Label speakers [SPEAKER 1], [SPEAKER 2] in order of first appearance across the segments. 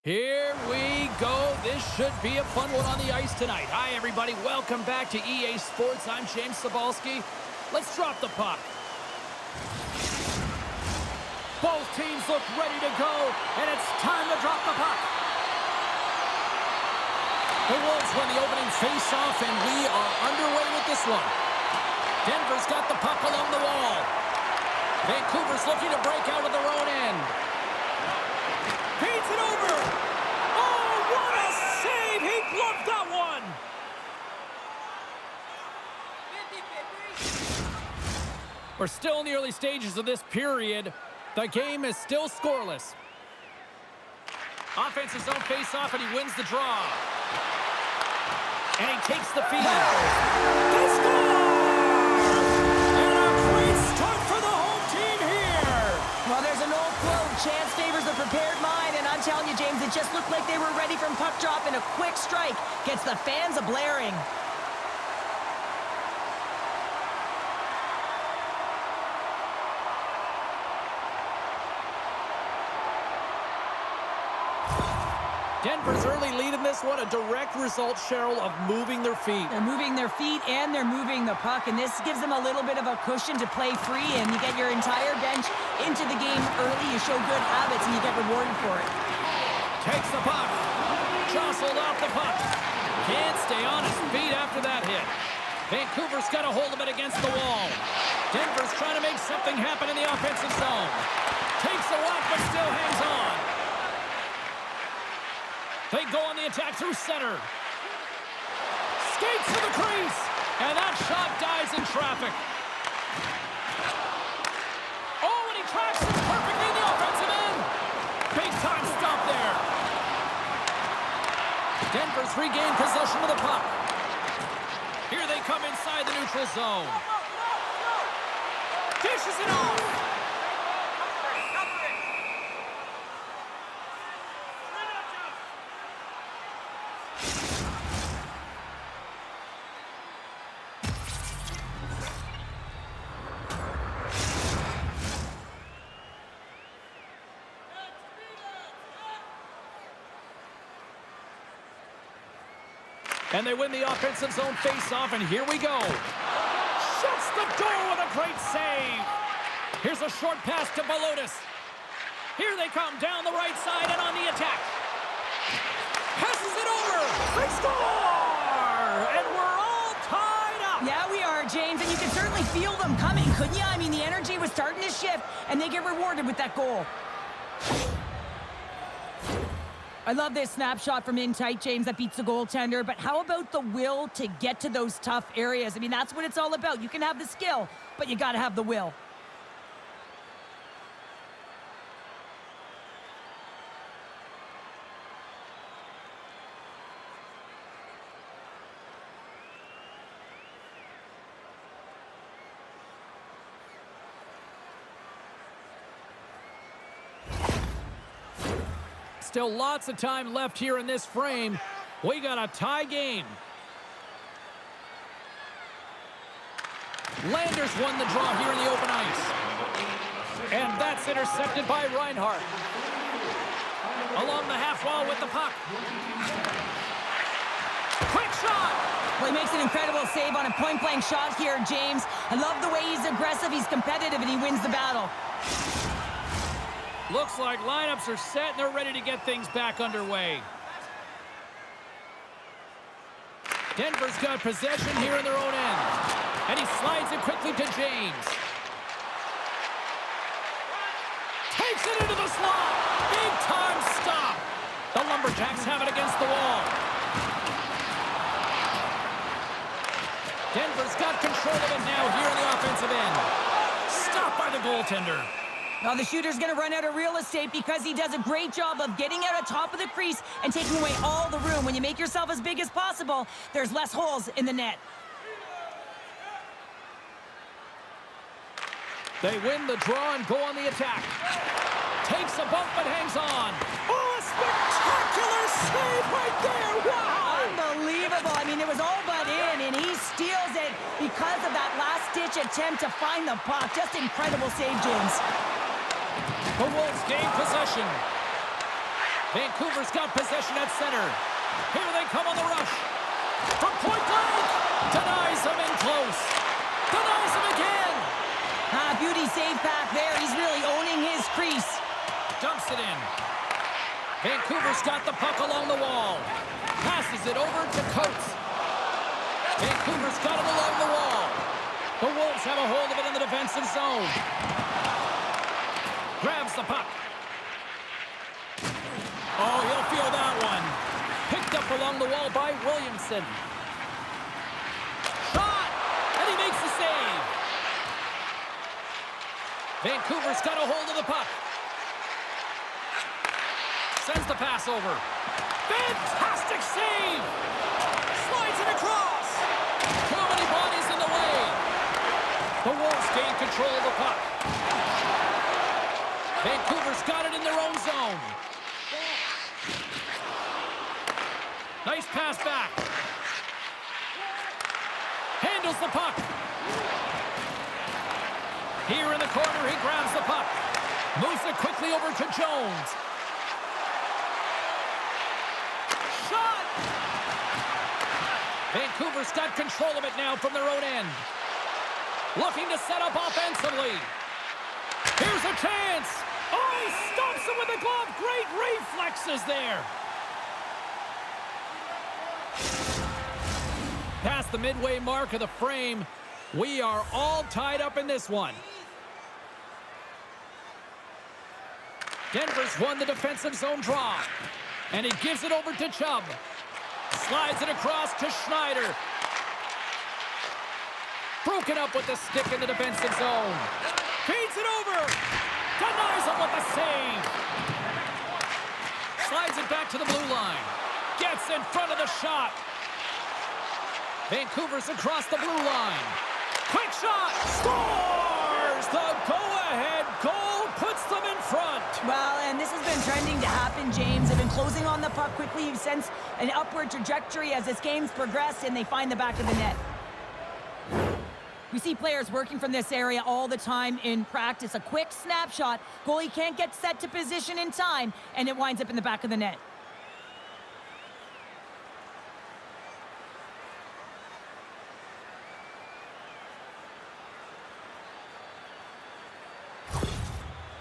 [SPEAKER 1] Here we go. This should be a fun one on the ice tonight. Hi, everybody. Welcome back to EA Sports. I'm James Cybulski. Let's drop the puck. Both teams look ready to go, and it's time to drop the puck. The Wolves win the opening face-off, and we are underway with this one. Denver's got the puck along the wall. Vancouver's looking to break out of their own end. Feeds it over. Oh, what a save. He gloved that one. We're still in the early stages of this period. The game is still scoreless. Offensive zone face-off, and he wins the draw. And he takes the feed. He scores! And a great start for the home team here.
[SPEAKER 2] Well, there's an old quote, chance favors a prepared mind, and I'm telling you, James, it just looked like they were ready from puck drop, and a quick strike gets the fans a-blaring.
[SPEAKER 1] Denver's early lead in this one, a direct result, Cheryl, of moving their feet.
[SPEAKER 2] They're moving their feet and they're moving the puck, and this gives them a little bit of a cushion to play free, and you get your entire bench into the game early. You show good habits, and you get rewarded for it.
[SPEAKER 1] Takes the puck. Jostled off the puck. Can't stay on his feet after that hit. Vancouver's got a hold of it against the wall. Denver's trying to make something happen in the offensive zone. Takes a walk, but still hangs on. They go on the attack through center. Skates to the crease. And that shot dies in traffic. Oh, and he tracks it perfectly in the offensive end. Big time stop there. Denver's regained possession of the puck. Here they come inside the neutral zone. Dishes it off. And they win the offensive zone face-off, and here we go. Shuts the door with a great save. Here's a short pass to Balotis. Here they come down the right side and on the attack. Passes it over. They score! And we're all tied up.
[SPEAKER 2] Yeah, we are, James, and you can certainly feel them coming, couldn't you? I mean, the energy was starting to shift, and they get rewarded with that goal. I love this snapshot from in tight, James, that beats the goaltender, but how about the will to get to those tough areas? I mean, that's what it's all about. You can have the skill, but you got to have the will.
[SPEAKER 1] Still lots of time left here in this frame. We got a tie game. Landers won the draw here in the open ice. And that's intercepted by Reinhart. Along the half wall with the puck. Quick shot!
[SPEAKER 2] Well, he makes an incredible save on a point-blank shot here, James. I love the way he's aggressive, he's competitive, and he wins the battle.
[SPEAKER 1] Looks like lineups are set and they're ready to get things back underway. Denver's got possession here in their own end. And he slides it quickly to James. Takes it into the slot. Big time stop. The Lumberjacks have it against the wall. Denver's got control of it now here in the offensive end. Stopped by the goaltender.
[SPEAKER 2] Now the shooter's going to run out of real estate because he does a great job of getting out on top of the crease and taking away all the room. When you make yourself as big as possible, there's less holes in the net.
[SPEAKER 1] They win the draw and go on the attack. Takes a bump but hangs on. Oh, a spectacular save right there. Wow!
[SPEAKER 2] Unbelievable. I mean, it was all but in, and he steals it because of that last-ditch attempt to find the puck. Just incredible save, James.
[SPEAKER 1] The Wolves gain possession. Vancouver's got possession at center. Here they come on the rush. From point blank. Denies him in close. Denies him again.
[SPEAKER 2] Beauty save back there. He's really owning his crease.
[SPEAKER 1] Dumps it in. Vancouver's got the puck along the wall. Passes it over to Coates. Vancouver's got it along the wall. The Wolves have a hold of it in the defensive zone. Grabs the puck. Oh, he'll feel that one. Picked up along the wall by Williamson. Shot! And he makes the save. Vancouver's got a hold of the puck. Sends the pass over. Fantastic save! Slides it across. Too many bodies in the way. The Wolves gain control of the puck. Vancouver's got it in their own zone. Nice pass back. Handles the puck. Here in the corner, he grabs the puck. Moves it quickly over to Jones. Shot! Vancouver's got control of it now from their own end. Looking to set up offensively. Here's a chance. Oh, he stomps him with the glove. Great reflexes there. Past the midway mark of the frame, we are all tied up in this one. Denver's won the defensive zone draw. And he gives it over to Chubb. Slides it across to Schneider. Broken up with the stick in the defensive zone. Feeds it over. Denies him with the save. Slides it back to the blue line. Gets in front of the shot. Vancouver's across the blue line. Quick shot. Scores! The go-ahead goal puts them in front.
[SPEAKER 2] Well, and this has been trending to happen, James. They've been closing on the puck quickly. You sense an upward trajectory as this game's progressed, and they find the back of the net. We see players working from this area all the time in practice. A quick snapshot. Goalie can't get set to position in time, and it winds up in the back of the net.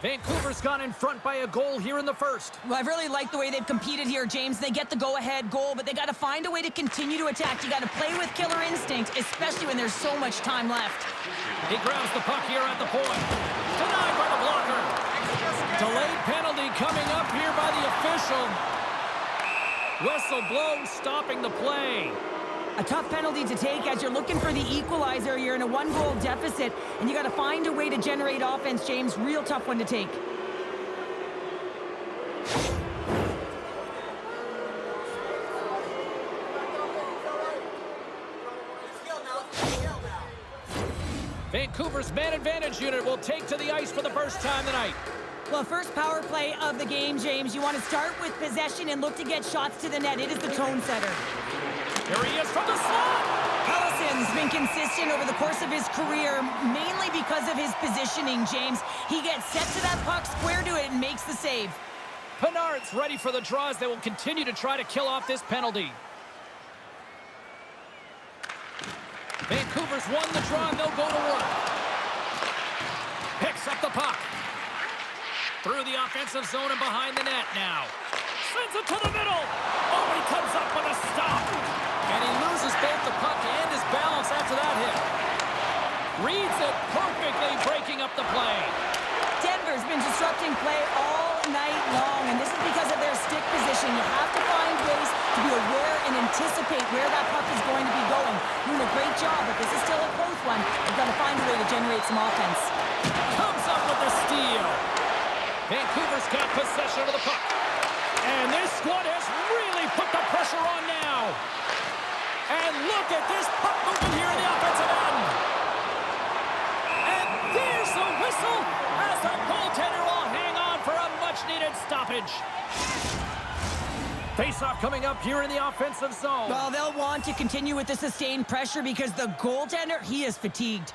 [SPEAKER 1] Vancouver's gone in front by a goal here in the first.
[SPEAKER 2] Well, I really like the way they've competed here, James. They get the go-ahead goal, but they got to find a way to continue to attack. You got to play with killer instinct, especially when there's so much time left.
[SPEAKER 1] He grabs the puck here at the point. Denied by the blocker. Delayed penalty coming up here by the official. Whistle blown, stopping the play.
[SPEAKER 2] A tough penalty to take as you're looking for the equalizer. You're in a one-goal deficit, and you got to find a way to generate offense, James. Real tough one to take.
[SPEAKER 1] Vancouver's man advantage unit will take to the ice for the first time tonight.
[SPEAKER 2] Well, first power play of the game, James. You want to start with possession and look to get shots to the net. It is the tone setter.
[SPEAKER 1] Here he is from the slot.
[SPEAKER 2] Hellison's been consistent over the course of his career, mainly because of his positioning, James. He gets set to that puck, square to it, and makes the save.
[SPEAKER 1] Penard's ready for the draws. They will continue to try to kill off this penalty. Vancouver's won the draw, and they'll go to work. Picks up the puck. Through the offensive zone and behind the net now. Sends it to the middle. Oh, he comes up with a stop. And he loses both the puck and his balance after that hit. Reads it perfectly, breaking up the play.
[SPEAKER 2] Denver's been disrupting play all night long, and this is because of their stick position. You have to find ways to be aware and anticipate where that puck is going to be going. Doing a great job, but this is still a close one. You've got to find a way to generate some offense.
[SPEAKER 1] Comes up with the steal. Vancouver's got possession of the puck. And this squad has really put the pressure on now. And look at this puck movement here in the offensive end. And there's the whistle as the goaltender will hang on for a much-needed stoppage. Face-off coming up here in the offensive zone.
[SPEAKER 2] Well, they'll want to continue with the sustained pressure because the goaltender, he is fatigued.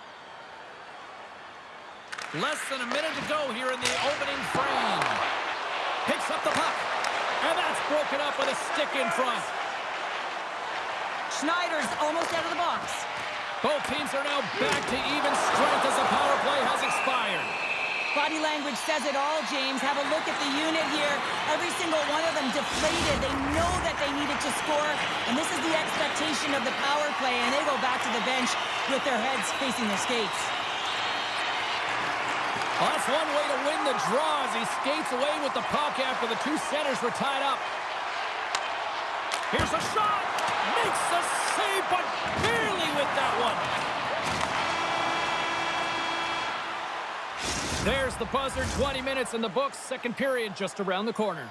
[SPEAKER 1] Less than a minute to go here in the opening frame. Picks up the puck. And that's broken up with a stick in front.
[SPEAKER 2] Schneider's almost out of the box.
[SPEAKER 1] Both teams are now back to even strength as the power play has expired.
[SPEAKER 2] Body language says it all, James. Have a look at the unit here. Every single one of them deflated. They know that they needed to score, and this is the expectation of the power play, and they go back to the bench with their heads facing their skates.
[SPEAKER 1] Well, that's one way to win the draw as he skates away with the puck after the two centers were tied up. Here's a shot. Makes the save, but barely with that one. There's the buzzer. 20 minutes in the books. Second period just around the corner.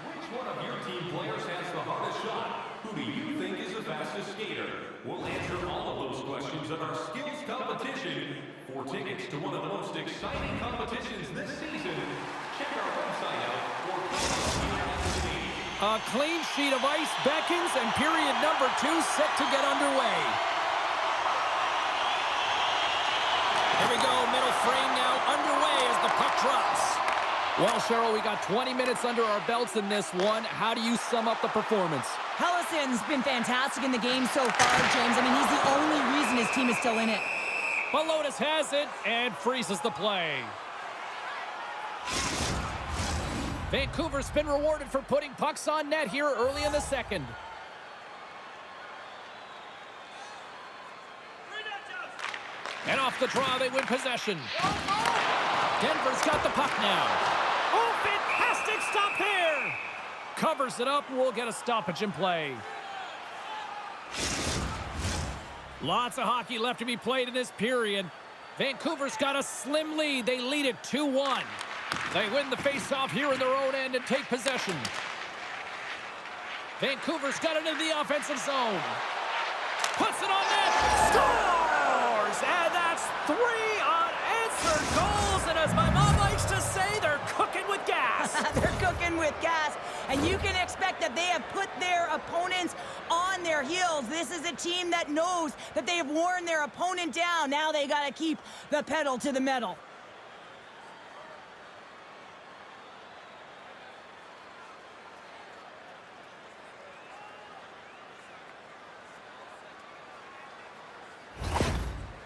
[SPEAKER 3] Which one of your team players has the hardest shot? Who do you think is the fastest skater? We'll answer all of those questions in our skills competition. For tickets to one of the most exciting competitions this season, check our website out or
[SPEAKER 1] a clean sheet of ice beckons, and period number 2 set to get underway. Here we go, middle frame now underway as the puck drops. Well, Cheryl, we got 20 minutes under our belts in this one. How do you sum up the performance?
[SPEAKER 2] Hellison's been fantastic in the game so far, James. I mean, he's the only reason his team is still in it.
[SPEAKER 1] But Lotus has it and freezes the play. Vancouver's been rewarded for putting pucks on net here early in the second. And off the draw, they win possession. Denver's got the puck now. Oh, fantastic stop there! Covers it up, and we'll get a stoppage in play. Lots of hockey left to be played in this period. Vancouver's got a slim lead. They lead it 2-1. They win the face-off here in their own end and take possession. Vancouver's got it into the offensive zone. Puts it on net. Scores! And that's 3 unanswered goals. And as my mom likes to say, they're cooking with gas.
[SPEAKER 2] They're cooking with gas. And you can expect that they have put their opponents on their heels. This is a team that knows that they have worn their opponent down. Now they got to keep the pedal to the metal.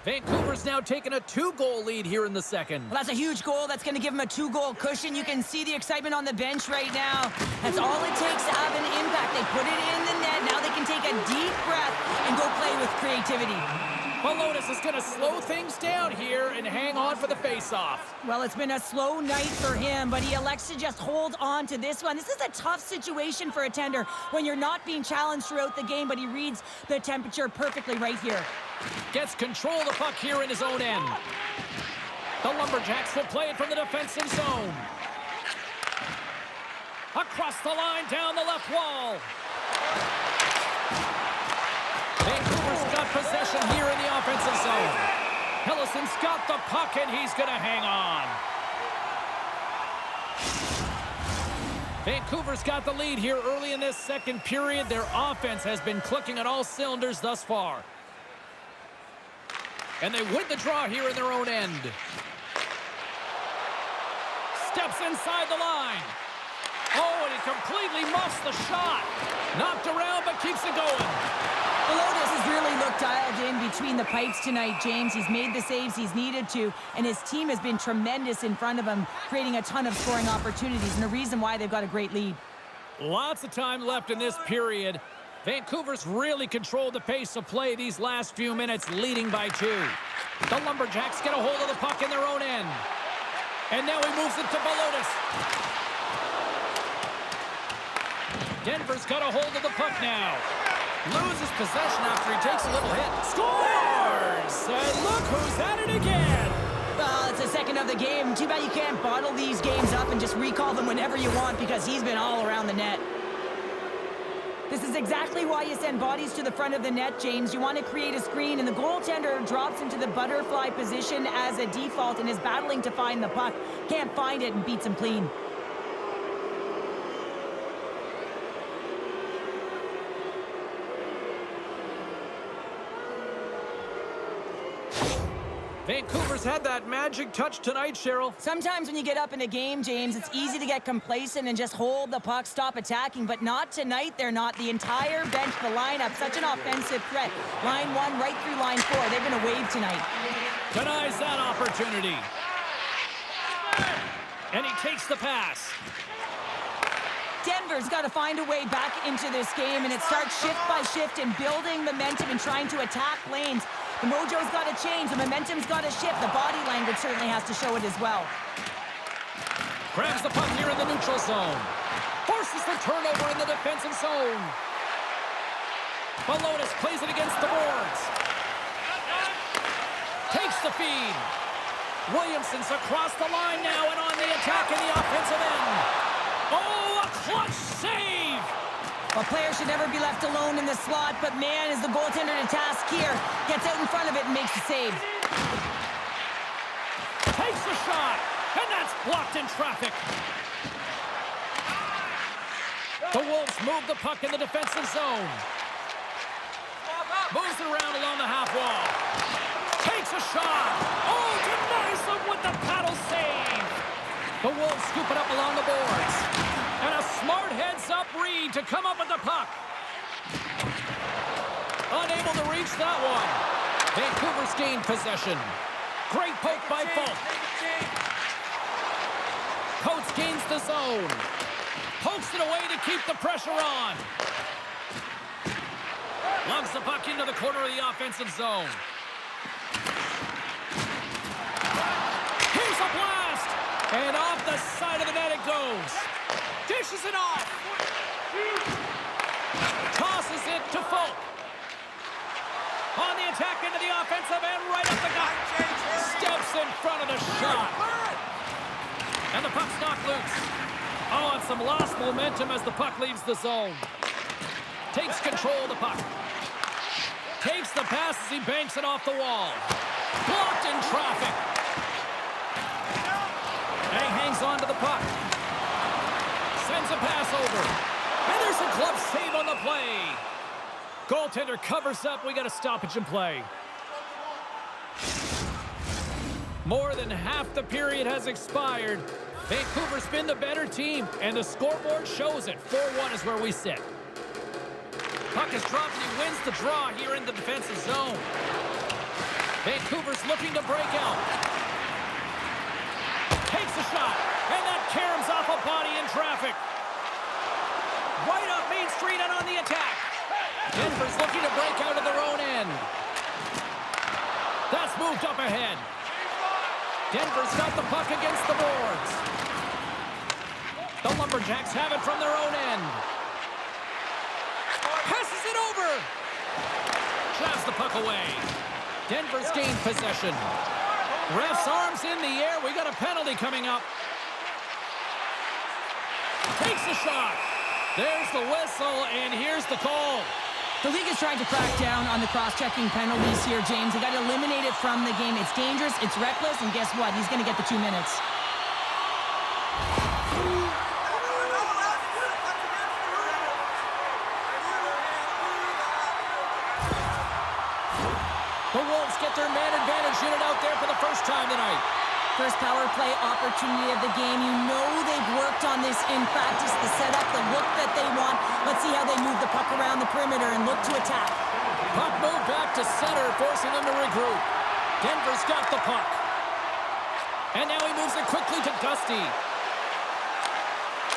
[SPEAKER 1] Vancouver's now taking a 2-goal lead here in the second.
[SPEAKER 2] Well, that's a huge goal. That's going to give him a 2-goal cushion. You can see the excitement on the bench right now. That's all it takes to have an impact. They put it in the net. Now they can take a deep breath and go play with creativity.
[SPEAKER 1] Velotis is going to slow things down here and hang on for the faceoff.
[SPEAKER 2] Well, it's been a slow night for him, but he elects to just hold on to this one. This is a tough situation for a tender when you're not being challenged throughout the game, but he reads the temperature perfectly right here.
[SPEAKER 1] Gets control of the puck here in his own end. The Lumberjacks will play it from the defensive zone. Across the line, down the left wall. Vancouver's got possession here in the offensive zone. Hellison's got the puck, and he's going to hang on. Vancouver's got the lead here early in this second period. Their offense has been clicking on all cylinders thus far. And they win the draw here in their own end. Steps inside the line. Oh, and he completely muffs the shot. Knocked around, but keeps it going.
[SPEAKER 2] Velotis has really looked dialed in between the pipes tonight, James. He's made the saves he's needed to, and his team has been tremendous in front of him, creating a ton of scoring opportunities, and the reason why they've got a great lead.
[SPEAKER 1] Lots of time left in this period. Vancouver's really controlled the pace of play these last few minutes, leading by 2. The Lumberjacks get a hold of the puck in their own end. And now he moves it to Velotis. Denver's got a hold of the puck now. Loses possession after he takes a little hit. Scores! And look who's at it again!
[SPEAKER 2] Well, it's the second of the game. Too bad you can't bottle these games up and just recall them whenever you want, because he's been all around the net. This is exactly why you send bodies to the front of the net, James. You want to create a screen, and the goaltender drops into the butterfly position as a default and is battling to find the puck. Can't find it and beats him clean.
[SPEAKER 1] Vancouver's had that magic touch tonight, Cheryl.
[SPEAKER 2] Sometimes when you get up in a game, James, it's easy to get complacent and just hold the puck, stop attacking, but not tonight. They're not. The entire bench, the lineup, such an offensive threat. Line 1 right through line 4. They've been a wave tonight.
[SPEAKER 1] Denies that opportunity. And he takes the pass.
[SPEAKER 2] Denver's got to find a way back into this game, and it starts shift by shift and building momentum and trying to attack lanes. The mojo's got to change. The momentum's got to shift. The body language certainly has to show it as well.
[SPEAKER 1] Grabs the puck here in the neutral zone. Forces the turnover in the defensive zone. Velotis plays it against the boards. Takes the feed. Williamson's across the line now and on the attack in the offensive end. Oh, a clutch save!
[SPEAKER 2] A player should never be left alone in the slot, but man, is the goaltender to task here. Gets out in front of it and makes the save.
[SPEAKER 1] Takes the shot, and that's blocked in traffic. The Wolves move the puck in the defensive zone. Moves it around along the half wall. Takes a shot. Oh, denies them with the paddle save. The Wolves scoop it up along the boards. And a smart heads-up read to come up with the puck. Unable to reach that one. Vancouver's gained possession. Great poke by Folk. Coates gains the zone. Pokes it away to keep the pressure on. Lugs the puck into the corner of the offensive zone. Here's a blast! And off the side of the net it goes. Dishes it off. Tosses it to Folk. On the attack into the offensive end, right up the gut. Steps in front of the shot. And the puck's knocked loose. Oh, and some lost momentum as the puck leaves the zone. Takes control of the puck. Takes the pass as he banks it off the wall. Blocked in traffic. And he hangs on to the puck. Sends a pass over. And there's a glove save on the play. Goaltender covers up. We got a stoppage in play. More than half the period has expired. Vancouver's been the better team, and the scoreboard shows it. 4-1 is where we sit. Puck is dropped, and he wins the draw here in the defensive zone. Vancouver's looking to break out. Takes a shot, and that caroms off a body in traffic. Right up Main Street and on the attack. Denver's looking to break out of their own end. That's moved up ahead. Denver's got the puck against the boards. The Lumberjacks have it from their own end. Passes it over. Shoves the puck away. Denver's gained possession. Ref's arms in the air. We got a penalty coming up. Takes a shot. There's the whistle, and here's the call.
[SPEAKER 2] The league is trying to crack down on the cross-checking penalties here, James. They got to eliminate it from the game. It's dangerous, it's reckless, and guess what? He's going to get the 2 minutes.
[SPEAKER 1] The Wolves get their man advantage unit out there for the first time tonight.
[SPEAKER 2] First power play opportunity of the game. You know they've worked on this in practice, the setup, the look that they want. Let's see how they move the puck around the perimeter and look to attack.
[SPEAKER 1] Puck moved back to center, forcing them to regroup. Denver's got the puck. And now he moves it quickly to Dusty.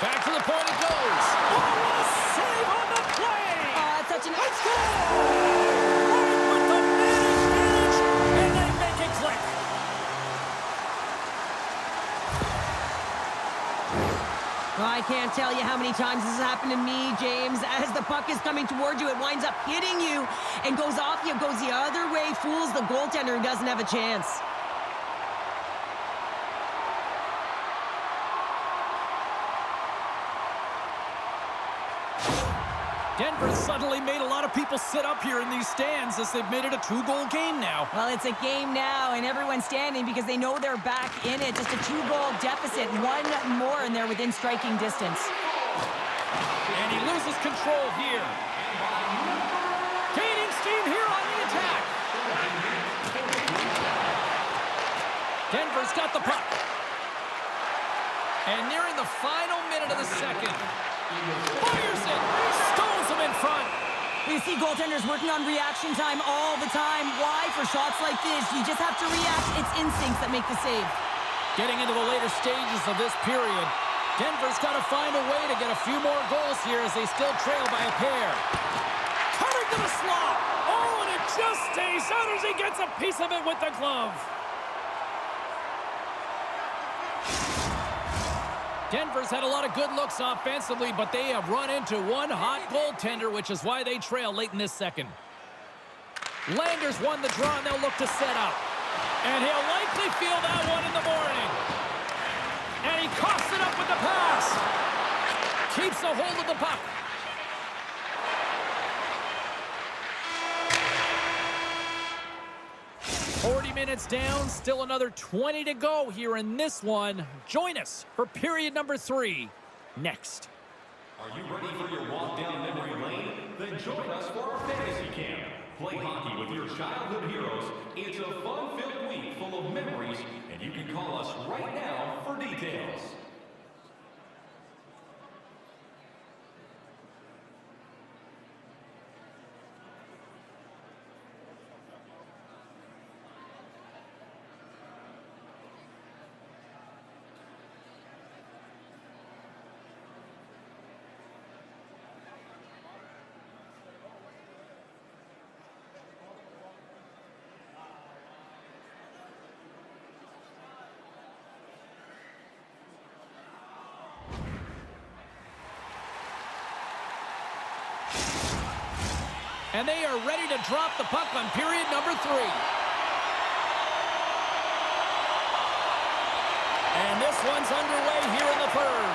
[SPEAKER 1] Back to the point it goes. Oh, what a save on the play!
[SPEAKER 2] Such an...
[SPEAKER 1] Let's go! Right with the man advantage, and they make it click.
[SPEAKER 2] Well, I can't tell you how many times this has happened to me, James. As the puck is coming toward you, it winds up hitting you and goes off you, goes the other way, fools the goaltender who doesn't have a chance.
[SPEAKER 1] Denver suddenly made a lot of people sit up here in these stands as they've made it a 2-goal game now.
[SPEAKER 2] Well, it's a game now, and everyone's standing because they know they're back in it. Just a 2-goal deficit. One more, and they're within striking distance.
[SPEAKER 1] And he loses control here. Gaining steam here on the attack. Denver's got the puck. And nearing the final minute of the second. Fires it! Stones him in front!
[SPEAKER 2] We see goaltenders working on reaction time all the time. Why? For shots like this, you just have to react. It's instincts that make the save.
[SPEAKER 1] Getting into the later stages of this period, Denver's got to find a way to get a few more goals here as they still trail by a pair. Coming to the slot! Oh, and it just stays out as he gets a piece of it with the glove. Denver's had a lot of good looks offensively, but they have run into one hot goaltender, which is why they trail late in this second. Landers won the draw, and they'll look to set up. And he'll likely feel that one in the morning. And he coughs it up with the pass. Keeps a hold of the puck. Minutes down, still another 20 to go here in this one. Join us for period number 3 next.
[SPEAKER 3] Are you ready for your walk down memory lane? Then join us for our fantasy camp. Play hockey with your childhood heroes. It's a fun-filled week full of memories, and you can call us right now for details.
[SPEAKER 1] And they are ready to drop the puck on period number 3. And this one's underway here in the third.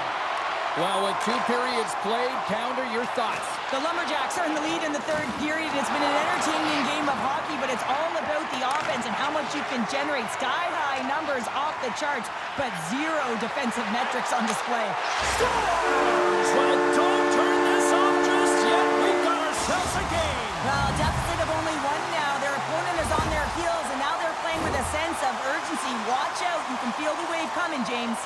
[SPEAKER 1] Well, with 2 periods played, Pounder, your thoughts?
[SPEAKER 2] The Lumberjacks are in the lead in the third period. It's been an entertaining game of hockey, but it's all about the offense and how much you can generate. Sky-high numbers off the charts, but 0 defensive metrics on display.
[SPEAKER 1] Scores! Well, don't turn this off just yet. We've got ourselves a game.
[SPEAKER 2] Well, deficit of only 1 now. Their opponent is on their heels, and now they're playing with a sense of urgency. Watch out. You can feel the wave coming, James.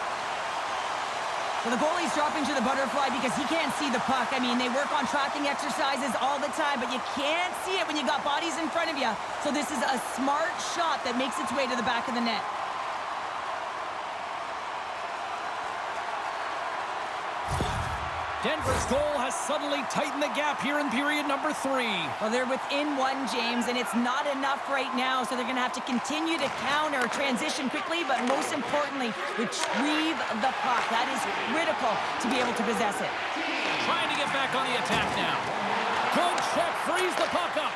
[SPEAKER 2] So the goalie's dropping to the butterfly because he can't see the puck. I mean, they work on tracking exercises all the time, but you can't see it when you got bodies in front of you. So this is a smart shot that makes its way to the back of the net.
[SPEAKER 1] Denver's goal has suddenly tightened the gap here in period number 3.
[SPEAKER 2] Well, they're within one, James, and it's not enough right now, so they're going to have to continue to counter, transition quickly, but most importantly, retrieve the puck. That is critical to be able to possess it.
[SPEAKER 1] Trying to get back on the attack now. Good check, frees the puck up.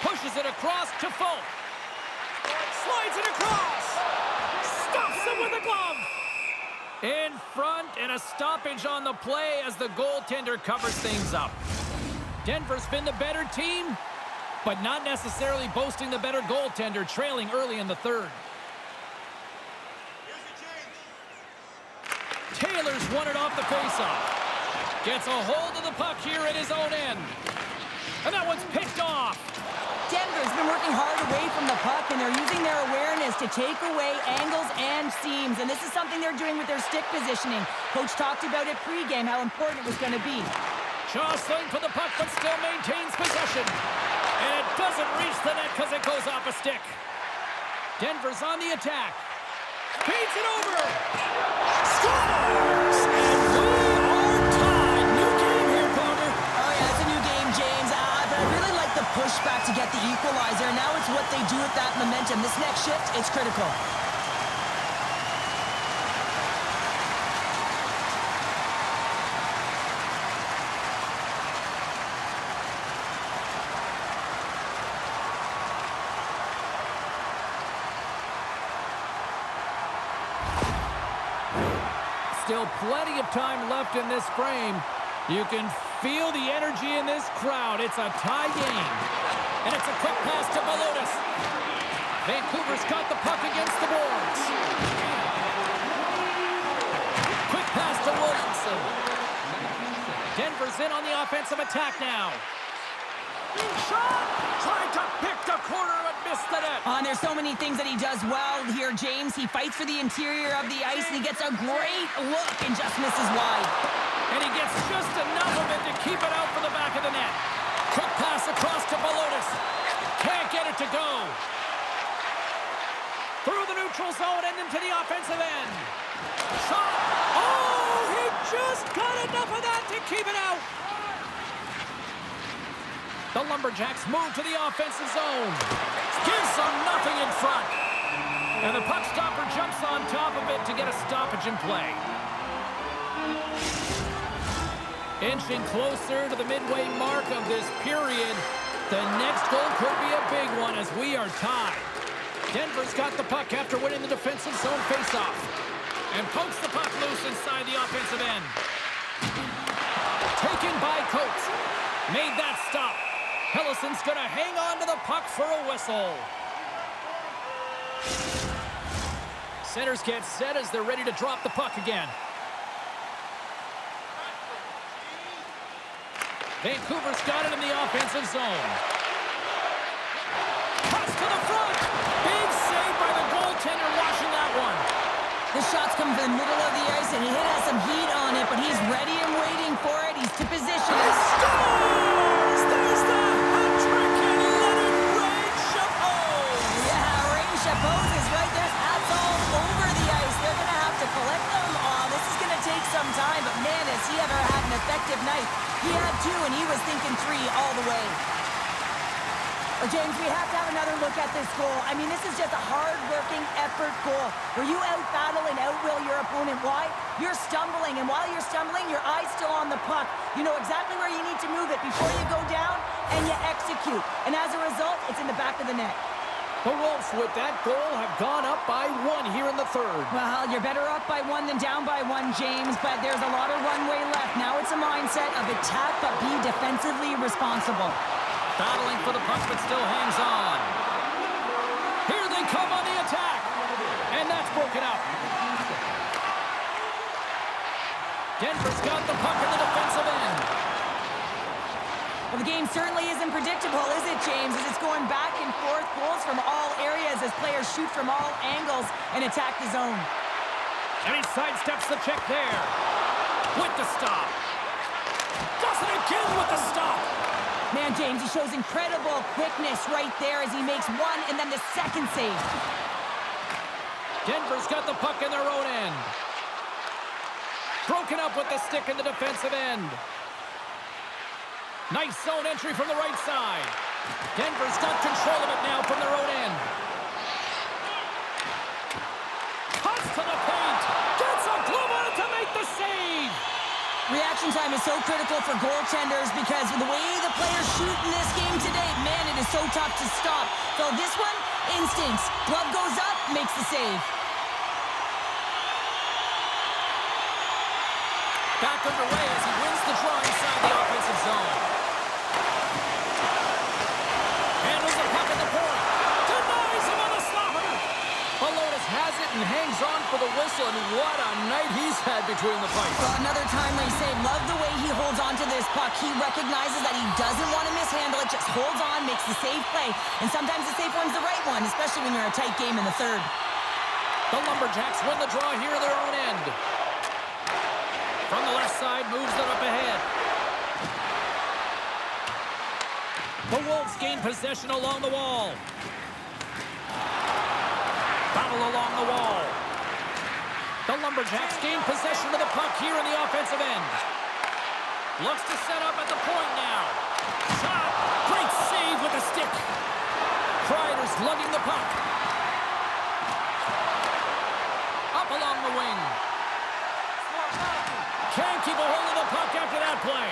[SPEAKER 1] Pushes it across to Folk. Slides it across. Stops him with a glove. In front, and a stoppage on the play as the goaltender covers things up. Denver's been the better team, but not necessarily boasting the better goaltender, trailing early in the third. Taylor's won it off the faceoff. Gets a hold of the puck here at his own end. And that one's picked off.
[SPEAKER 2] Denver's been working hard away from the puck, and they're using their awareness to take away angles and seams. And this is something they're doing with their stick positioning. Coach talked about it pregame, how important it was going to be.
[SPEAKER 1] Jostling for the puck, but still maintains possession. And it doesn't reach the net because it goes off a stick. Denver's on the attack. Feeds it over. Scores! And we are tied. New game here, Powder.
[SPEAKER 2] Oh, yeah, it's a new game, James. But I really like the pushback to get the equalizer. Now it's what they do with that momentum. This next shift, it's critical.
[SPEAKER 1] Still plenty of time left in this frame. You can feel the energy in this crowd. It's a tie game. And it's a quick pass to Balotis. Vancouver's got the puck against the boards. Quick pass to Williamson. Denver's in on the offensive attack now. Shot! Tried to pick the corner but missed the net.
[SPEAKER 2] And there's so many things that he does well here, James. He fights for the interior of the ice, and he gets a great look and just misses wide.
[SPEAKER 1] And he gets just enough of it to keep it out for the back of the net. Quick pass across to Balotis. Can't get it to go. Through the neutral zone and into the offensive end. Shot! Oh, he just got enough of that to keep it out. The Lumberjacks move to the offensive zone. Gives them nothing in front. And the puck stopper jumps on top of it to get a stoppage in play. Inching closer to the midway mark of this period. The next goal could be a big one as we are tied. Denver's got the puck after winning the defensive zone faceoff. And pokes the puck loose inside the offensive end. Taken by Coates. Made that stop. Hellison's going to hang on to the puck for a whistle. Centers get set as they're ready to drop the puck again. Vancouver's got it in the offensive zone. Pass to the front. Big save by the goaltender watching that one.
[SPEAKER 2] The shot's coming from the middle of the ice, and he has some heat on it, but he's ready and waiting for it. He's to position.
[SPEAKER 1] He scores! There's the hat trick, and let it rain Chapeau!
[SPEAKER 2] Yeah, Ray Chapeau's is right there. Hats all over the ice. They're going to have to collect them all. This is going to take some time, but man, has he ever had an effective night. He had 2, and he was thinking 3 all the way. Well, James, we have to have another look at this goal. I mean, this is just a hard-working effort goal where you out-battle and out-will your opponent. Why? You're stumbling, and while you're stumbling, your eye's still on the puck. You know exactly where you need to move it before you go down, and you execute. And as a result, it's in the back of the net.
[SPEAKER 1] The Wolves, with that goal, have gone up by 1 here in the third.
[SPEAKER 2] Well, you're better up by 1 than down by 1, James, but there's a lot of runway left. Now it's a mindset of attack, but be defensively responsible.
[SPEAKER 1] Battling for the puck, but still hangs on. Here they come on the attack. And that's broken up. Denver's got the puck in the defensive end.
[SPEAKER 2] Well, the game certainly isn't predictable, is it, James? As it's going back and forth, goals from all areas as players shoot from all angles and attack the zone.
[SPEAKER 1] And he sidesteps the check there. With the stop. Does it again with the stop.
[SPEAKER 2] Man, James, he shows incredible quickness right there as he makes one and then the second save.
[SPEAKER 1] Denver's got the puck in their own end. Broken up with the stick in the defensive end. Nice zone entry from the right side. Denver's got control of it now from their own end. Cuts to the paint. Gets a glove on it to make the save.
[SPEAKER 2] Reaction time is so critical for goaltenders because of the way the players shoot in this game today, man, it is so tough to stop. So this one, instincts. Glove goes up, makes the save.
[SPEAKER 1] Back underway as he wins the draw inside the offensive zone. Handles the puck at the point. Denies him on the slapper. Balonis has it and hangs on for the whistle, and what a night he's had between the pipes.
[SPEAKER 2] Well, another timely save. Love the way he holds on to this puck. He recognizes that he doesn't want to mishandle it, just holds on, makes the safe play. And sometimes the safe one's the right one, especially when you're in a tight game in the third.
[SPEAKER 1] The Lumberjacks win the draw here in their own end. From the left side, moves it up ahead. The Wolves gain possession along the wall. Battle along the wall. The Lumberjacks gain possession of the puck here in the offensive end. Looks to set up at the point now. Shot. Great save with the stick. Kreider's lugging the puck. Up along the wing. Can't keep a hold of the puck after that play.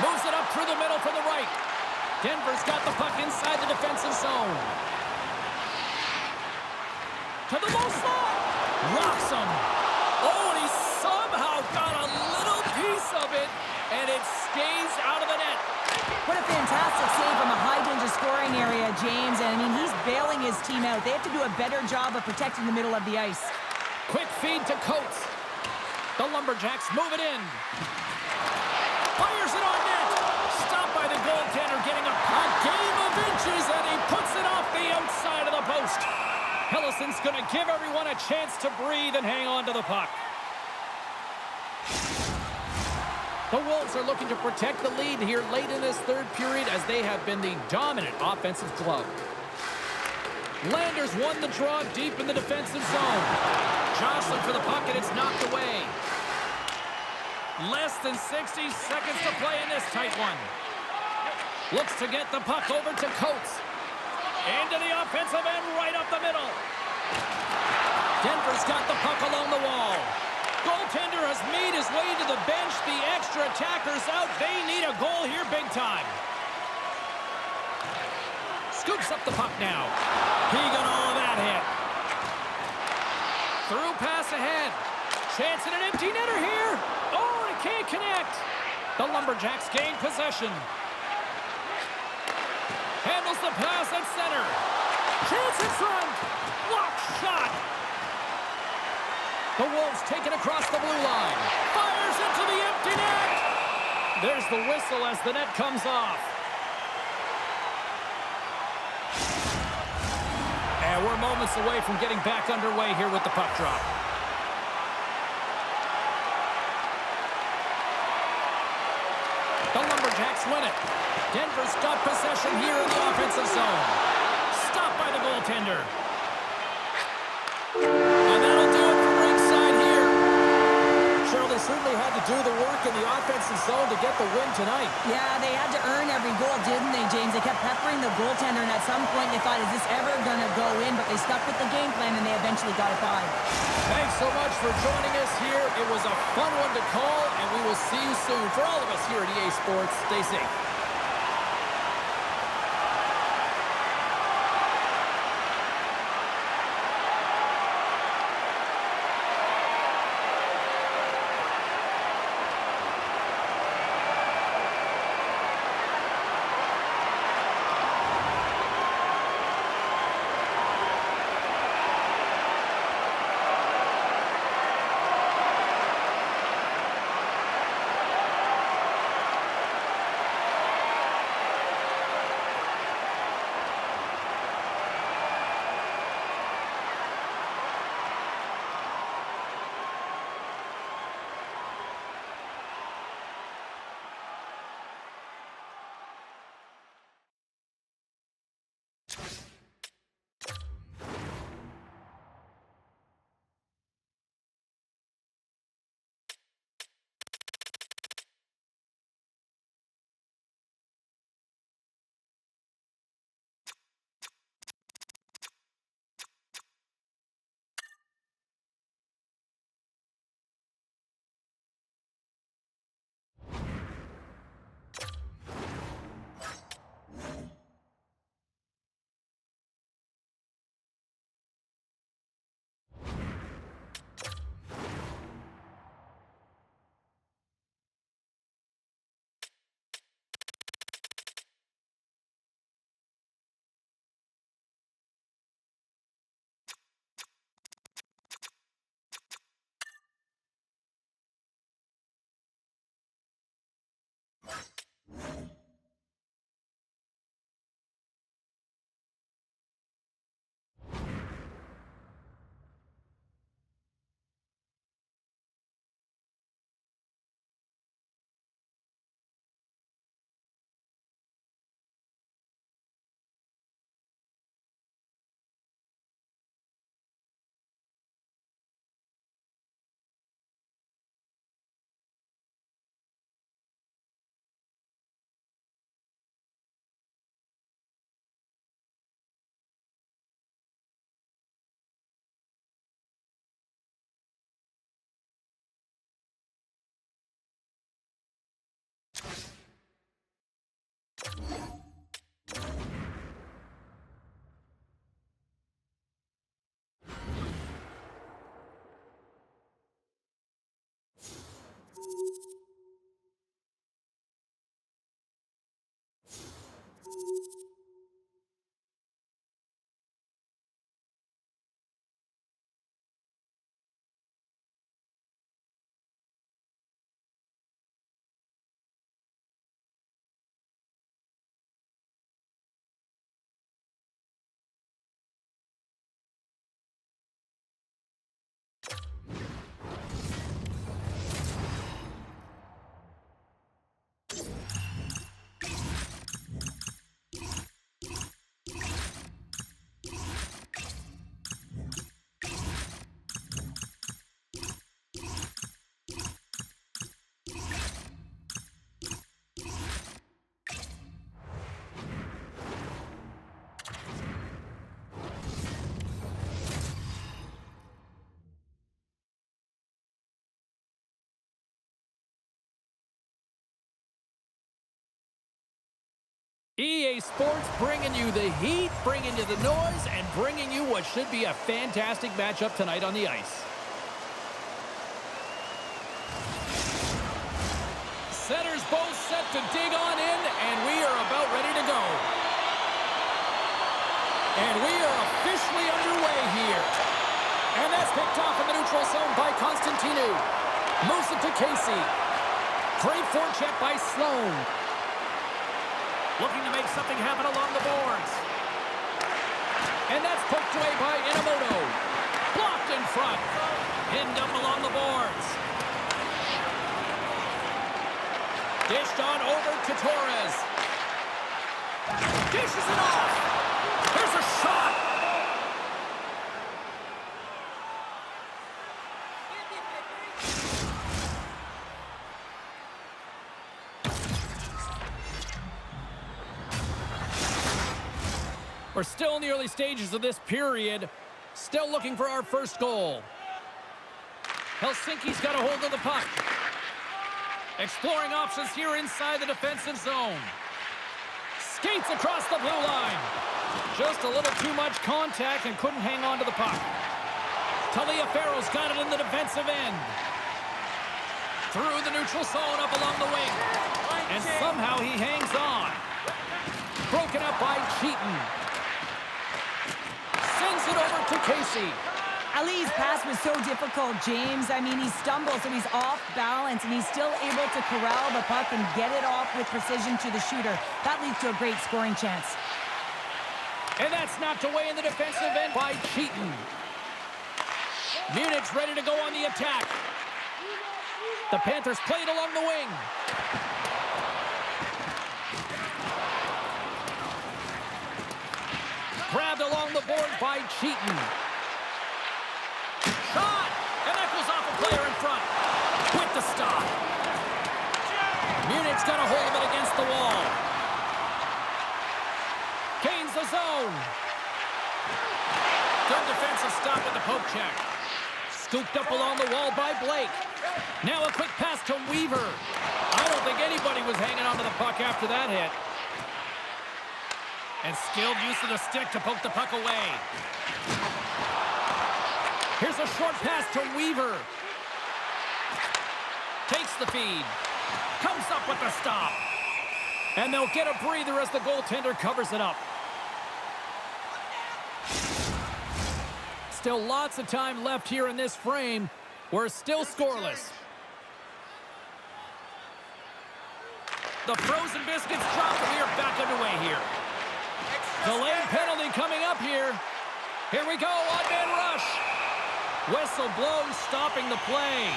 [SPEAKER 1] Moves it up through the middle from the right. Denver's got the puck inside the defensive zone. To the low slot. Rocks him. Oh, and he somehow got a little piece of it, and it stays out of the net.
[SPEAKER 2] What a fantastic save from a high-danger scoring area, James. And, I mean, he's bailing his team out. They have to do a better job of protecting the middle of the ice.
[SPEAKER 1] Quick feed to Coates. The Lumberjacks move it in. Fires it on net. Stopped by the goaltender, getting a game of inches, and he puts it off the outside of the post. Hellison's going to give everyone a chance to breathe and hang on to the puck. The Wolves are looking to protect the lead here late in this third period as they have been the dominant offensive club. Landers won the draw deep in the defensive zone. Johnson for the puck, and it's knocked away. Less than 60 seconds to play in this tight one. Looks to get the puck over to Coates. Into the offensive end, right up the middle. Denver's got the puck along the wall. Goaltender has made his way to the bench. The extra attackers out. They need a goal here big time. Scoops up the puck now. He got all of that hit. Through pass ahead. Chance at an empty netter here. Oh, and it can't connect. The Lumberjacks gain possession. Handles the pass at center. Chance in front. Block shot. The Wolves take it across the blue line. Fires into the empty net. There's the whistle as the net comes off. And we're moments away from getting back underway here with the puck drop. The Lumberjacks win it. Denver's got possession here in the offensive zone. Stopped by the goaltender. And that'll do it from ringside here.
[SPEAKER 4] Cheryl, they certainly had to do the work in the offensive zone to get the win tonight.
[SPEAKER 2] Yeah, they had to earn every goal, didn't they, James? They kept peppering the goaltender, and at some point they thought, is this ever going to go in? But they stuck with the game plan, and they eventually got it by.
[SPEAKER 1] Thanks so much for joining us here. It was a fun one to call, and we will see you soon. For all of us here at EA Sports, stay safe. EA Sports bringing you the heat, bringing you the noise, and bringing you what should be a fantastic matchup tonight on the ice. Setters both set to dig on in, and we are about ready to go. And we are officially underway here. And that's picked off in the neutral zone by Constantinu. Moves it to Casey. Great forecheck by Sloan. Looking to make something happen along the boards. And that's poked away by Inamoto. Blocked in front. Pinned up along the boards. Dished on over to Torres. Dishes it off. Here's a shot. We're still in the early stages of this period. Still looking for our first goal. Helsinki's got a hold of the puck. Exploring options here inside the defensive zone. Skates across the blue line. Just a little too much contact and couldn't hang on to the puck. Taliaferro's got it in the defensive end. Through the neutral zone up along the wing. And somehow he hangs on. Broken up by Cheaton. Sends it over to Casey.
[SPEAKER 2] Ali's pass was so difficult, James. I mean, he stumbles, so he's off balance, and he's still able to corral the puck and get it off with precision to the shooter. That leads to a great scoring chance.
[SPEAKER 1] And that's knocked away in the defensive end by Cheaton. Munich's ready to go on the attack. The Panthers played along the wing. Grabbed along the board by Cheaton. Shot! And that goes off a player in front. With the stop. Munich's got a hold of it against the wall. Gains the zone. Good defensive stop with the poke check. Scooped up along the wall by Blake. Now a quick pass to Weaver. I don't think anybody was hanging onto the puck after that hit. And skilled use of the stick to poke the puck away. Here's a short pass to Weaver. Takes the feed. Comes up with the stop. And they'll get a breather as the goaltender covers it up. Still lots of time left here in this frame. We're still scoreless. The frozen biscuits drop, and we are back underway here. Delayed penalty coming up here. Here we go, one-man rush. Whistle blows, stopping the play.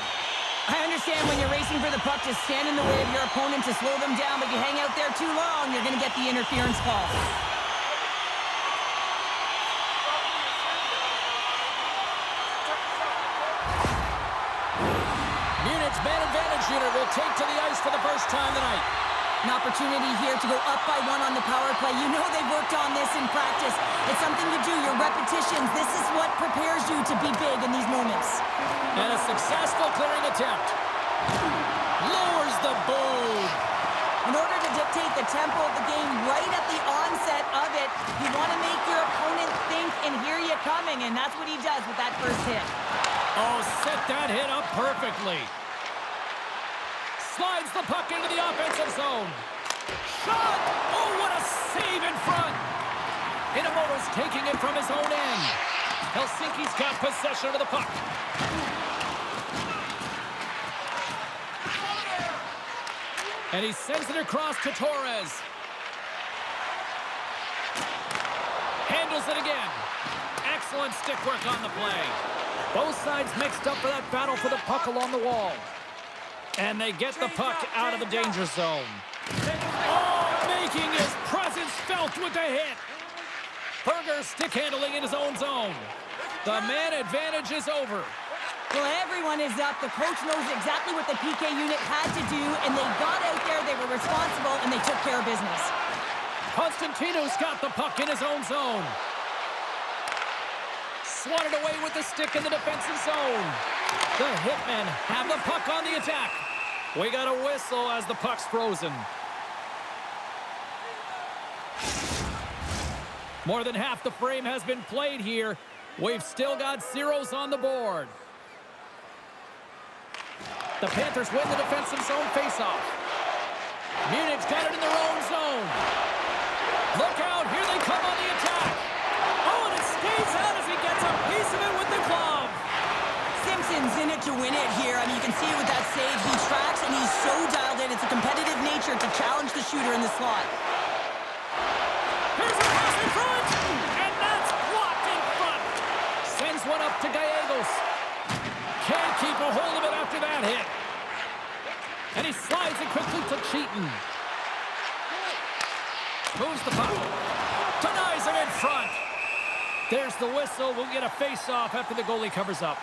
[SPEAKER 2] I understand when you're racing for the puck to stand in the way of your opponent to slow them down, but you hang out there too long, you're going to get the interference call.
[SPEAKER 1] Munich's man advantage unit will take to the ice for the first time tonight.
[SPEAKER 2] An opportunity here to go up by one on the power play. You know they've worked on this in practice. It's something to do, your repetitions. This is what prepares you to be big in these moments.
[SPEAKER 1] And a successful clearing attempt. Lowers the boom.
[SPEAKER 2] In order to dictate the tempo of the game right at the onset of it, you want to make your opponent think and hear you coming, and that's what he does with that first hit.
[SPEAKER 1] Oh, set that hit up perfectly. Slides the puck into the offensive zone. Shot! Oh, what a save Torres taking it from his own end. Helsinki's got possession of the puck. And he sends it across to Torres. Handles it again. Excellent stick work on the play. Both sides mixed up for that battle for the puck along the wall. And they get the puck out of the danger zone. Oh, making his presence felt with the hit. Berger stick handling in his own zone. The man advantage is over.
[SPEAKER 2] Well, everyone is up. The coach knows exactly what the PK unit had to do, and they got out there, they were responsible, and they took care of business.
[SPEAKER 1] Constantino's got the puck in his own zone. Swatted away with the stick in the defensive zone. The Hitmen have the puck on the attack. We got a whistle as the puck's frozen. More than half the frame has been played here. We've still got zeros on the board. The Panthers win the defensive zone faceoff. Munich's got it in their own zone. Look out, here they come on the attack. Oh, and it skates out as he gets a piece of it with the glove.
[SPEAKER 2] Simpson's in it to win it here. I mean, you can see it with that save. He tracks, and he's so dialed in. It's a competitive nature to challenge the shooter in the slot.
[SPEAKER 1] Here's a pass in front, and that's blocked in front. Sends one up to Gallegos. Can't keep a hold of it after that hit. And he slides it quickly to Cheaton. Moves the puck. Denies it in front. There's the whistle. We'll get a face-off after the goalie covers up.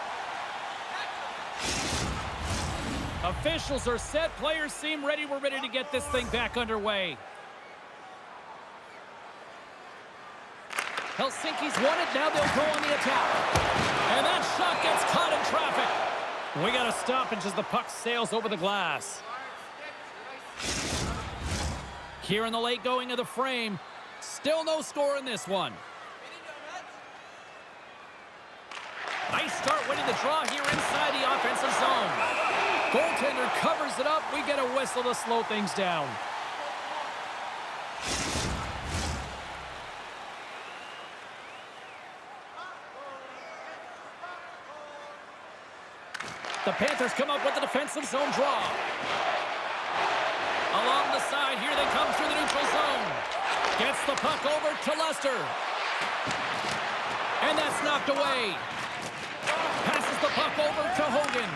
[SPEAKER 1] Officials are set. Players seem ready. We're ready to get this thing back underway. Helsinki's won it. Now they'll go on the attack. And that shot gets caught in traffic. We got a stoppage as the puck sails over the glass. Here in the late going of the frame. Still no score in this one. Nice start winning the draw here inside the offensive zone. Goaltender covers it up. We get a whistle to slow things down. The Panthers come up with the defensive zone draw. Along the side, here they come through the neutral zone. Gets the puck over to Lester. And that's knocked away. Passes the puck over to Hogan.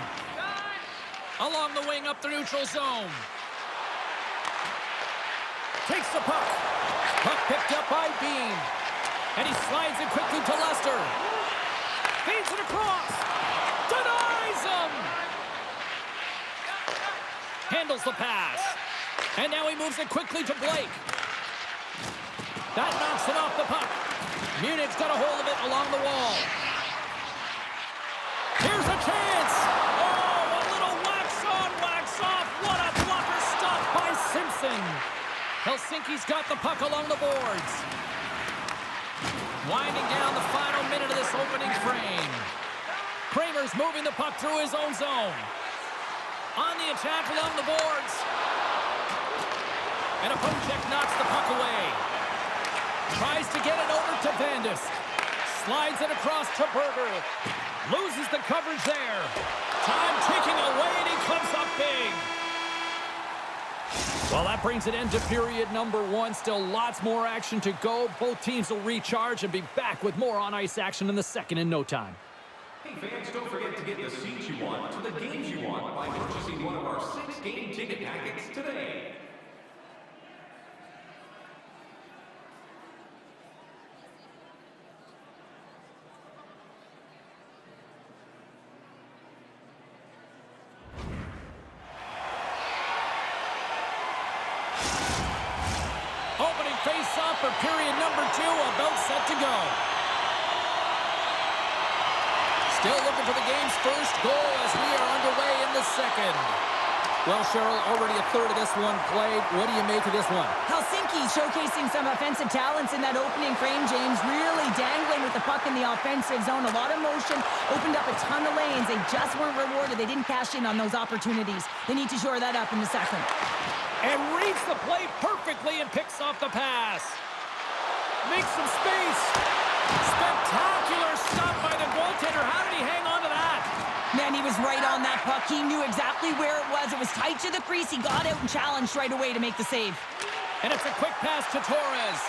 [SPEAKER 1] Along the wing up the neutral zone. Takes the puck. Puck picked up by Bean. And he slides it quickly to Lester. Feeds it across. Denies him! Handles the pass. And now he moves it quickly to Blake. That knocks it off the puck. Munich's got a hold of it along the wall. Here's a chance! Oh, a little wax on, wax off. What a blocker stop by Simpson. Helsinki's got the puck along the boards. Winding down the final minute of this opening frame. Kramer's moving the puck through his own zone. On the attack along the boards. And a poke check knocks the puck away. Tries to get it over to Vandis. Slides it across to Berger. Loses the coverage there. Time ticking away, and he comes up big. Well, that brings an end to period number one. Still lots more action to go. Both teams will recharge and be back with more on-ice action in the second in no time.
[SPEAKER 3] Hey fans, don't forget to get the seats you want to the games you want by purchasing one of our 6 game ticket packets today.
[SPEAKER 1] Opening face-off for period number 2, about set to go. Still looking for the game's first goal as we are underway in the second. Well, Cheryl, already a third of this one played. What do you make of this one?
[SPEAKER 2] Helsinki showcasing some offensive talents in that opening frame, James. Really dangling with the puck in the offensive zone. A lot of motion, opened up a ton of lanes. They just weren't rewarded. They didn't cash in on those opportunities. They need to shore that up in the second.
[SPEAKER 1] And reads the play perfectly and picks off the pass. Makes some space. Spectacular stop by the goaltender. How did he hang on to that?
[SPEAKER 2] Man, he was right on that puck. He knew exactly where it was. It was tight to the crease. He got out and challenged right away to make the save.
[SPEAKER 1] And it's a quick pass to Torres.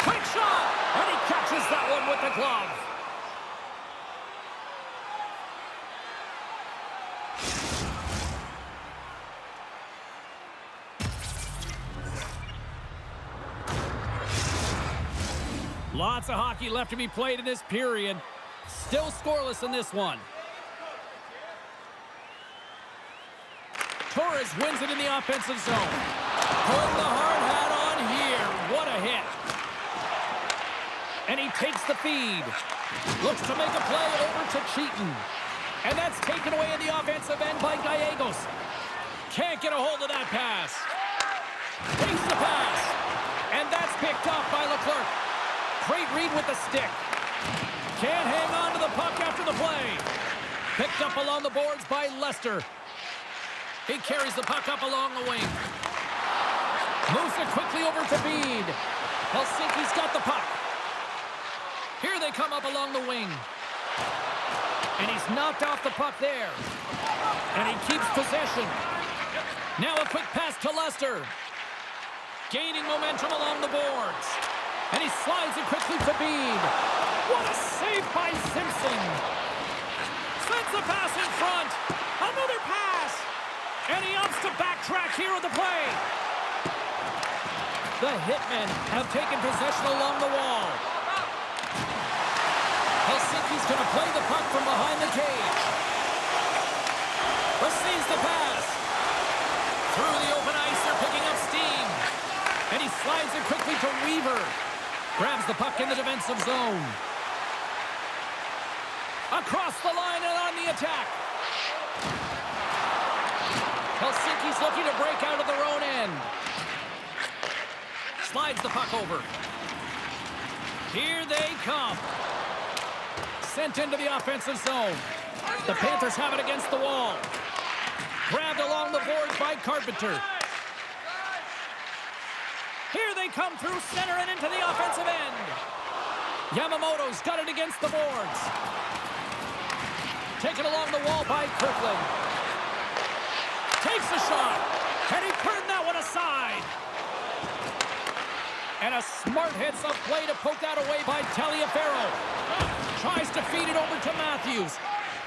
[SPEAKER 1] Quick shot! And he catches that one with the glove. Lots of hockey left to be played in this period. Still scoreless in this one. Torres wins it in the offensive zone. Put the hard hat on here. What a hit. And he takes the feed. Looks to make a play over to Cheaton. And that's taken away in the offensive end by Gallegos. Can't get a hold of that pass. Takes the pass. And that's picked off by Leclerc. Great read with the stick. Can't hang on to the puck after the play. Picked up along the boards by Lester. He carries the puck up along the wing. Moves it quickly over to Bede. Helsinki's got the puck. Here they come up along the wing. And he's knocked off the puck there. And he keeps possession. Now a quick pass to Lester. Gaining momentum along the boards. And he slides it quickly to Bede. What a save by Simpson. Sends the pass in front. Another pass. And he opts to backtrack here with the play. The Hitmen have taken possession along the wall. Helsinki's going to play the puck from behind the cage. Receives the pass. Through the open ice, they're picking up steam. And he slides it quickly to Weaver. Grabs the puck in the defensive zone. Across the line and on the attack. Helsinki's looking to break out of their own end. Slides the puck over. Here they come. Sent into the offensive zone. The Panthers have it against the wall. Grabbed along the boards by Carpenter. Here they come through center and into the offensive end. Yamamoto's got it against the boards. Taken along the wall by Kirkland. Takes a shot. And he turned that one aside. And a smart heads-up play to poke that away by Taliaferro. Tries to feed it over to Matthews.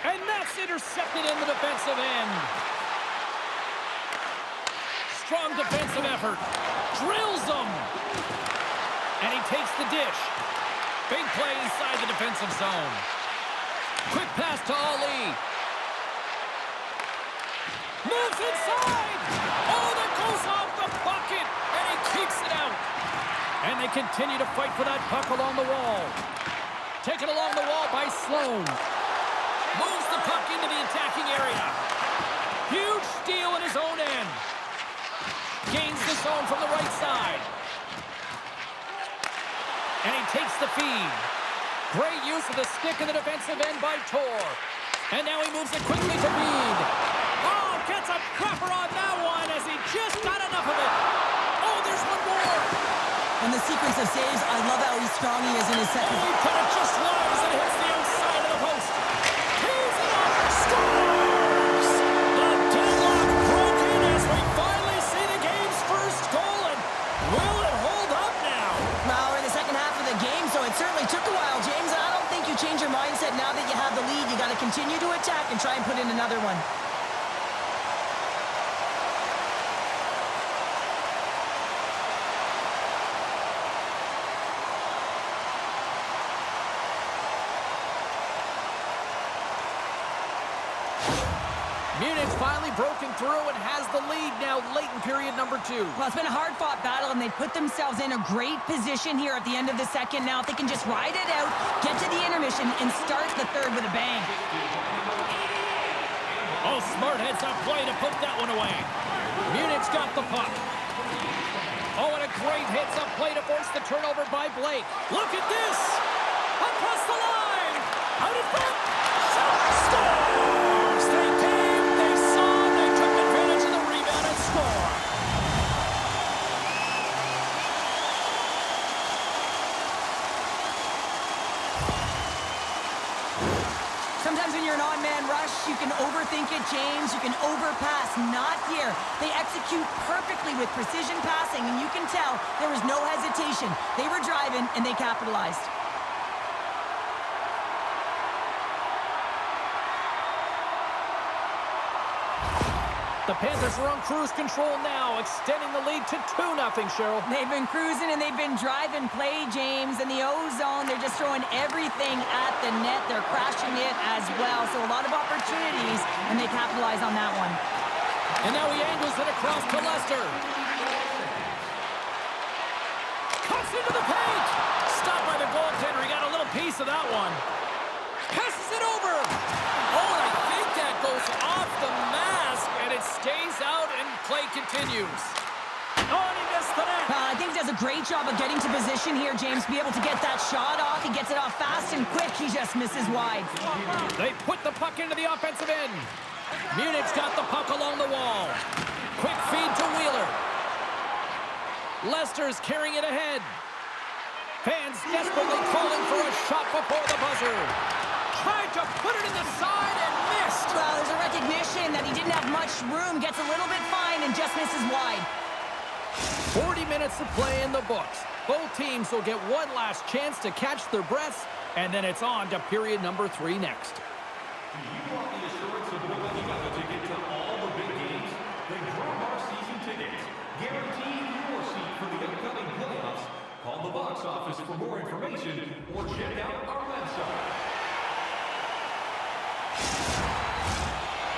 [SPEAKER 1] And that's intercepted in the defensive end. Strong defensive effort. Drills them. And he takes the dish. Big play inside the defensive zone. Quick pass to Ali. Moves inside. Oh, that goes off the bucket. And he keeps it out. And they continue to fight for that puck along the wall. Taken along the wall by Sloan. Moves the puck into the attacking area. Huge steal in his own end. Gains the zone from the right side. And he takes the feed. Great use of the stick in the defensive end by Tor. And now he moves it quickly to Bede. Oh, gets a cropper on that one as he just got enough of it. Oh, there's one more.
[SPEAKER 2] And the sequence of saves, I love how strong he is in his second.
[SPEAKER 1] Oh, he put it just wide as it hits the outside of the post. He's it up. Scores! The deadlock broken as we finally see the game's first goal. And will it hold up now?
[SPEAKER 2] Well, we're in the second half of the game, so it certainly took a while, James. I don't think you change your mindset now that you have the lead. You got to continue to attack and try and put in another one.
[SPEAKER 1] Munich's finally broken through and has the lead now late in period number 2.
[SPEAKER 2] Well, it's been a hard-fought battle, and they put themselves in a great position here at the end of the second. Now, if they can just ride it out, get to the intermission, and start the third with a bang.
[SPEAKER 1] Oh, smart heads-up play to poke that one away. Munich's got the puck. Oh, and a great heads-up play to force the turnover by Blake. Look at this! Across the line! Out in front! Scores! They came, they saw, they took advantage of the rebound and score.
[SPEAKER 2] sometimes when you're an on-man rush, you can overthink it, James. You can overpass. Not here. They execute perfectly with precision passing, and you can tell there was no hesitation. They were driving, and they capitalized.
[SPEAKER 1] The Panthers are on cruise control now, extending the lead to 2-0, Cheryl.
[SPEAKER 2] They've been cruising and they've been driving play, James. In the O-zone, they're just throwing everything at the net. They're crashing it as well. So a lot of opportunities, and they capitalize on that one.
[SPEAKER 1] And now he angles it across to Lester. Cuts into the paint. Stopped by the goaltender. He got a little piece of that one. Passes it over. Oh, I think that goes off the mask, and it stays out, and play continues. Oh, and he missed the net.
[SPEAKER 2] I think he does a great job of getting to position here, James, to be able to get that shot off. He gets it off fast and quick. He just misses wide.
[SPEAKER 1] They put the puck into the offensive end. Munich's got the puck along the wall. Quick feed to Wheeler. Lester's carrying it ahead. Fans desperately calling for a shot before the buzzer. Tried to put it in the side and missed.
[SPEAKER 2] Well, there's a recognition that he didn't have much room. Gets a little bit fine and just misses wide.
[SPEAKER 1] 40 minutes of play in the books. Both teams will get one last chance to catch their breaths, and then it's on to period number 3 next.
[SPEAKER 3] Do you want the assurance of knowing you got the ticket to all the big games? Then grab our season tickets. Guarantee your seat for the upcoming playoffs. Call the box office for more information or check out our website.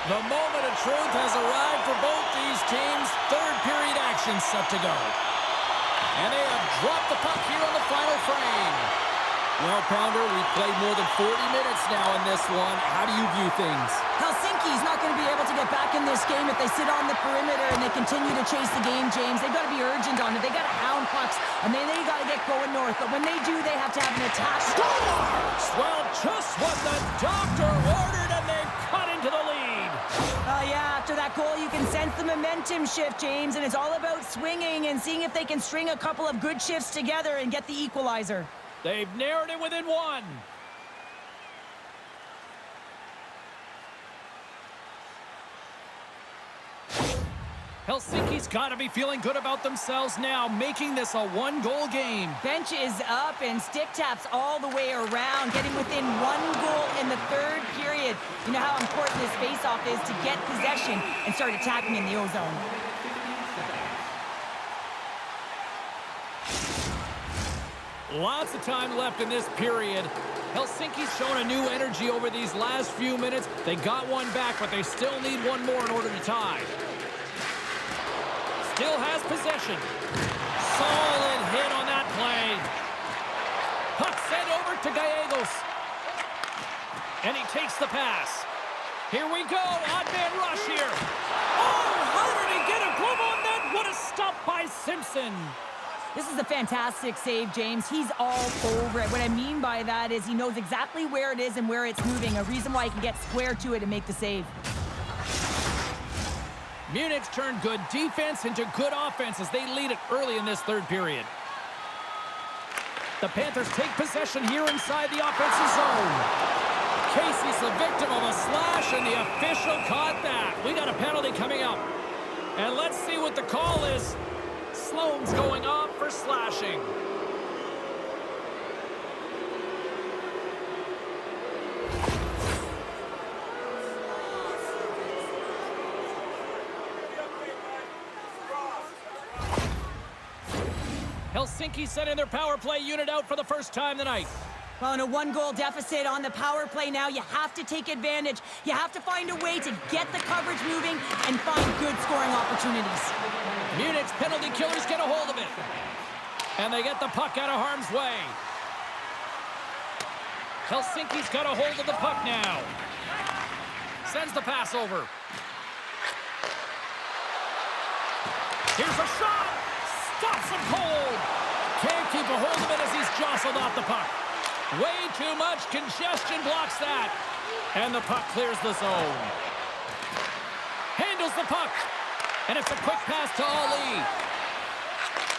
[SPEAKER 1] The moment of truth has arrived for both these teams. Third period action set to go. And they have dropped the puck here on the final frame. Well, Pounder, we've played more than 40 minutes now in this one. How do you view things?
[SPEAKER 2] Helsinki's not going to be able to get back in this game if they sit on the perimeter and they continue to chase the game, James. They've got to be urgent on it. They've got to hound pucks, and then they got to get going north. But when they do, they have to have an attack.
[SPEAKER 1] Scores! Well, just what the doctor ordered, and they've cut into the lead.
[SPEAKER 2] Yeah, after that goal, you can sense the momentum shift, James, and it's all about swinging and seeing if they can string a couple of good shifts together and get the equalizer.
[SPEAKER 1] They've narrowed it within one. Helsinki's got to be feeling good about themselves now, making this a one-goal game.
[SPEAKER 2] Bench is up and stick taps all the way around, getting within 1 goal in the third period. You know how important this faceoff is to get possession and start attacking in the O-zone.
[SPEAKER 1] Lots of time left in this period. Helsinki's shown a new energy over these last few minutes. They got one back, but they still need one more in order to tie. Still has possession. Solid hit on that play. Puck sent over to Gallegos. And he takes the pass. Here we go. Odd man rush here. Oh, how did he get a glove on that? What a stop by Simpson.
[SPEAKER 2] This is a fantastic save, James. He's all over it. What I mean by that is he knows exactly where it is and where it's moving, a reason why he can get square to it and make the save.
[SPEAKER 1] Munich turned good defense into good offense as they lead it early in this third period. The Panthers take possession here inside the offensive zone. Casey's the victim of a slash, and the official caught that. We got a penalty coming up. And let's see what the call is. Sloan's going off for slashing. Helsinki sending their power play unit out for the first time tonight.
[SPEAKER 2] Well, in a 1-goal deficit on the power play now, you have to take advantage. You have to find a way to get the coverage moving and find good scoring opportunities.
[SPEAKER 1] Munich's penalty killers get a hold of it. And they get the puck out of harm's way. Helsinki's got a hold of the puck now. Sends the pass over. Here's a shot. Stops him cold. Can't keep a hold of it as he's jostled off the puck. Way too much congestion blocks that. And the puck clears the zone. Handles the puck. And it's a quick pass to Ali.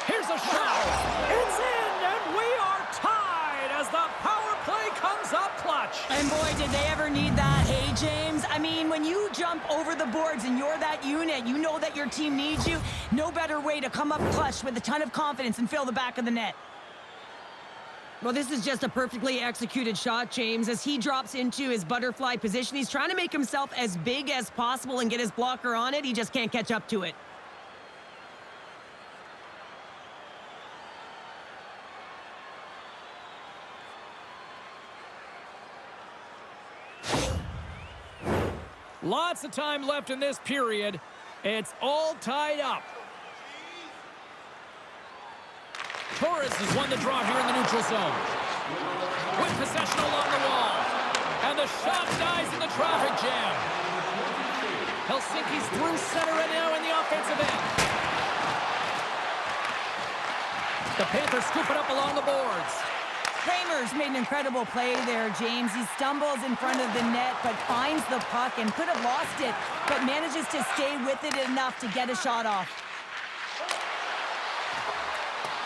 [SPEAKER 1] Here's a shot. It's in, and we are tied as the power play comes up clutch.
[SPEAKER 2] And boy, did they ever need that. James. I mean, when you jump over the boards and you're that unit, you know that your team needs you. No better way to come up clutch with a ton of confidence and fill the back of the net. Well, this is just a perfectly executed shot, James. As he drops into his butterfly position, he's trying to make himself as big as possible and get his blocker on it. He just can't catch up to it.
[SPEAKER 1] Lots of time left in this period. It's all tied up. Torres has won the draw here in the neutral zone. With possession along the wall. And the shot dies in the traffic jam. Helsinki's through center and now in the offensive end. The Panthers scoop it up along the boards.
[SPEAKER 2] Kramer's made an incredible play there, James. He stumbles in front of the net, but finds the puck and could have lost it, but manages to stay with it enough to get a shot off.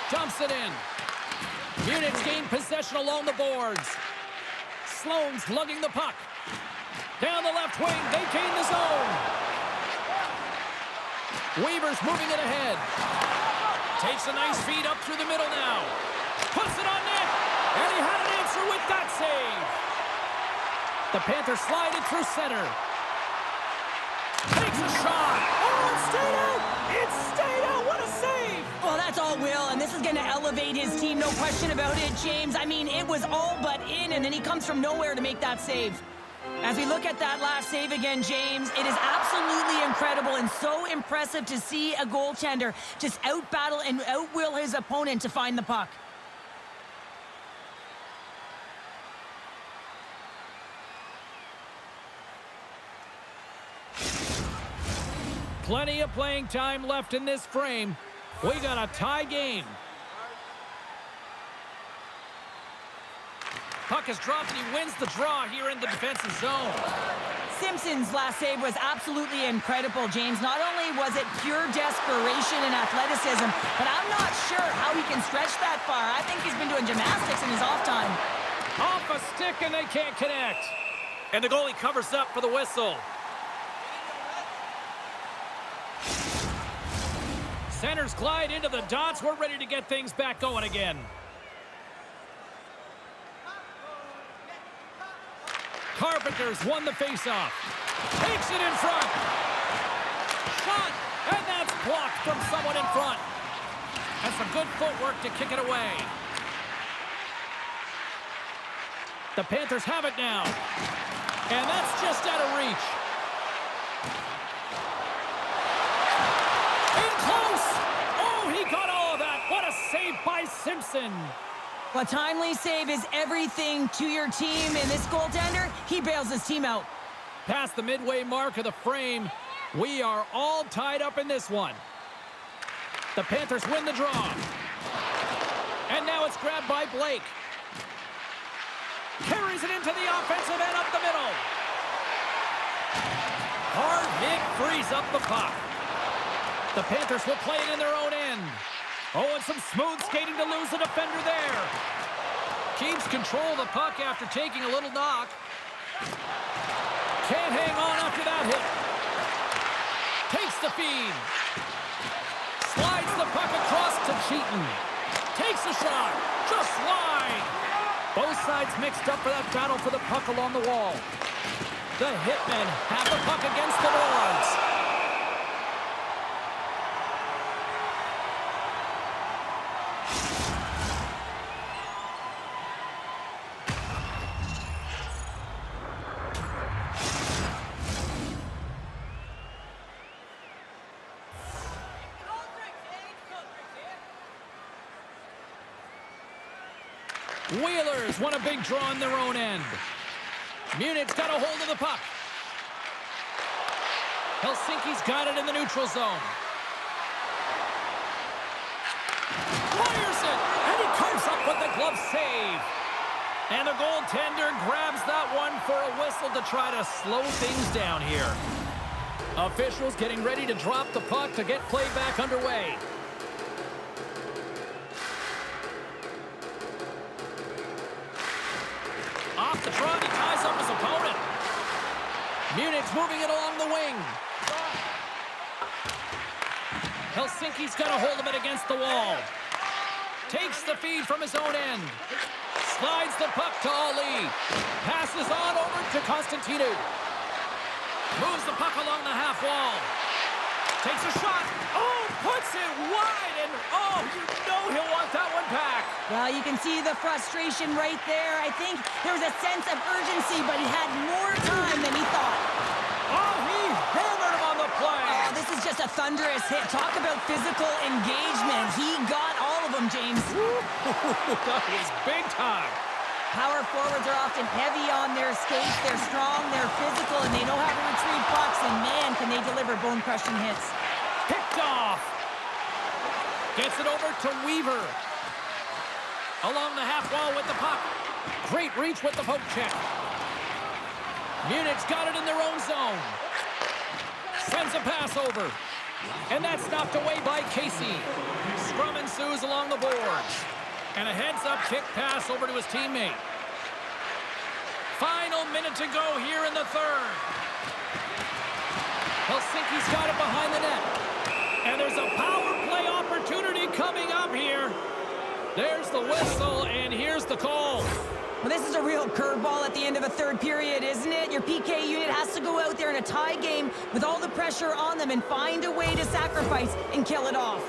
[SPEAKER 1] Dumps it in. Munich's gained possession along the boards. Sloan's lugging the puck. Down the left wing, they gain the zone. Weaver's moving it ahead. Takes a nice feed up through the middle now. Puts it on net. And he had an answer with that save. The Panthers slide it through center. Takes a shot. Oh, it stayed out. It stayed out. What a save.
[SPEAKER 2] Well, that's all Will, and this is going to elevate his team, no question about it, James. I mean, it was all but in, and then he comes from nowhere to make that save. As we look at that last save again, James, it is absolutely incredible and so impressive to see a goaltender just out-battle and out-will his opponent to find the puck.
[SPEAKER 1] Plenty of playing time left in this frame. We got a tie game. Puck is dropped and he wins the draw here in the defensive zone.
[SPEAKER 2] Simpson's last save was absolutely incredible, James. Not only was it pure desperation and athleticism, but I'm not sure how he can stretch that far. I think he's been doing gymnastics in his off time.
[SPEAKER 1] Off a stick and they can't connect. And the goalie covers up for the whistle. Centers glide into the dots. We're ready to get things back going again. Carpenter's won the faceoff. Takes it in front. Shot. And that's blocked from someone in front. And some good footwork to kick it away. The Panthers have it now. And that's just out of reach. He got all of that. What a save by Simpson.
[SPEAKER 2] A timely save is everything to your team, and this goaltender, he bails his team out.
[SPEAKER 1] Past the midway mark of the frame, we are all tied up in this one. The Panthers win the draw. And now it's grabbed by Blake. Carries it into the offensive end up the middle. Hard hit frees up the puck. The Panthers will play it in their own end. Oh, and some smooth skating to lose the defender there. Keeps control of the puck after taking a little knock. Can't hang on after that hit. Takes the feed. Slides the puck across to Cheaton. Takes a shot. Just wide. Both sides mixed up for that battle for the puck along the wall. The Hitmen have the puck against the boards. Wheelers won a big draw in their own end. Munich's got a hold of the puck. Helsinki's got it in the neutral zone. Fires it, and he comes up with the glove save. And the goaltender grabs that one for a whistle to try to slow things down here. Officials getting ready to drop the puck to get play back underway. Off the draw, he ties up his opponent. Munich's moving it along the wing. Helsinki's got a hold of it against the wall. Takes the feed from his own end. Slides the puck to Ali. Passes on over to Constantinu. Moves the puck along the half wall. Takes a shot. Oh, puts it wide. And, oh, you know he'll want that one back.
[SPEAKER 2] Well, you can see the frustration right there. I think there was a sense of urgency, but he had more time than he thought.
[SPEAKER 1] Oh, he hammered him on the play.
[SPEAKER 2] Oh, this is just a thunderous hit. Talk about physical engagement. He got all of them, James.
[SPEAKER 1] That is big time.
[SPEAKER 2] Power forwards are often heavy on their skates. They're strong, they're physical, and they know how to retrieve pucks. And man, can they deliver bone-crushing hits.
[SPEAKER 1] Picked off. Gets it over to Weaver. Along the half wall with the puck. Great reach with the poke check. Munich's got it in their own zone. Sends a pass over. And that's knocked away by Casey. Scrum ensues along the boards. And a heads-up kick pass over to his teammate. Final minute to go here in the third. Helsinki's got it behind the net. And there's a power play opportunity coming up here. There's the whistle, and here's the call.
[SPEAKER 2] Well, this is a real curveball at the end of a third period, isn't it? Your PK unit has to go out there in a tie game with all the pressure on them and find a way to sacrifice and kill it off.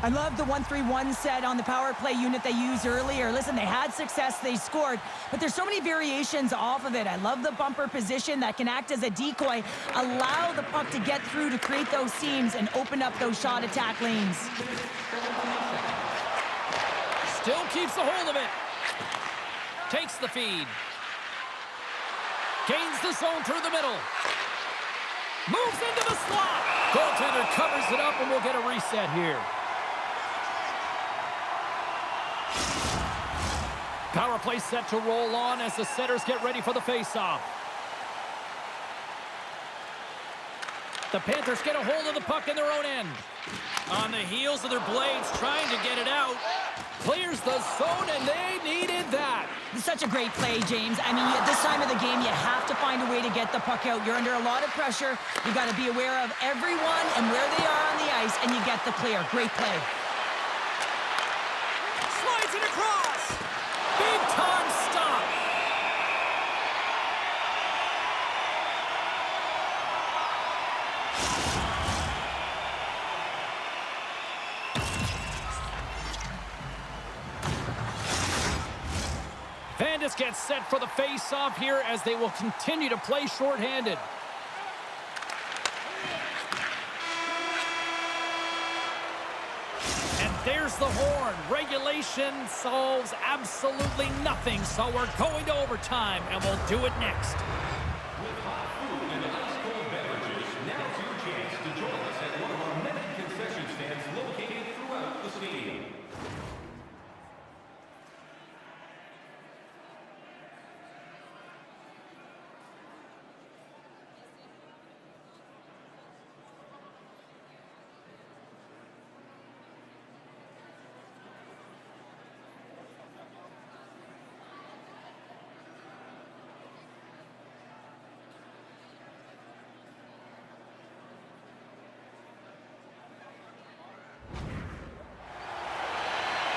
[SPEAKER 2] I love the 1-3-1 set on the power play unit they used earlier. Listen, they had success, they scored, but there's so many variations off of it. I love the bumper position that can act as a decoy, allow the puck to get through to create those seams and open up those shot attack lanes.
[SPEAKER 1] Still keeps a hold of it. Takes the feed. Gains the zone through the middle. Moves into the slot. Goaltender covers it up, and we'll get a reset here. Power play set to roll on as the setters get ready for the faceoff. The Panthers get a hold of the puck in their own end. On the heels of their blades, trying to get it out. Clears the zone, and they needed that.
[SPEAKER 2] It's such a great play, James. I mean, at this time of the game, you have to find a way to get the puck out. You're under a lot of pressure. You got to be aware of everyone and where they are on the ice, and you get the clear. Great play.
[SPEAKER 1] Slides it across. Big time stop. Vandis gets set for the face-off here as they will continue to play shorthanded. There's the horn. Regulation solves absolutely nothing, so we're going to overtime, and we'll do it next.
[SPEAKER 3] With hot food and ice-cold beverages, now's your chance to join us at one of our many concession stands located throughout the stadium.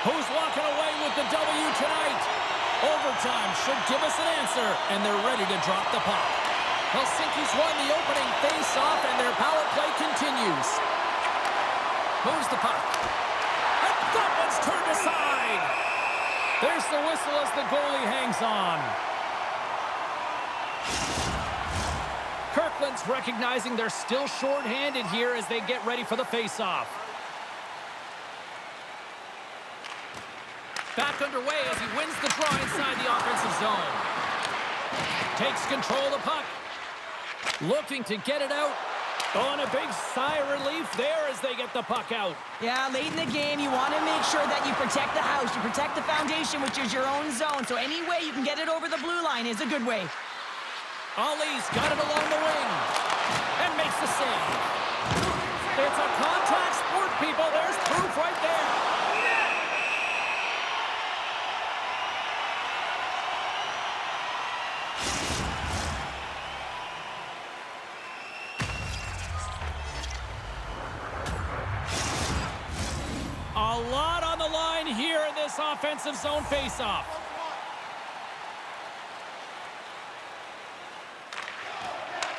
[SPEAKER 1] Who's walking away with the W tonight? Overtime should give us an answer, and they're ready to drop the puck. Helsinki's won the opening face-off, and their power play continues. Moves the puck. And that one's turned aside. There's the whistle as the goalie hangs on. Kirkland's recognizing they're still short-handed here as they get ready for the face-off. Back underway as he wins the draw inside the offensive zone. Takes control of the puck. Looking to get it out. On a big sigh of relief there as they get the puck out.
[SPEAKER 2] Yeah, late in the game, you want to make sure that you protect the house. You protect the foundation, which is your own zone. So any way you can get it over the blue line is a good way.
[SPEAKER 1] Ali's got it along the wing. And makes the save. It's a contact sport, people. There's proof right there. here in this offensive zone faceoff.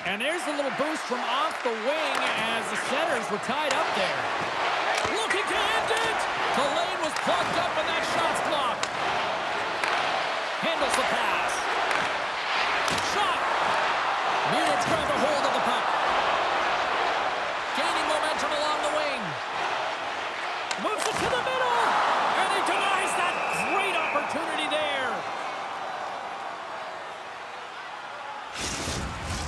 [SPEAKER 1] And there's a little boost from off the wing as the centers were tied up there. Looking to end it! The lane was plugged up and that shot's blocked. Handles the pass. Shot! Munich grabbed a hold of the puck. Gaining momentum along the wing. Moves it to the middle! And he denies that great opportunity there.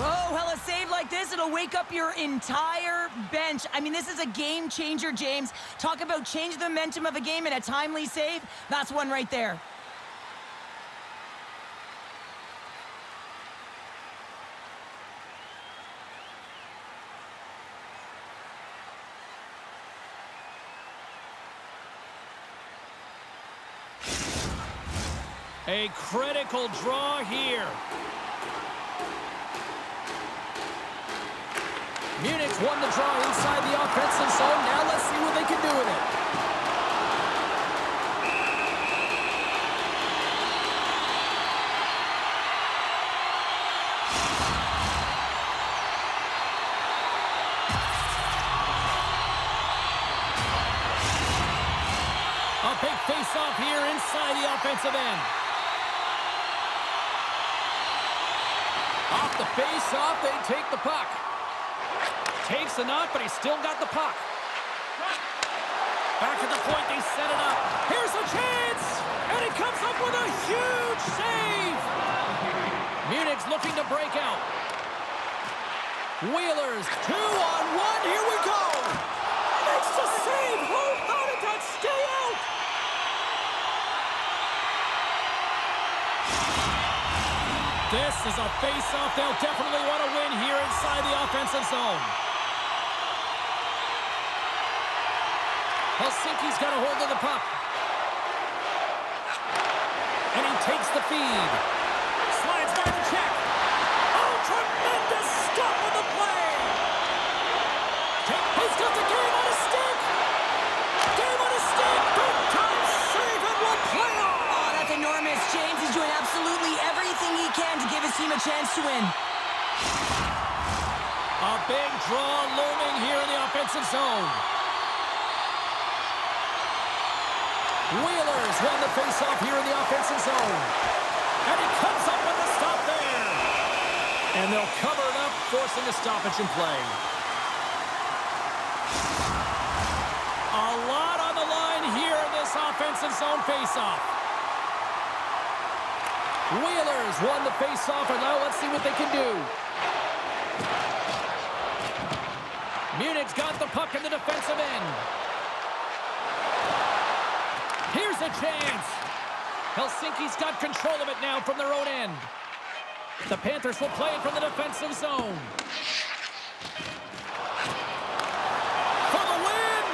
[SPEAKER 2] Oh, well, a save like this, it'll wake up your entire bench. I mean, this is a game changer, James. Talk about change the momentum of a game in a timely save. That's one right there.
[SPEAKER 1] A critical draw here. Munich won the draw inside the offensive zone. Now let's see what they can do with it. A big face-off here inside the offensive end. Off the face-off, they take the puck. Takes the knot, but he's still got the puck. Back at the point, they set it up. Here's a chance! And he comes up with a huge save! Munich's looking to break out. Wheelers, 2-on-1, here we go! Makes the save! Oh, how did that stay out? This is a face-off they'll definitely want to win here inside the offensive zone. Helsinki's got a hold of the puck. And he takes the feed. Slides by the check. Oh, tremendous stop on the play. He's got the game on his stick. Game on his stick. Big time save and will play on.
[SPEAKER 2] Oh, that's enormous. James is doing absolutely everything he can to give his team a chance to win.
[SPEAKER 1] A big draw looming here in the offensive zone. Wheelers won the faceoff here in the offensive zone. And he comes up with the stop there. And they'll cover it up, forcing a stoppage in play. A lot on the line here in this offensive zone faceoff. Wheelers won the faceoff, and now let's see what they can do. Munich's got the puck in the defensive end. Here's a chance. Helsinki's got control of it now from their own end. The Panthers will play it from the defensive zone. For the win!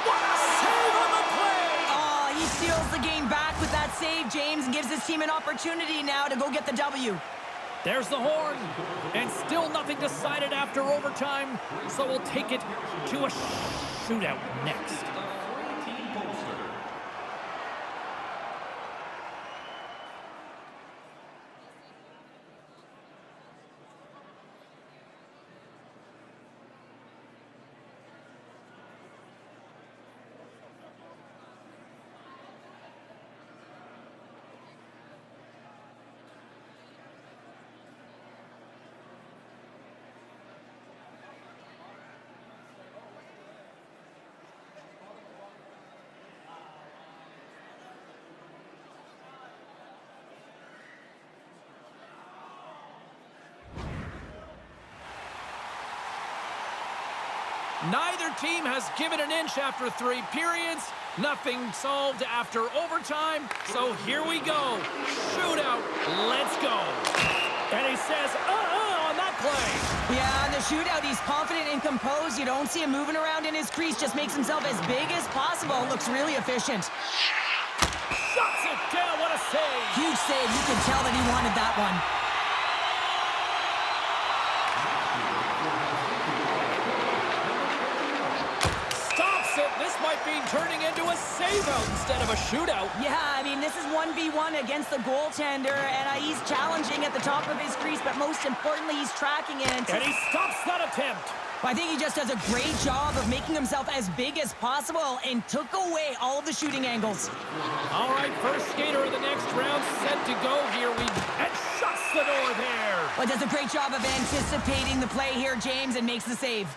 [SPEAKER 1] What a save on the play!
[SPEAKER 2] Oh, he steals the game back with that save, James, and gives his team an opportunity now to go get the W.
[SPEAKER 1] There's the horn, and still nothing decided after overtime, so we'll take it to a shootout next. Neither team has given an inch after 3 periods. Nothing solved after overtime. So here we go. Shootout. Let's go. And he says, on that play.
[SPEAKER 2] Yeah, in the shootout, he's confident and composed. You don't see him moving around in his crease. Just makes himself as big as possible. Looks really efficient.
[SPEAKER 1] Shuts it down. What a save.
[SPEAKER 2] Huge save. You can tell that he wanted that one.
[SPEAKER 1] Stops it. This might be turning into a save-out instead of a shootout.
[SPEAKER 2] Yeah, I mean, this is 1v1 against the goaltender, and he's challenging at the top of his crease, but most importantly, he's tracking it.
[SPEAKER 1] And he stops that attempt.
[SPEAKER 2] I think he just does a great job of making himself as big as possible and took away all of the shooting angles.
[SPEAKER 1] All right, first skater of the next round set to go here. And shuts the door there.
[SPEAKER 2] Well, does a great job of anticipating the play here, James, and makes the save.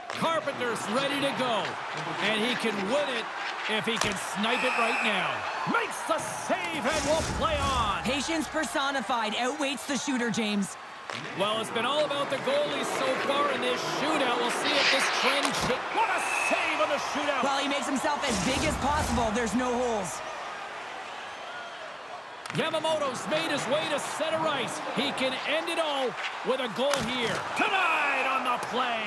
[SPEAKER 1] Carpenter's ready to go, and he can win it if he can snipe it right now. Makes the save and will play on.
[SPEAKER 2] Patience personified outweighs the shooter, James.
[SPEAKER 1] Well, it's been all about the goalies so far in this shootout. We'll see if this trend... What a save on the shootout!
[SPEAKER 2] Well, he makes himself as big as possible. There's no holes.
[SPEAKER 1] Yamamoto's made his way to center ice. He can end it all with a goal here. Tonight on the play.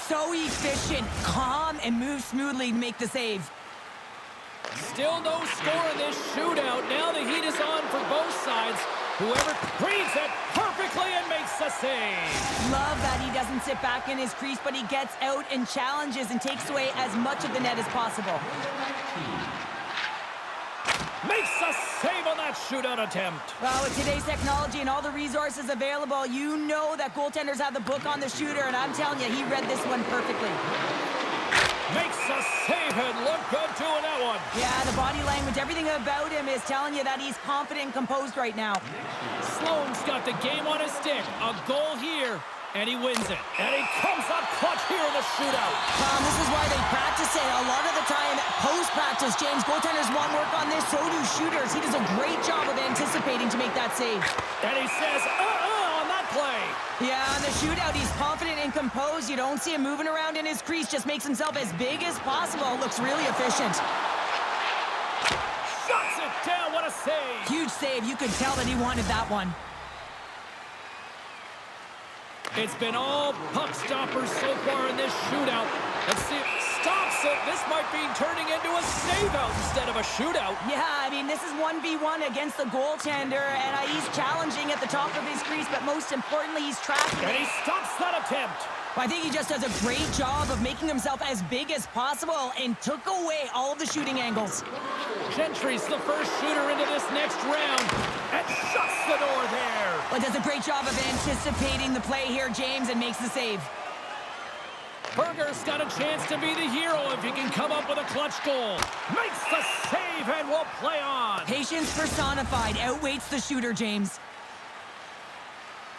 [SPEAKER 2] So efficient, calm, and moves smoothly to make the save.
[SPEAKER 1] Still no score in this shootout. Now the heat is on for both sides. Whoever reads it perfectly and makes the save.
[SPEAKER 2] Love that he doesn't sit back in his crease, but he gets out and challenges and takes away as much of the net as possible.
[SPEAKER 1] Makes a save on that shootout attempt.
[SPEAKER 2] Well, with today's technology and all the resources available, you know that goaltenders have the book on the shooter, and I'm telling you, he read this one perfectly.
[SPEAKER 1] Makes a save and look good doing that one.
[SPEAKER 2] Yeah, the body language, everything about him is telling you that he's confident and composed right now.
[SPEAKER 1] Sloan's got the game on his stick. A goal here, and he wins it. And he comes up clutch here in the shootout.
[SPEAKER 2] This is why they practice it. A lot of the time, post-practice, James, goaltenders want work on this, so do shooters. He does a great job of anticipating to make that save.
[SPEAKER 1] And he says, on that play.
[SPEAKER 2] Yeah, on the shootout, he's confident and composed. You don't see him moving around in his crease. Just makes himself as big as possible. Looks really efficient.
[SPEAKER 1] Shuts it down. What a save.
[SPEAKER 2] Huge save. You could tell that he wanted that one.
[SPEAKER 1] It's been all puck stoppers so far in this shootout. Let's see. Stops it. This might be turning into a save-out instead of a shootout.
[SPEAKER 2] Yeah, I mean, this is 1v1 against the goaltender, and he's challenging at the top of his crease, but most importantly, he's tracking.
[SPEAKER 1] And he stops that attempt.
[SPEAKER 2] I think he just does a great job of making himself as big as possible and took away all of the shooting angles.
[SPEAKER 1] Gentry's the first shooter into this next round and shuts the door there.
[SPEAKER 2] Well, does a great job of anticipating the play here, James, and makes the save.
[SPEAKER 1] Berger's got a chance to be the hero if he can come up with a clutch goal. Makes the save and will play on.
[SPEAKER 2] Patience personified outweighs the shooter, James.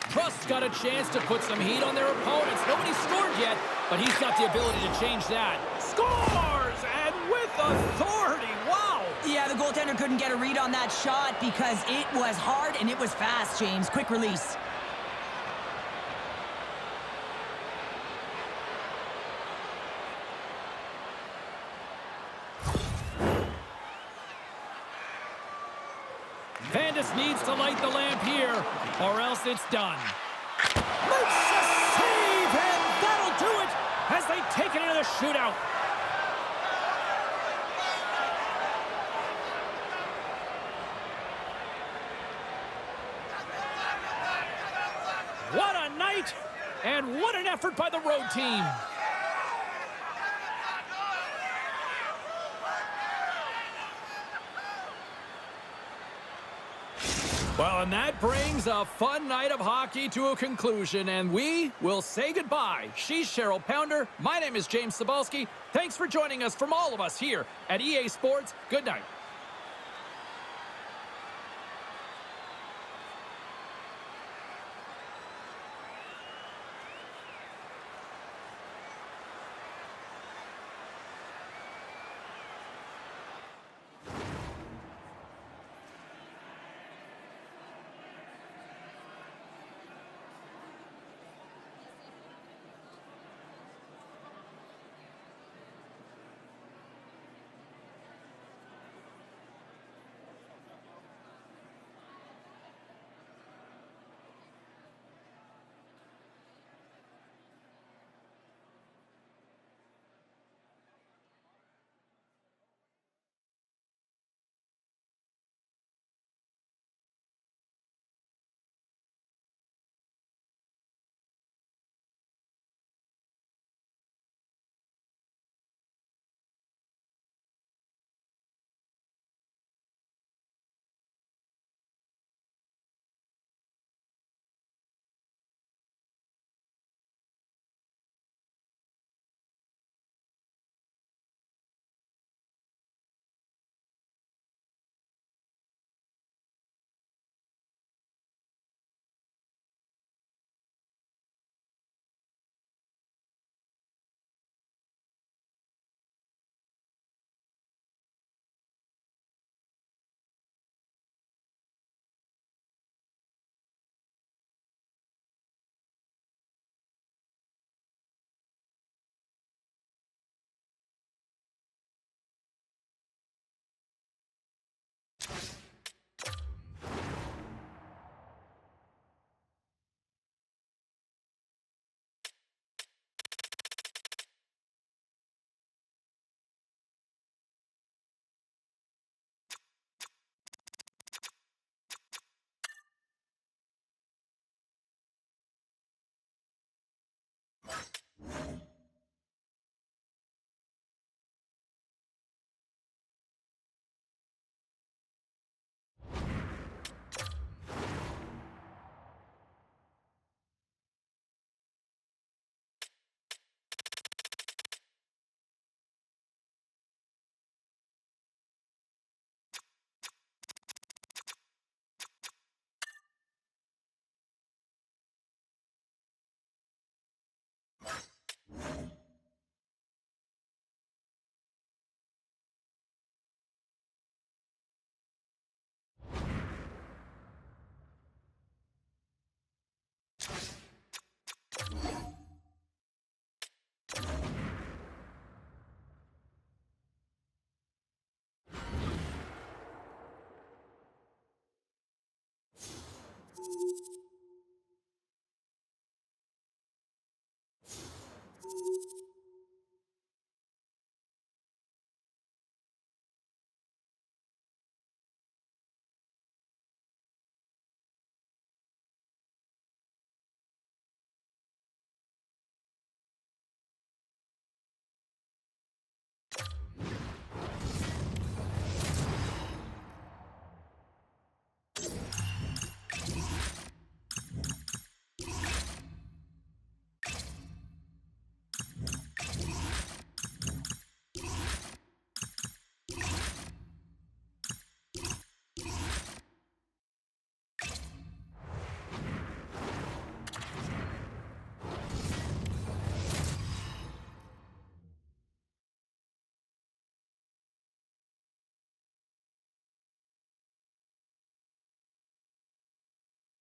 [SPEAKER 1] Trust's got a chance to put some heat on their opponents. Nobody scored yet, but he's got the ability to change that. Scores! And with authority. Wow!
[SPEAKER 2] Yeah, the goaltender couldn't get a read on that shot because it was hard and it was fast, James. Quick release.
[SPEAKER 1] Vandis needs to light the lamp here, or else it's done. Makes a save, and that'll do it as they take it into the shootout. What a night, and what an effort by the road team. Well, and that brings a fun night of hockey to a conclusion, and we will say goodbye. She's Cheryl Pounder. My name is James Cebulski. Thanks for joining us from all of us here at EA Sports. Good night.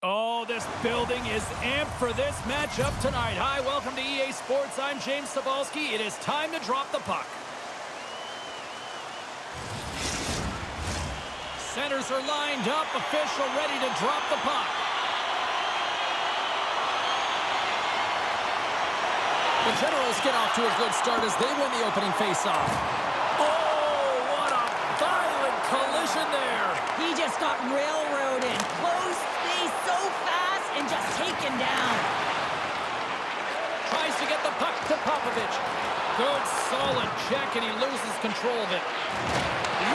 [SPEAKER 1] Oh, this building is amped for this matchup tonight. Hi, welcome to EA Sports. I'm James Cebulski. It is time to drop the puck. Centers are lined up. Official ready to drop the puck. The Generals get off to a good start as they win the opening faceoff. Oh, what a violent collision there.
[SPEAKER 2] He just got railroaded. Close space so fast and just taken down.
[SPEAKER 1] Tries to get the puck to Popovich. Good, solid check, and he loses control of it.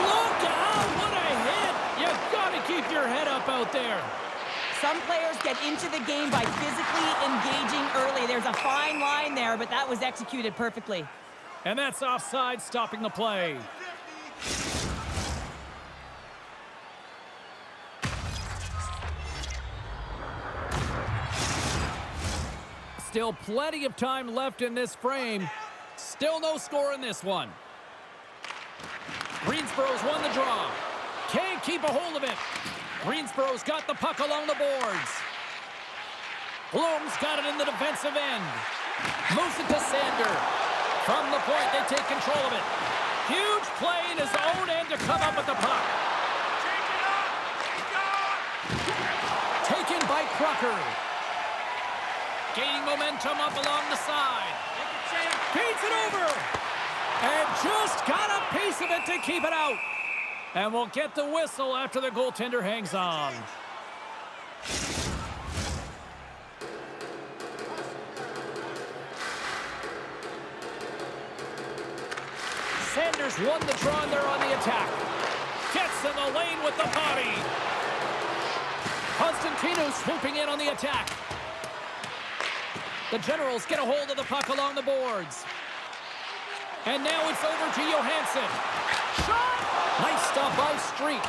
[SPEAKER 1] Look out! What a hit! You gotta keep your head up out there.
[SPEAKER 2] Some players get into the game by physically engaging early. There's a fine line there, but that was executed perfectly.
[SPEAKER 1] And that's offside, stopping the play. Still plenty of time left in this frame. Still no score in this one. Greensboro's won the draw. Can't keep a hold of it. Greensboro's got the puck along the boards. Bloom's got it in the defensive end. Moves it to Sander. From the point, they take control of it. Huge play in his own end to come up with the puck. Taken by Crocker. Gaining momentum up along the side. Feeds it over. And just got a piece of it to keep it out. And we'll get the whistle after the goaltender hangs on. Sanders won the draw and they're on the attack. Gets in the lane with the body. Constantino swooping in on the attack. The Generals get a hold of the puck along the boards. And now it's over to Johansson. Shot! Nice stop by Street.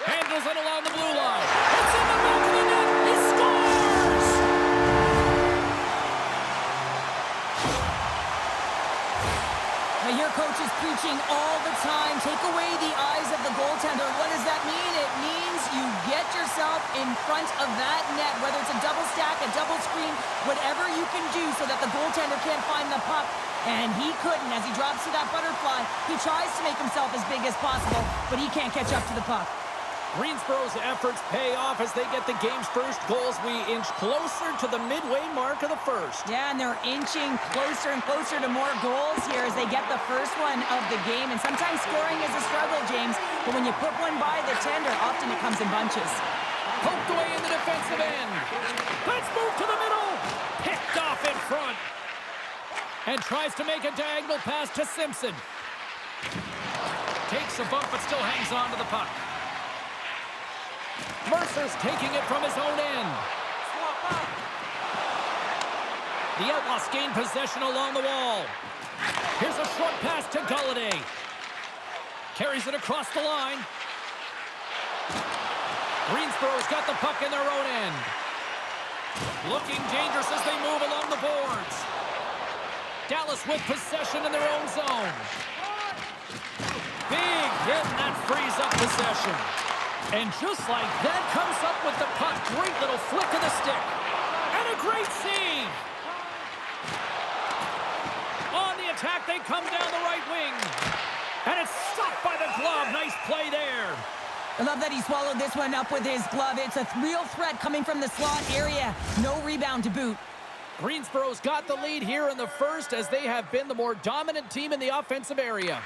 [SPEAKER 1] Handles it along the blue line. It's in the back of the net. He scores!
[SPEAKER 2] Now your coach is preaching all the time. Take away the eyes of the goaltender. What does that mean? It means you get yourself in front of that net, whether it's a double stack, a double screen, whatever you can do so that the goaltender can't find the puck. And he couldn't. As he drops to that butterfly, he tries to make himself as big as possible, but he can't catch up to the puck.
[SPEAKER 1] Greensboro's efforts pay off as they get the game's first goals. We inch closer to the midway mark of the first.
[SPEAKER 2] Yeah, and they're inching closer and closer to more goals here as they get the first one of the game. And sometimes scoring is a struggle, James, but when you put one by the tender, often it comes in bunches.
[SPEAKER 1] Poked away in the defensive end. Let's move to the middle. Picked off in front. And tries to make a diagonal pass to Simpson. Takes a bump, but still hangs on to the puck. Mercer's taking it from his own end. The Outlaws gain possession along the wall. Here's a short pass to Galladay. Carries it across the line. Greensboro's got the puck in their own end. Looking dangerous as they move along the boards. Dallas with possession in their own zone. Big hit, and that frees up possession. And just like that, comes up with the puck. Great little flick of the stick. And a great save. On the attack, they come down the right wing. And it's stopped by the glove. Nice play there.
[SPEAKER 2] I love that he swallowed this one up with his glove. It's a real threat coming from the slot area. No rebound to boot.
[SPEAKER 1] Greensboro's got the lead here in the first as they have been the more dominant team in the offensive area.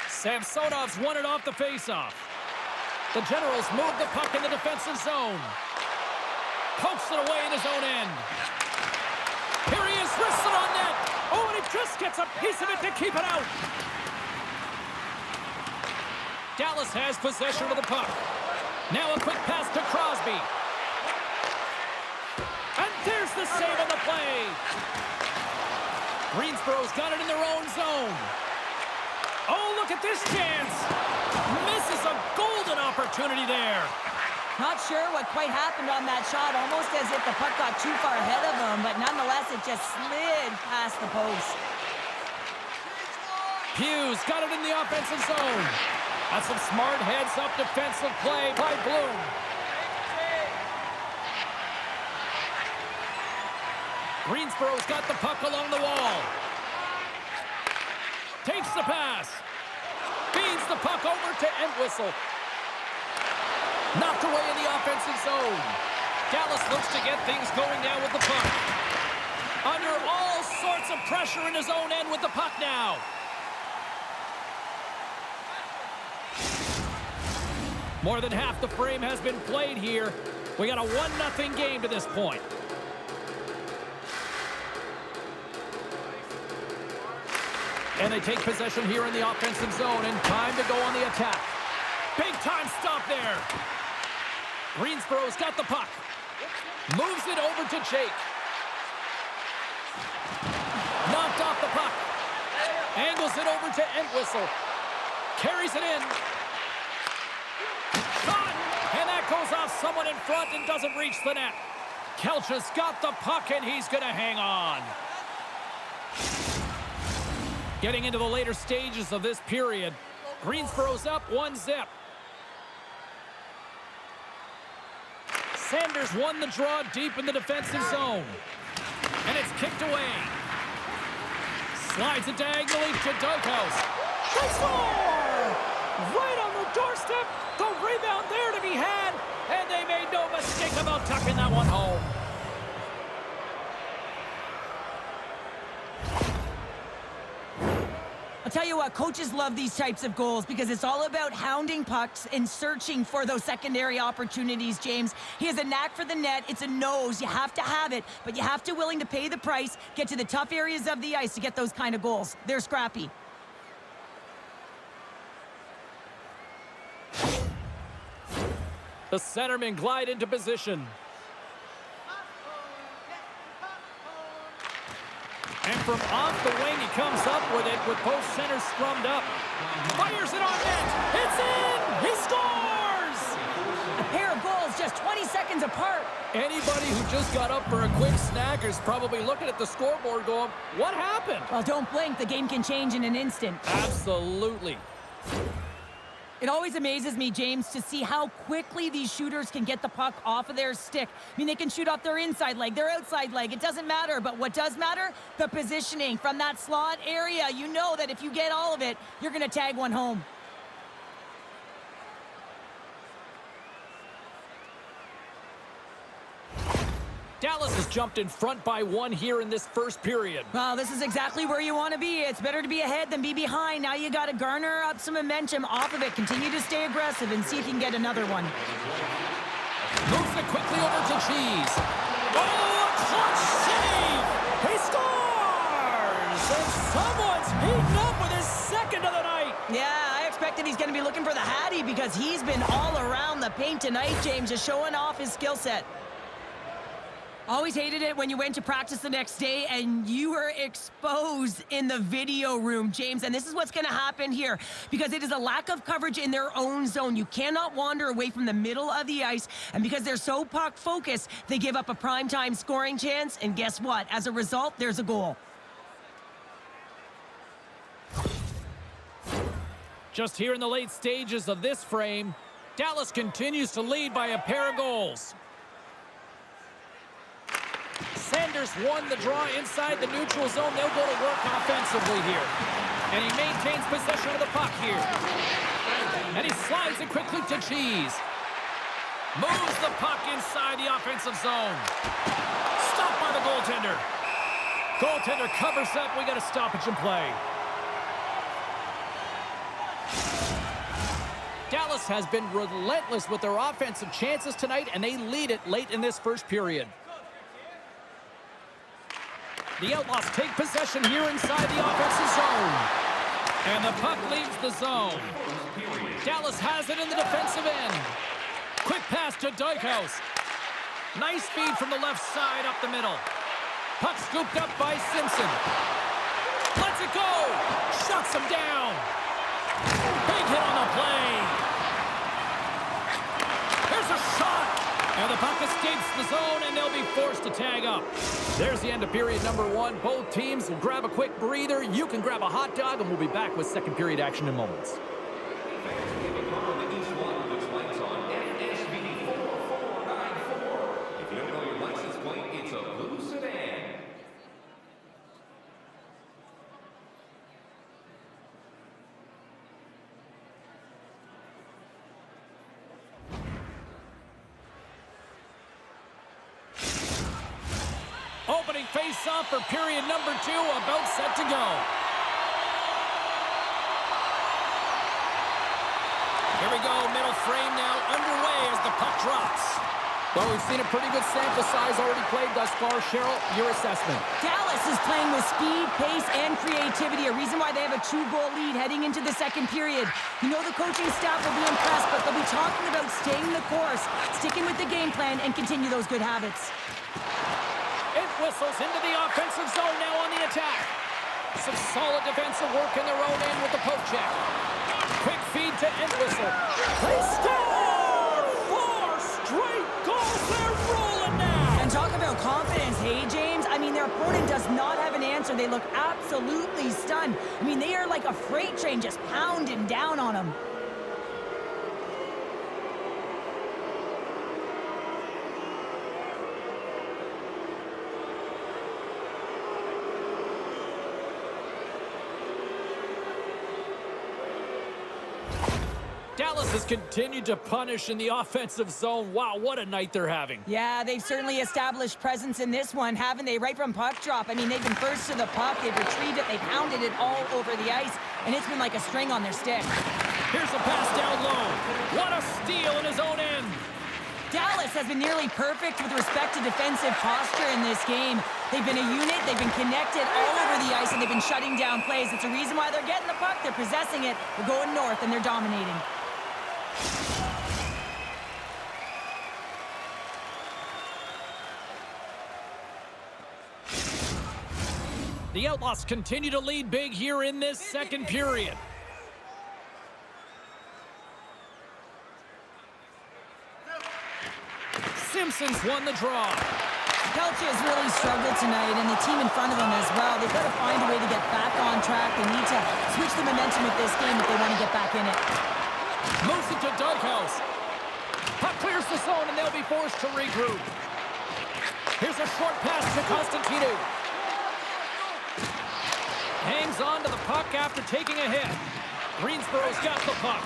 [SPEAKER 1] Samsonov's won it off the faceoff. The Generals move the puck in the defensive zone. Pokes it away in his own end. Here he is, wrists it on net. Oh, and he just gets a piece of it to keep it out. Dallas has possession of the puck. Now a quick pass to Crosby. And there's the save on the play. Greensboro's got it in their own zone. Oh, look at this chance. Misses a golden opportunity there.
[SPEAKER 2] Not sure what quite happened on that shot, almost as if the puck got too far ahead of him, but nonetheless, it just slid past the post.
[SPEAKER 1] Hughes got it in the offensive zone. That's some smart heads-up defensive play by Bloom. Greensboro's got the puck along the wall. Takes the pass. Feeds the puck over to Entwistle. Knocked away in the offensive zone. Dallas looks to get things going now with the puck. Under all sorts of pressure in his own end with the puck now. More than half the frame has been played here. We got a 1-0 game to this point. And they take possession here in the offensive zone, and time to go on the attack. Big time stop there. Greensboro's got the puck. Moves it over to Jake. Knocked off the puck. Angles it over to Entwistle. Carries it in. Shot! And that goes off someone in front and doesn't reach the net. Kelch's got the puck, and he's going to hang on. Getting into the later stages of this period. Greensboro's up 1-0. Sanders won the draw deep in the defensive zone. And it's kicked away. Slides it diagonally to Dughouse. They score! Right on the doorstep. The rebound there to be had. And they made no mistake about tucking that one home.
[SPEAKER 2] I'll tell you what, coaches love these types of goals because it's all about hounding pucks and searching for those secondary opportunities, James. He has a knack for the net. It's a nose. You have to have it, but you have to willing to pay the price, get to the tough areas of the ice to get those kind of goals. They're scrappy.
[SPEAKER 1] The centermen glide into position. And from off the wing, he comes up with it with both centers scrummed up. Fires it on net. It's in! He scores!
[SPEAKER 2] A pair of goals just 20 seconds apart.
[SPEAKER 1] Anybody who just got up for a quick snack is probably looking at the scoreboard going, what happened?
[SPEAKER 2] Well, don't blink. The game can change in an instant.
[SPEAKER 1] Absolutely.
[SPEAKER 2] It always amazes me, James, to see how quickly these shooters can get the puck off of their stick. I mean, they can shoot off their inside leg, their outside leg. It doesn't matter. But what does matter? The positioning from that slot area. You know that if you get all of it, you're going to tag one home.
[SPEAKER 1] Dallas has jumped in front by 1 here in this first period.
[SPEAKER 2] Well, this is exactly where you want to be. It's better to be ahead than be behind. Now you got to garner up some momentum off of it. Continue to stay aggressive and see if you can get another one.
[SPEAKER 1] Moves it quickly over to Cheese. Oh, a clutch save! He scores! And someone's heating up with his second of the night.
[SPEAKER 2] Yeah, I expected he's going to be looking for the Hattie because he's been all around the paint tonight, James, just showing off his skill set. Always hated it when you went to practice the next day and you were exposed in the video room, James. And this is what's going to happen here because it is a lack of coverage in their own zone. You cannot wander away from the middle of the ice. And because they're so puck focused, they give up a primetime scoring chance. And guess what? As a result, there's a goal.
[SPEAKER 1] Just here in the late stages of this frame, Dallas continues to lead by a pair of goals. Sanders won the draw inside the neutral zone. They'll go to work offensively here. And he maintains possession of the puck here. And he slides it quickly to Cheese. Moves the puck inside the offensive zone. Stopped by the goaltender. Goaltender covers up. We got a stoppage in play. Dallas has been relentless with their offensive chances tonight, and they lead it late in this first period. The Outlaws take possession here inside the offensive zone. And the puck leaves the zone. Dallas has it in the defensive end. Quick pass to Dykhouse. Nice feed from the left side up the middle. Puck scooped up by Simpson. Lets it go. Shuts him down. Big hit on the play. Here's a shot. And the puck escapes the zone, and they'll be forced to tag up. There's the end of period number 1. Both teams will grab a quick breather. You can grab a hot dog, and we'll be back with second period action in moments.
[SPEAKER 3] If you don't know your license plate, it's a blue sedan.
[SPEAKER 1] Opening face-off for period number 2, about set to go. Here we go, middle frame now underway as the puck drops.
[SPEAKER 4] Well, we've seen a pretty good sample size already played thus far. Cheryl, your assessment.
[SPEAKER 2] Dallas is playing with speed, pace, and creativity, a reason why they have a 2-goal lead heading into the second period. You know the coaching staff will be impressed, but they'll be talking about staying the course, sticking with the game plan, and continue those good habits.
[SPEAKER 1] It whistles into the offensive zone now on the attack. Some solid defensive work in their own end with the poke check. Quick feed to Entwistle. They score! 4 straight goals. They're rolling now.
[SPEAKER 2] And talk about confidence, hey, James? I mean, their opponent does not have an answer. They look absolutely stunned. I mean, they are like a freight train just pounding down on them.
[SPEAKER 1] Dallas has continued to punish in the offensive zone. Wow, what a night they're having.
[SPEAKER 2] Yeah, they've certainly established presence in this one, haven't they? Right from puck drop. I mean, they've been first to the puck. They've retrieved it. They've pounded it all over the ice, and it's been like a string on their stick.
[SPEAKER 1] Here's a pass down low. What a steal in his own end.
[SPEAKER 2] Dallas has been nearly perfect with respect to defensive posture in this game. They've been a unit. They've been connected all over the ice, and they've been shutting down plays. It's a reason why they're getting the puck. They're possessing it. They're going north, and they're dominating.
[SPEAKER 1] The Outlaws continue to lead big here in this second period. Simpson's won the draw.
[SPEAKER 2] Pelche has really struggled tonight, and the team in front of him as well. They've got to find a way to get back on track. They need to switch the momentum of this game if they want to get back in it.
[SPEAKER 1] Moves it to Dykhouse. Puck clears the zone, and they'll be forced to regroup. Here's a short pass to Constantino. Hangs on to the puck after taking a hit. Greensboro's got the puck.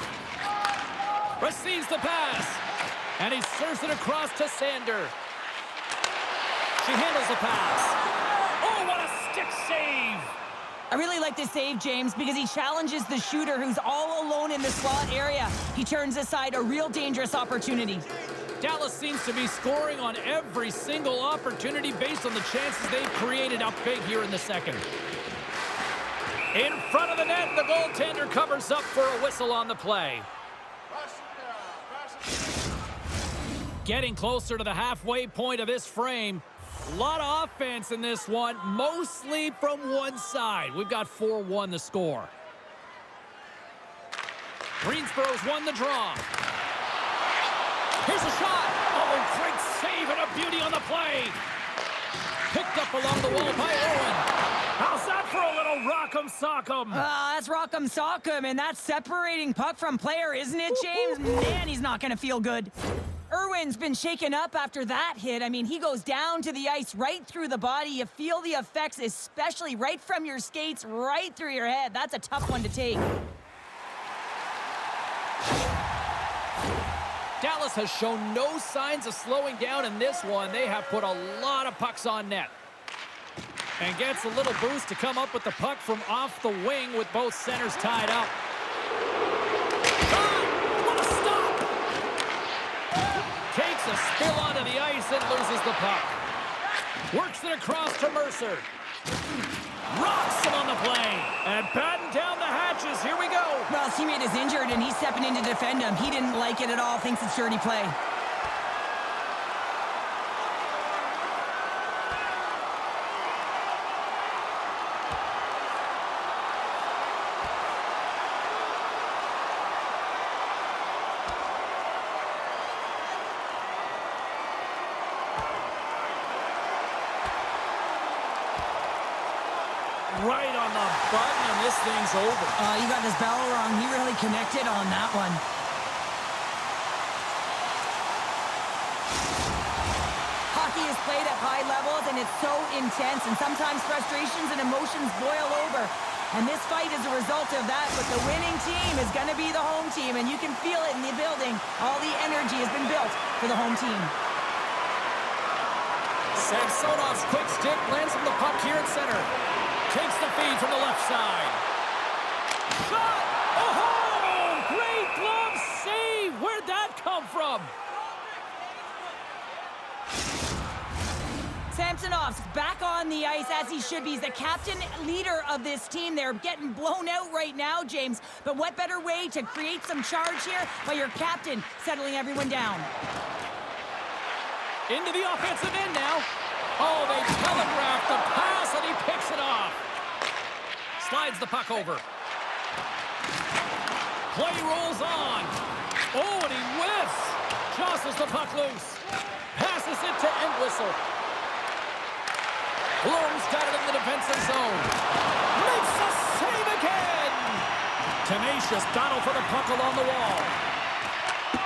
[SPEAKER 1] Receives the pass. And he serves it across to Sander. She handles the pass. Oh, what a stick save!
[SPEAKER 2] I really like this save, James, because he challenges the shooter who's all alone in the slot area. He turns aside a real dangerous opportunity.
[SPEAKER 1] Dallas seems to be scoring on every single opportunity based on the chances they've created up big here in the second. In front of the net, the goaltender covers up for a whistle on the play. Getting closer to the halfway point of this frame. A lot of offense in this one, mostly from one side. We've got 4-1 the score. Greensboro's won the draw. Here's a shot. Oh, great save and a beauty on the play. Picked up along the wall by Owen. How's that for a little rock'em sock'em?
[SPEAKER 2] That's rock'em sock'em, and that's separating puck from player, isn't it, James? Man, he's not going to feel good. Irwin's been shaken up after that hit. I mean, he goes down to the ice right through the body. You feel the effects, especially right from your skates, right through your head. That's a tough one to take.
[SPEAKER 1] Dallas has shown no signs of slowing down in this one. They have put a lot of pucks on net. And gets a little boost to come up with the puck from off the wing with both centers tied up. What a stop! Takes a spill onto the ice and loses the puck. Works it across to Mercer. Rocks him on the play. And batten down the hatches. Here we go.
[SPEAKER 2] Well, his teammate is injured, and he's stepping in to defend him. He didn't like it at all. Thinks it's dirty play.
[SPEAKER 1] Right on the button, and this thing's over.
[SPEAKER 2] You got his bell wrong. He really connected on that one. Hockey is played at high levels, and it's so intense, and sometimes frustrations and emotions boil over. And this fight is a result of that, but the winning team is going to be the home team, and you can feel it in the building. All the energy has been built for the home team.
[SPEAKER 1] Samsonov's quick stick lands him the puck here at center. Takes the feed from the left side. Shot! Oh! Great glove save! Where'd that come from?
[SPEAKER 2] Samsonov's back on the ice as he should be. He's the captain leader of this team. They're getting blown out right now, James. But what better way to create some charge here by your captain settling everyone down?
[SPEAKER 1] Into the offensive end now. Oh, they telegraphed the pass, and he picks it off. Slides the puck over. Play rolls on. Oh, and he whiffs. Jostles the puck loose. Passes it to Entwistle. Bloom's got it in the defensive zone. Makes a save again. Tenacious battle for the puck along the wall.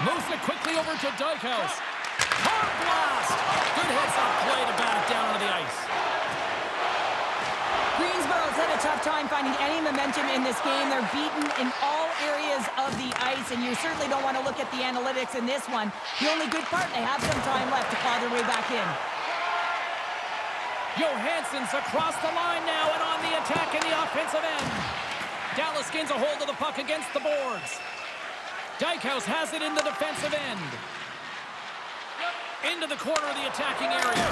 [SPEAKER 1] Moves it quickly over to Dykhouse. Hard blast! Good heads-up play to bat it down onto the ice.
[SPEAKER 2] Greensboro's had a tough time finding any momentum in this game. They're beaten in all areas of the ice, and you certainly don't want to look at the analytics in this one. The only good part, they have some time left to claw their way back in.
[SPEAKER 1] Johansson's across the line now and on the attack in the offensive end. Dallas gains a hold of the puck against the boards. Dykhouse has it in the defensive end. Into the corner of the attacking area.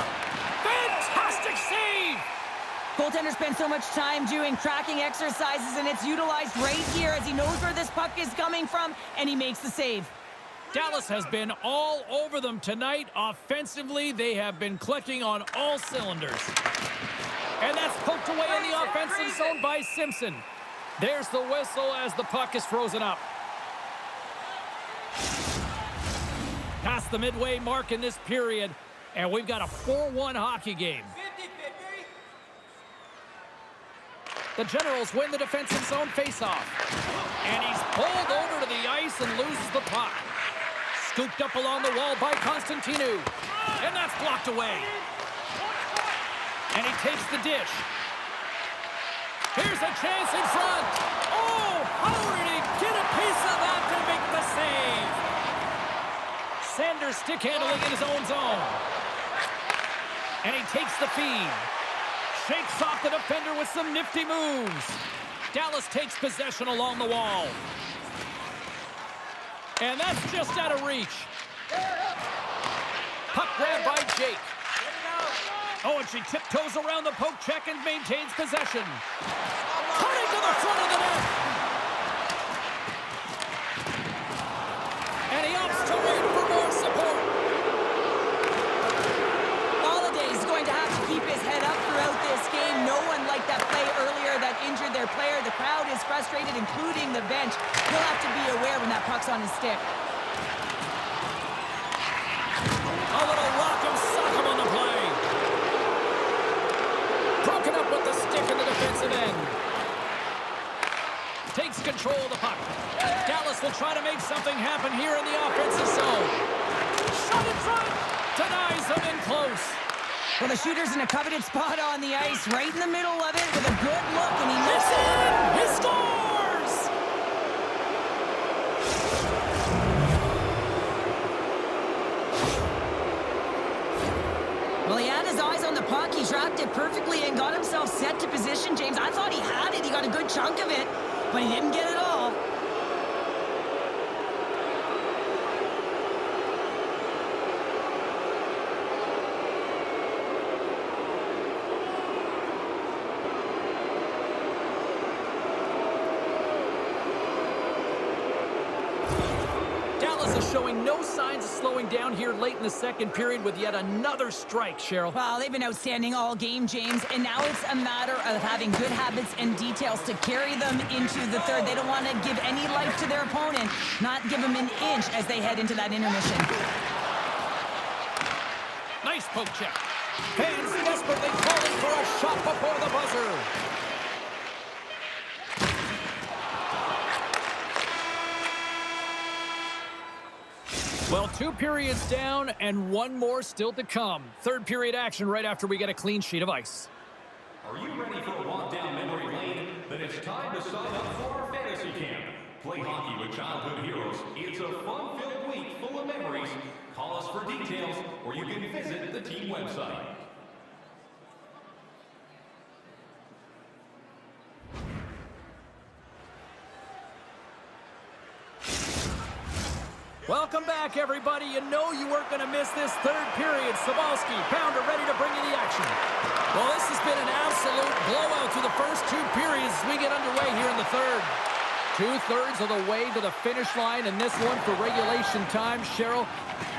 [SPEAKER 1] Fantastic save!
[SPEAKER 2] Goaltender spends so much time doing tracking exercises, and it's utilized right here as he knows where this puck is coming from, and he makes the save.
[SPEAKER 1] Dallas has been all over them tonight. Offensively, they have been clicking on all cylinders. And that's poked away in the offensive zone by Simpson. There's the whistle as the puck is frozen up. Past the midway mark in this period, and we've got a 4-1 hockey game. The Generals win the defensive zone faceoff. And he's pulled over to the ice and loses the puck. Scooped up along the wall by Constantinu. And that's blocked away. And he takes the dish. Here's a chance in front. Oh, how did he get a piece of that to make the save? Sanders stick handling in his own zone. And he takes the feed. Shakes off the defender with some nifty moves. Dallas takes possession along the wall. And that's just out of reach. Puck grab by Jake. Oh, and she tiptoes around the poke check and maintains possession. Cutting to the front of the net. And he opts to wait for more support.
[SPEAKER 2] Holiday's going to have to keep his head up throughout this game. No one liked that play earlier that injured their player. The crowd is frustrated, including the bench. He'll have to be aware when that puck's on his stick.
[SPEAKER 1] A little rock'em sock'em on the play. Broken up with the stick in the defensive end. Takes control of the puck. Dallas will try to make something happen here in the offensive zone. Shot in front. Denies him in close.
[SPEAKER 2] Well, the shooter's in a coveted spot on the ice, right in the middle of it with a good look, and he
[SPEAKER 1] It's
[SPEAKER 2] misses.
[SPEAKER 1] in! He scores!
[SPEAKER 2] Well, he had his eyes on the puck. He tracked it perfectly and got himself set to position, James. I thought he had it. He got a good chunk of it, but he didn't get it all.
[SPEAKER 1] Dallas is showing no signs of slowing down here late in the second period with yet another strike, Cheryl.
[SPEAKER 2] Well, they've been outstanding all game, James, and now it's a matter of having good habits and details to carry them into the third. They don't want to give any life to their opponent, not give them an inch as they head into that intermission.
[SPEAKER 1] Nice poke check. Fans desperately calling for a shot before the buzzer. Well, 2 periods down and 1 more still to come. Third period action right after we get a clean sheet of ice.
[SPEAKER 3] Are you ready for a walk down memory lane? Then it's time to sign up for our fantasy camp. Play hockey with childhood heroes. It's a fun-filled week full of memories. Call us for details, or you can visit the team website.
[SPEAKER 1] Welcome back, everybody. You know you weren't going to miss this third period. Sabalski, Pounder, ready to bring you the action. Well, this has been an absolute blowout through the first 2 periods as we get underway here in the third. 2/3 of the way to the finish line, and this one for regulation time. Cheryl,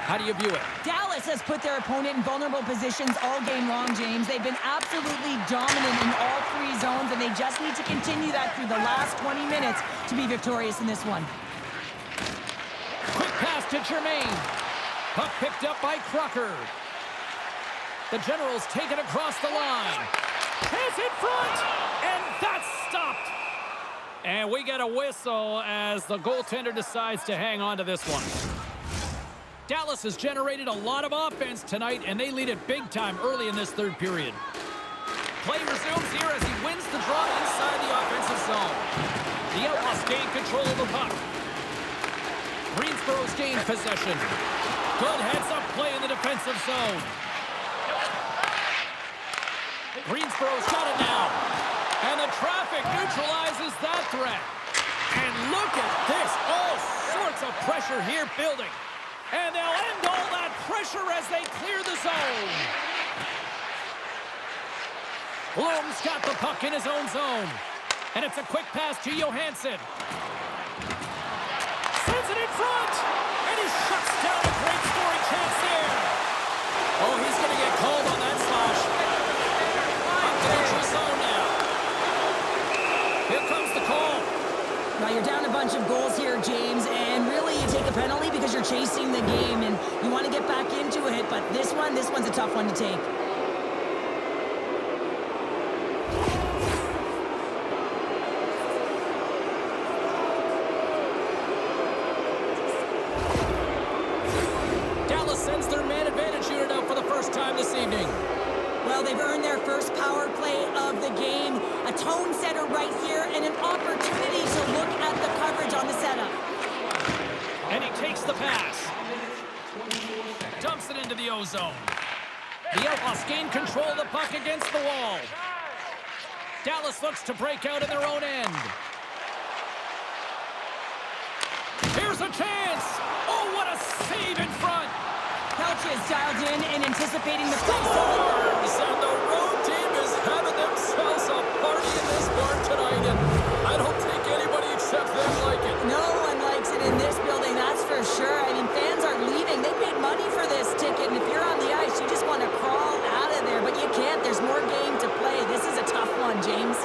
[SPEAKER 1] how do you view it?
[SPEAKER 2] Dallas has put their opponent in vulnerable positions all game long, James. They've been absolutely dominant in all 3 zones, and they just need to continue that through the last 20 minutes to be victorious in this one.
[SPEAKER 1] Quick pass to Germain. Puck picked up by Crocker. The Generals take it across the line. It's in front, and that's stopped. And we get a whistle as the goaltender decides to hang on to this one. Dallas has generated a lot of offense tonight, and they lead it big time early in this third period. Play resumes here as he wins the draw inside the offensive zone. The Outlaws gain control of the puck. Greensboro's gained possession. Good heads-up play in the defensive zone. Greensboro's got it now. And the traffic neutralizes that threat. And look at this. All sorts of pressure here building. And they'll end all that pressure as they clear the zone. Bloom's got the puck in his own zone. And it's a quick pass to Johansson. Sends it in front. And he shuts down a great scoring chance there. Oh, he's going to get called on that slash. Neutral zone now. Here comes the call.
[SPEAKER 2] Now you're down a bunch of goals here, James, and really you take a penalty because you're chasing the game and you want to get back into it, but this one's a tough one to take.
[SPEAKER 1] Dallas sends their man advantage unit out for the first time this evening.
[SPEAKER 2] Well, they've earned their first power play of the game. A tone setter right here and an opportunity to look at the coverage on the setup.
[SPEAKER 1] And he takes the pass. Dumps it into the O-zone. The Outlaws gain control of the puck against the wall. Dallas looks to break out in their own end. Here's a chance. Oh, what a save in front.
[SPEAKER 2] Couch is dialed in and anticipating the play.
[SPEAKER 1] Scores! And the road team is having themselves a party in this barn tonight, and I don't think anybody except them like it.
[SPEAKER 2] No one likes it in this building, that's for sure. I mean, fans are leaving. They paid money for this ticket, and if you're on the ice, you just want to crawl out of there, but you can't. There's more game to play. This is a tough one, James.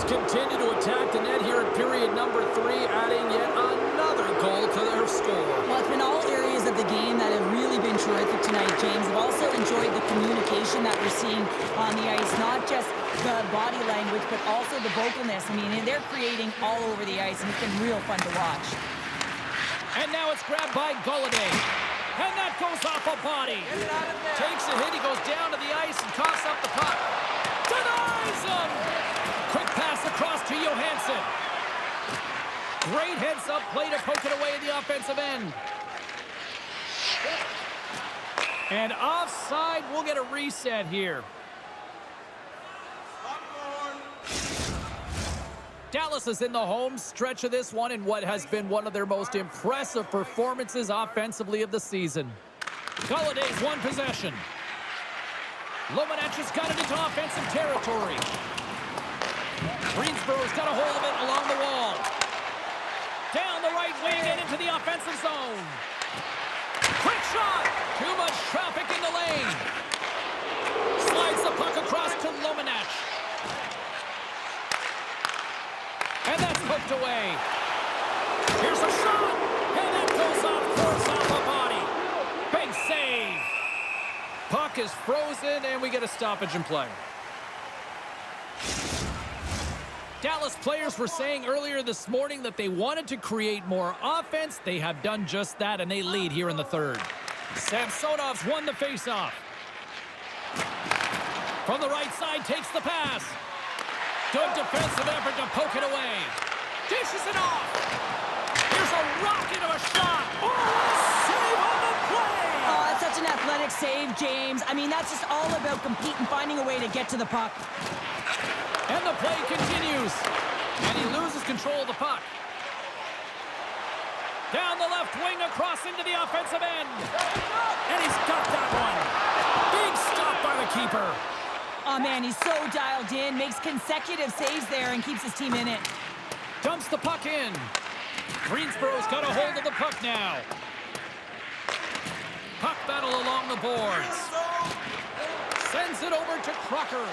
[SPEAKER 1] Continue to attack the net here in period number 3, adding yet another goal to their score.
[SPEAKER 2] Well, it's been all areas of the game that have really been terrific tonight, James. I've also enjoyed the communication that we're seeing on the ice, not just the body language, but also the vocalness. I mean, they're creating all over the ice, and it's been real fun to watch.
[SPEAKER 1] And now it's grabbed by Gameday. And that goes off a body. Takes a hit, he goes down to the ice and coughs up the puck. Denies him! Quick pass across to Johansson. Great heads-up play to poke it away in the offensive end. And offside, we'll get a reset here. Dallas is in the home stretch of this one in what has been one of their most impressive performances offensively of the season. Galladay's won possession. Lomanach has got it into offensive territory. Greensboro's got a hold of it along the wall. Down the right wing and into the offensive zone. Quick shot! Too much traffic in the lane. Slides the puck across to Lomanach. And that's hooked away. Here's a shot! And that goes off course off the body. Big save. Puck is frozen, and we get a stoppage in play. Dallas players were saying earlier this morning that they wanted to create more offense. They have done just that, and they lead here in the third. Samsonov's won the faceoff. From the right side, takes the pass. Good defensive effort to poke it away. Dishes it off. Here's a rocket of a shot. Oh, save on the play.
[SPEAKER 2] Oh, that's such an athletic save, James. I mean, that's just all about competing, finding a way to get to the puck.
[SPEAKER 1] And the play continues. And he loses control of the puck. Down the left wing across into the offensive end. And he's got that one. Big stop by the keeper.
[SPEAKER 2] Oh, man, he's so dialed in. Makes consecutive saves there and keeps his team in it.
[SPEAKER 1] Dumps the puck in. Greensboro's got a hold of the puck now. Puck battle along the boards. Sends it over to Crocker.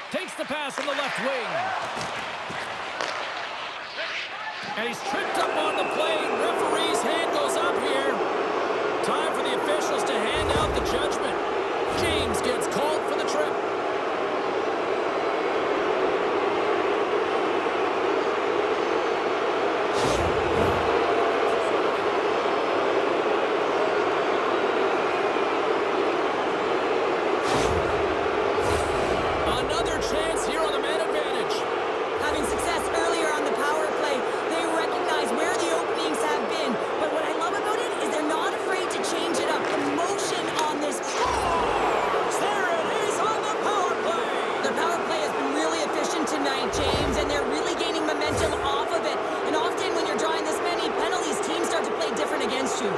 [SPEAKER 1] Takes the pass from the left wing. And he's tripped up on the play. Referee's hand goes up here. Time for the officials to hand out the judgment. James gets called for the trip. Another chance here on the man advantage.
[SPEAKER 2] Having success earlier on the power play, they recognize where the openings have been. But what I love about it is they're not afraid to change it up. The motion on this.
[SPEAKER 1] There it is on the power play.
[SPEAKER 2] Their power play has been really efficient tonight, James, and they're really gaining momentum off of it. And often when you're drawing this many penalties, teams start to play different against you.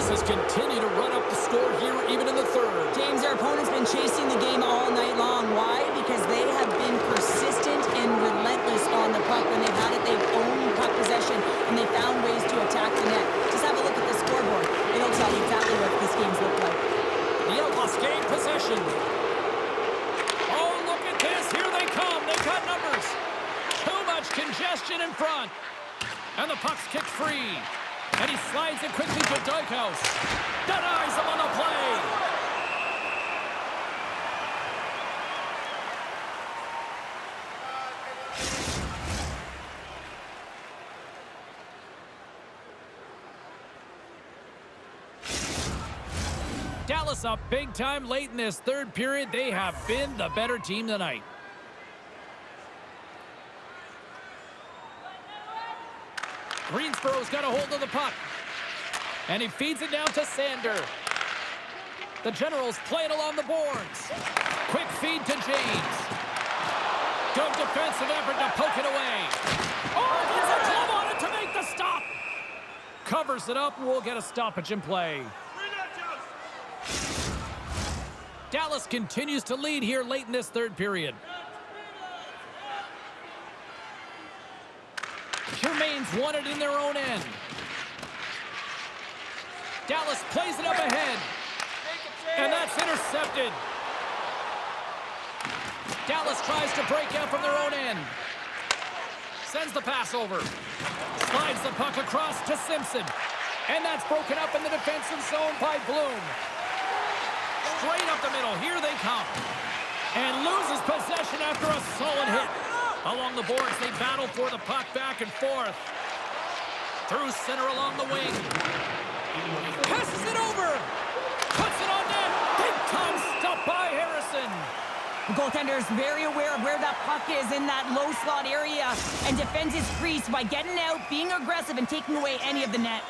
[SPEAKER 1] Has continued to run up the score here even in the third.
[SPEAKER 2] James, their opponent's been chasing the game all night long. Why? Because they have been persistent and relentless on the puck. When they've had it, they've owned puck possession, and they found ways to attack the net. Just have a look at the scoreboard. It'll tell you exactly what this game's looked like.
[SPEAKER 1] The Outlaws gain possession. Oh, look at this. Here they come. They've got numbers. Too much congestion in front. And the puck's kicked free. And he slides it quickly to Dykhouse. Denies him on the play. Dallas up big time late in this third period. They have been the better team tonight. Greensboro's got a hold of the puck. And he feeds it down to Sander. The Generals play it along the boards. Quick feed to James. Good defensive effort to poke it away. Oh, gets a glove on it to make the stop. Covers it up, and we'll get a stoppage in play. Dallas continues to lead here late in this third period. Jermaine's won it in their own end. Dallas plays it up ahead. And that's intercepted. Dallas tries to break out from their own end. Sends the pass over. Slides the puck across to Simpson. And that's broken up in the defensive zone by Bloom. Straight up the middle. Here they come. And loses possession after a solid hit. Along the boards, they battle for the puck back and forth. Through center along the wing. Passes it over. Puts it on net. Big time stop by Harrison.
[SPEAKER 2] The goaltender is very aware of where that puck is in that low slot area and defends his crease by getting out, being aggressive, and taking away any of the net.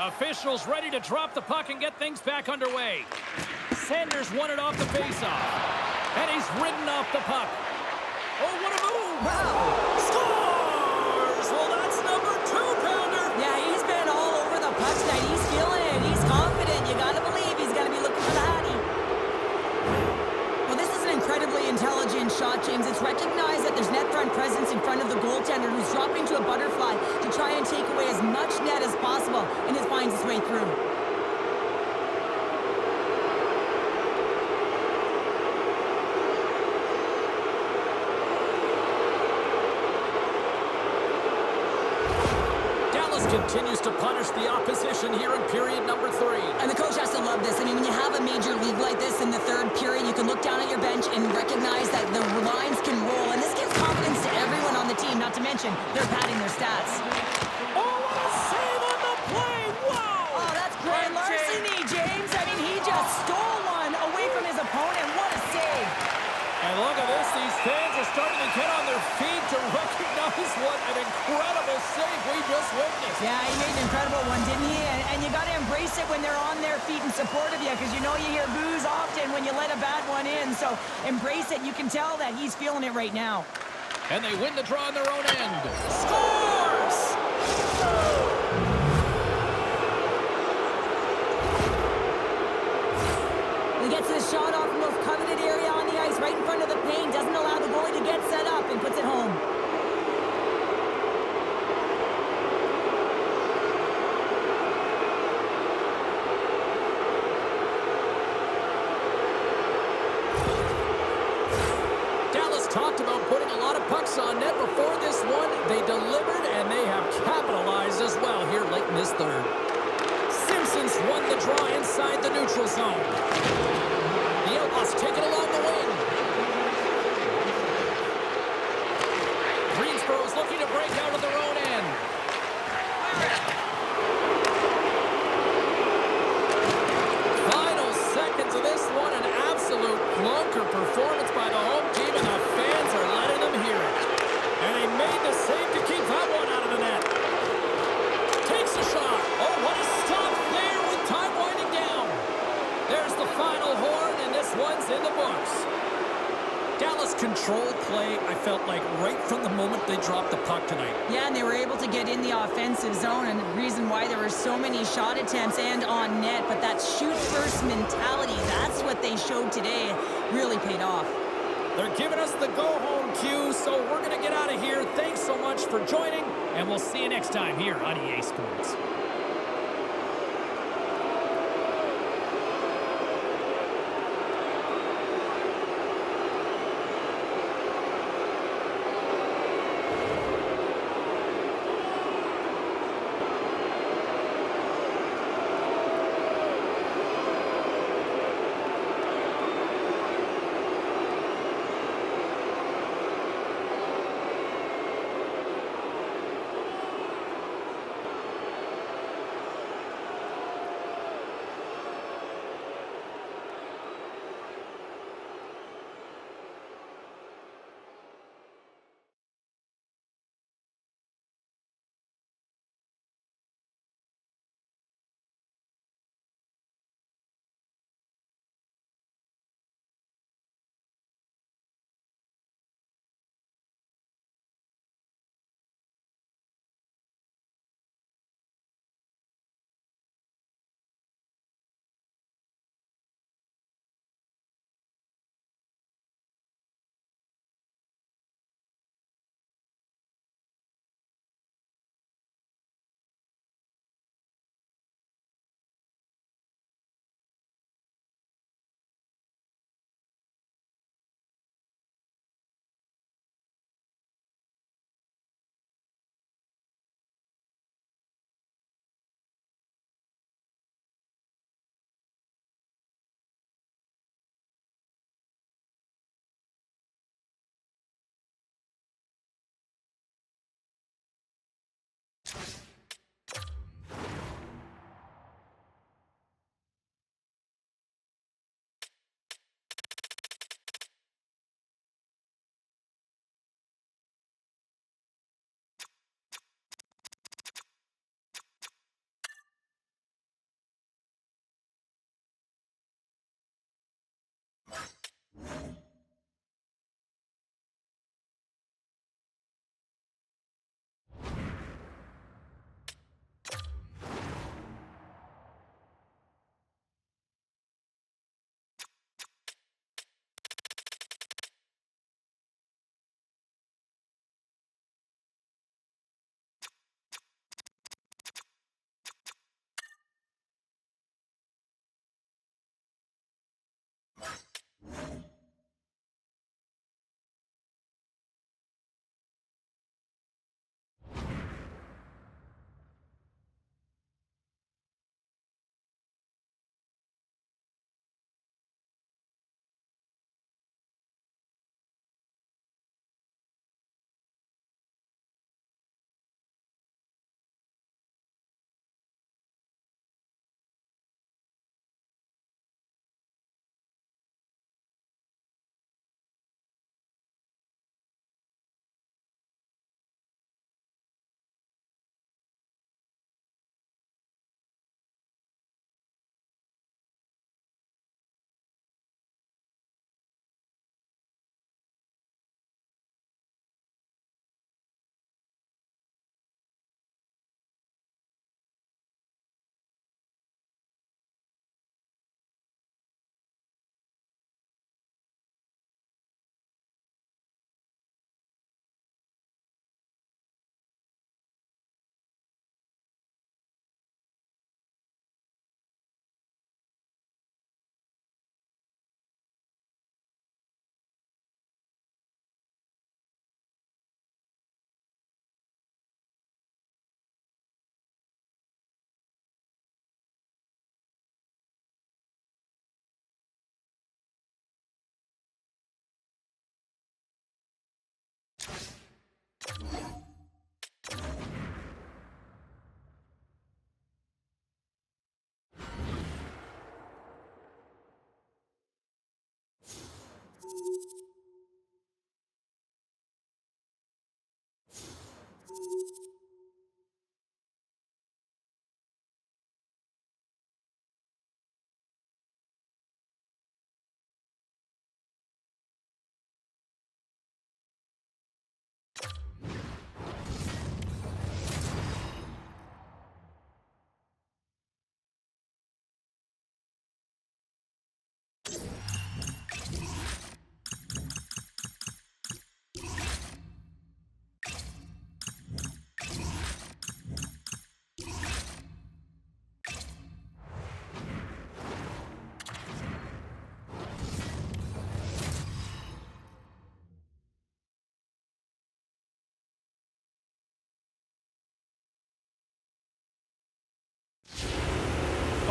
[SPEAKER 1] Officials ready to drop the puck and get things back underway. Sanders won it off the faceoff. And he's ridden off the puck. Oh, what a move!
[SPEAKER 2] Wow!
[SPEAKER 1] Scores! Well, that's number 2-pounder.
[SPEAKER 2] Yeah, he's been all over the puck tonight. He's feeling it. He's confident. You gotta believe he's gonna be looking for the hattie. Well, this is an incredibly intelligent shot, James. It's recognized that there's net front presence in front of the goaltender who's dropping to a butterfly to try and take away as much net as possible, and it finds its way through.
[SPEAKER 1] Continues to punish the opposition here in period number 3.
[SPEAKER 2] And the coach has to love this. I mean, when you have a major league like this in the third period, you can look down at your bench and recognize that the lines can roll. And this gives confidence to everyone on the team, not to mention they're padding their stats.
[SPEAKER 1] Oh, what a save on the play! Wow!
[SPEAKER 2] Oh, that's great larceny, James. I mean, he just stole one away from his opponent. What a save.
[SPEAKER 1] And look at this. These fans are starting to get on their feet to recognize what an incredible save we just witnessed.
[SPEAKER 2] Yeah, he made an incredible one, didn't he? And you got to embrace it when they're on their feet in support of you, because you know you hear boos often when you let a bad one in. So embrace it. You can tell that he's feeling it right now.
[SPEAKER 1] And they win the draw on their own end. Scores!
[SPEAKER 2] He gets his shot off the most coveted area on the ice, right in front of the paint. Doesn't allow the goalie to get set up and puts it home.
[SPEAKER 1] Talked about putting a lot of pucks on net before this one. They delivered, and they have capitalized as well here late in this third. Simpsons won the draw inside the neutral zone. The Outlaws take it along the wing. Greensboro's looking to break out of their own end. Final seconds of this one, an absolute clunker performance by the home team, and the fans are letting them hear it. And he made the save to keep that one out of the net. Takes a shot. Oh, what a stop there with time winding down. There's the final horn, and this one's in the books. Dallas controlled play, I felt like, right from the moment they dropped the puck tonight.
[SPEAKER 2] Yeah, and they were able to get in the offensive zone, and the reason why there were so many shot attempts and on net, but that shoot-first mentality, that's what they showed today, really paid off.
[SPEAKER 1] They're giving us the go-home cue, so we're going to get out of here. Thanks so much for joining, and we'll see you next time here on EA Sports.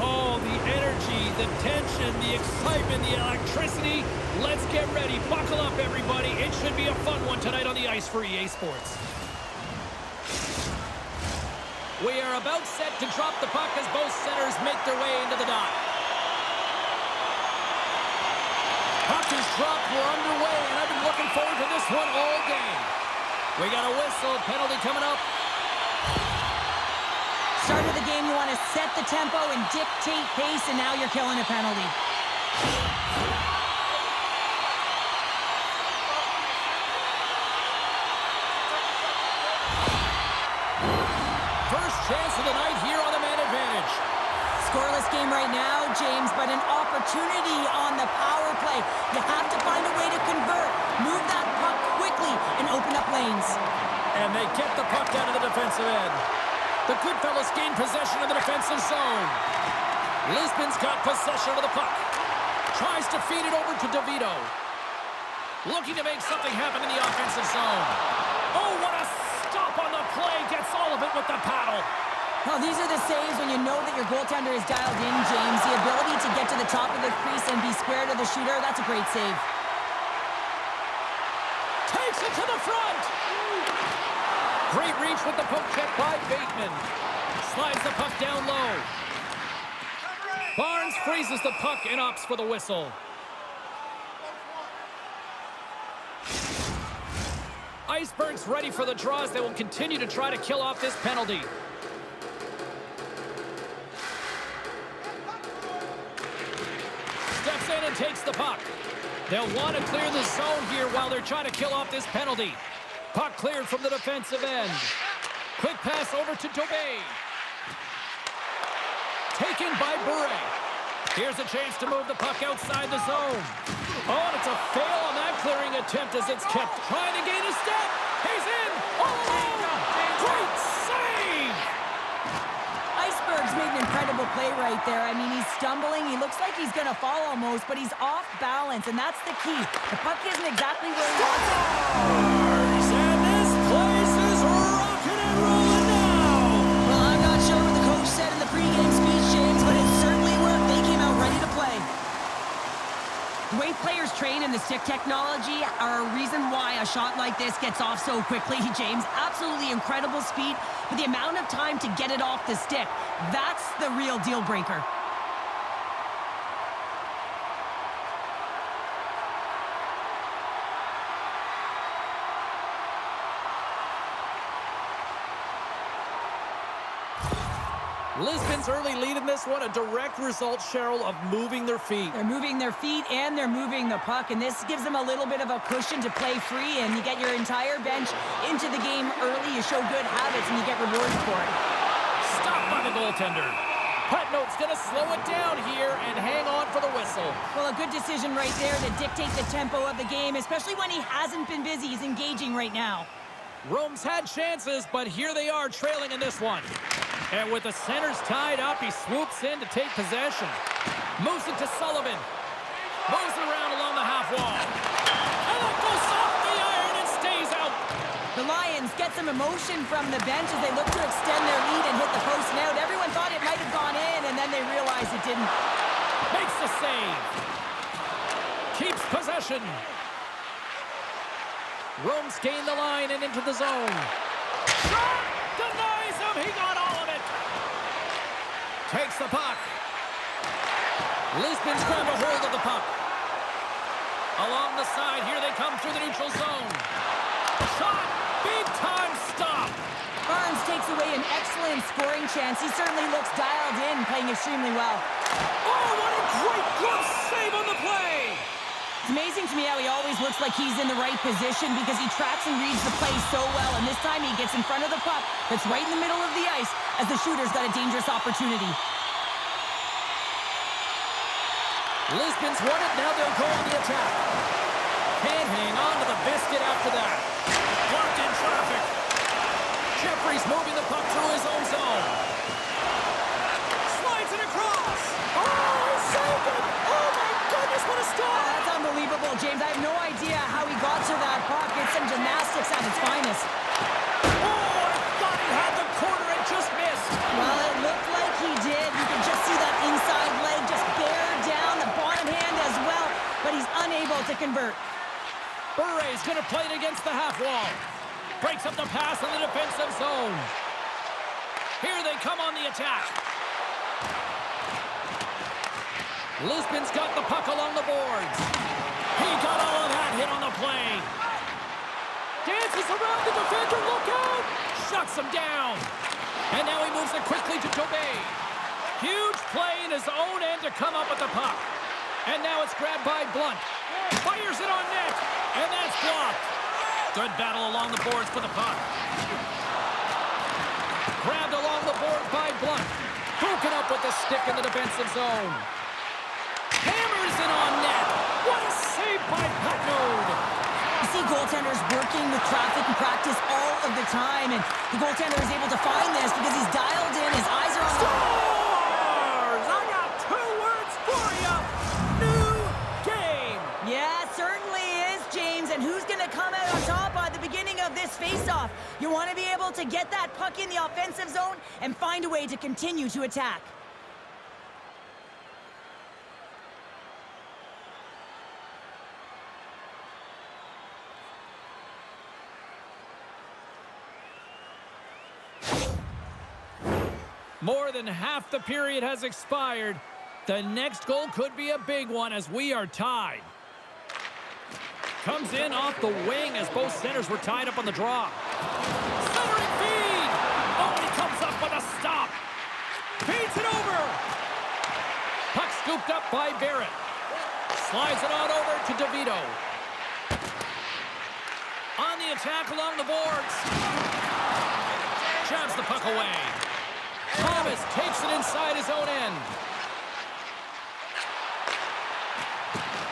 [SPEAKER 1] Oh, the energy, the tension, the excitement, the electricity. Let's get ready. Buckle up, everybody. It should be a fun one tonight on the ice for EA Sports. We are about set to drop the puck as both centers make their way into the dot. Puck is dropped. We're underway, and I've been looking forward to this one all game. We got a whistle. Penalty coming up.
[SPEAKER 2] Start of the game, you want to set the tempo and dictate pace, and now you're killing a penalty.
[SPEAKER 1] First chance of the night here on the man advantage.
[SPEAKER 2] Scoreless game right now, James, but an opportunity on the power play. You have to find a way to convert. Move that puck quickly and open up lanes.
[SPEAKER 1] And they get the puck down to the defensive end. The Goodfellas gain possession of the defensive zone. Lisbon's got possession of the puck. Tries to feed it over to DeVito. Looking to make something happen in the offensive zone. Oh, what a stop on the play. Gets all of it with the paddle.
[SPEAKER 2] Well, these are the saves when you know that your goaltender is dialed in, James. The ability to get to the top of the crease and be square to the shooter, that's a great save.
[SPEAKER 1] Takes it to the front. Great reach with the poke check by Bateman. Slides the puck down low. Barnes freezes the puck and opts for the whistle. Iceberg's ready for the draws. They will continue to try to kill off this penalty. Steps in and takes the puck. They'll want to clear the zone here while they're trying to kill off this penalty. Puck cleared from the defensive end. Quick pass over to Tobey. Taken by Bure. Here's a chance to move the puck outside the zone. Oh, and it's a fail on that clearing attempt as it's kept. Trying to gain a step. He's in. All alone. Great save.
[SPEAKER 2] Iceberg's made an incredible play right there. I mean, he's stumbling. He looks like he's going to fall almost, but he's off balance, and that's the key. The puck isn't exactly where he wants it.
[SPEAKER 1] And this place is rocking and rolling now.
[SPEAKER 2] Well, I'm not sure what the coach said in the pregame speech, James, but it certainly worked. They came out ready to play. The way players train in the stick technology are a reason why a shot like this gets off so quickly, James. Absolutely incredible speed, but the amount of time to get it off the stick, that's the real deal breaker.
[SPEAKER 1] Lisbon's early lead in this one, a direct result, Cheryl, of moving their feet.
[SPEAKER 2] They're moving their feet and they're moving the puck, and this gives them a little bit of a cushion to play free, and you get your entire bench into the game early. You show good habits, and you get rewarded for it.
[SPEAKER 1] Stopped by the goaltender. Putnote's going to slow it down here and hang on for the whistle.
[SPEAKER 2] Well, a good decision right there to dictate the tempo of the game, especially when he hasn't been busy. He's engaging right now.
[SPEAKER 1] Rome's had chances, but here they are trailing in this one. And with the centers tied up, he swoops in to take possession. Moves it to Sullivan. Moves it around along the half wall. And it goes off the iron and stays out.
[SPEAKER 2] The Lions get some emotion from the bench as they look to extend their lead and hit the post and out. Everyone thought it might have gone in, and then they realized it didn't.
[SPEAKER 1] Makes the save. Keeps possession. Rome's gained the line and into the zone. Shot! Denies him! He got all of it! Takes the puck. Lisbon's grabbed a hold of the puck. Along the side, here they come through the neutral zone. Shot! Big time stop!
[SPEAKER 2] excellent scoring chance. He certainly looks dialed in, playing extremely well.
[SPEAKER 1] Oh, what a great glove save on the play!
[SPEAKER 2] It's amazing to me how he always looks like he's in the right position because he tracks and reads the play so well. And this time he gets in front of the puck that's right in the middle of the ice as the shooter's got a dangerous opportunity.
[SPEAKER 1] Lisbon's won it, now they'll go on the attack. Can't hang on to the biscuit after that. Blocked in traffic. Jeffrey's moving the puck through his own zone. Slides it across. Oh, he saved it! Oh my goodness, what a stop!
[SPEAKER 2] That's unbelievable, James. I have no idea how he got to that puck. It's some gymnastics at its finest.
[SPEAKER 1] Oh, I thought he had the corner and just missed.
[SPEAKER 2] Well, it looked like he did. You can just see that inside leg just bear down, the bottom hand as well, but he's unable to convert.
[SPEAKER 1] Bure's going to play it against the half wall. Breaks up the pass in the defensive zone. Here they come on the attack. Lisbon's got the puck along the boards. He got all of that hit on the play. Dances around the defender, look out! Shuts him down. And now he moves it quickly to Gameday. Huge play in his own end to come up with the puck. And now it's grabbed by Blunt. Fires it on net, and that's blocked. Good battle along the boards for the puck. Grabbed along the boards by Blunt. Broken up with the stick in the defensive zone. Hammers it on net. What a save by Patnode.
[SPEAKER 2] You see goaltenders working with traffic and practice all of the time, and the goaltender is able to find this because he's dialed in, his eyes are on the...
[SPEAKER 1] Scores! I got 2 words for you. New game.
[SPEAKER 2] Yeah, certainly is, James, and who's going to come out on top at the beginning of this face-off? You want to be able to get that puck in the offensive zone and find a way to continue to attack.
[SPEAKER 1] More than half the period has expired. The next goal could be a big one as we are tied. Comes in off the wing as both centers were tied up on the draw. Centering feed! Oh, and he comes up with a stop. Feeds it over. Puck scooped up by Barrett. Slides it on over to DeVito. On the attack along the boards. Jabs the puck away. Thomas takes it inside his own end.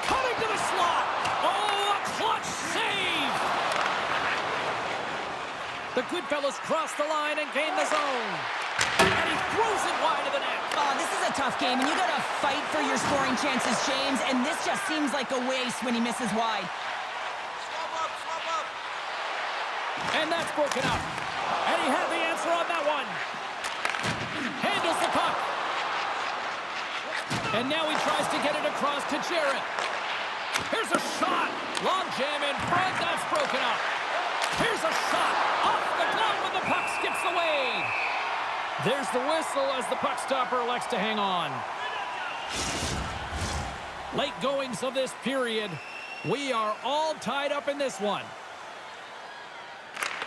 [SPEAKER 1] Cutting to the slot. Oh, a clutch save. The Goodfellas cross the line and gain the zone. And he throws it wide of the net.
[SPEAKER 2] Oh, this is a tough game, and you got to fight for your scoring chances, James, and this just seems like a waste when he misses wide.
[SPEAKER 5] Swap up.
[SPEAKER 1] And that's broken up. And he had the answer on that one. Handles the puck. And now he tries to get it across to Jarrett. Here's a shot. Long jam in front. That's broken up. Here's a shot. Off the glove and the puck skips away. There's the whistle as the puck stopper elects to hang on. Late goings of this period. We are all tied up in this one.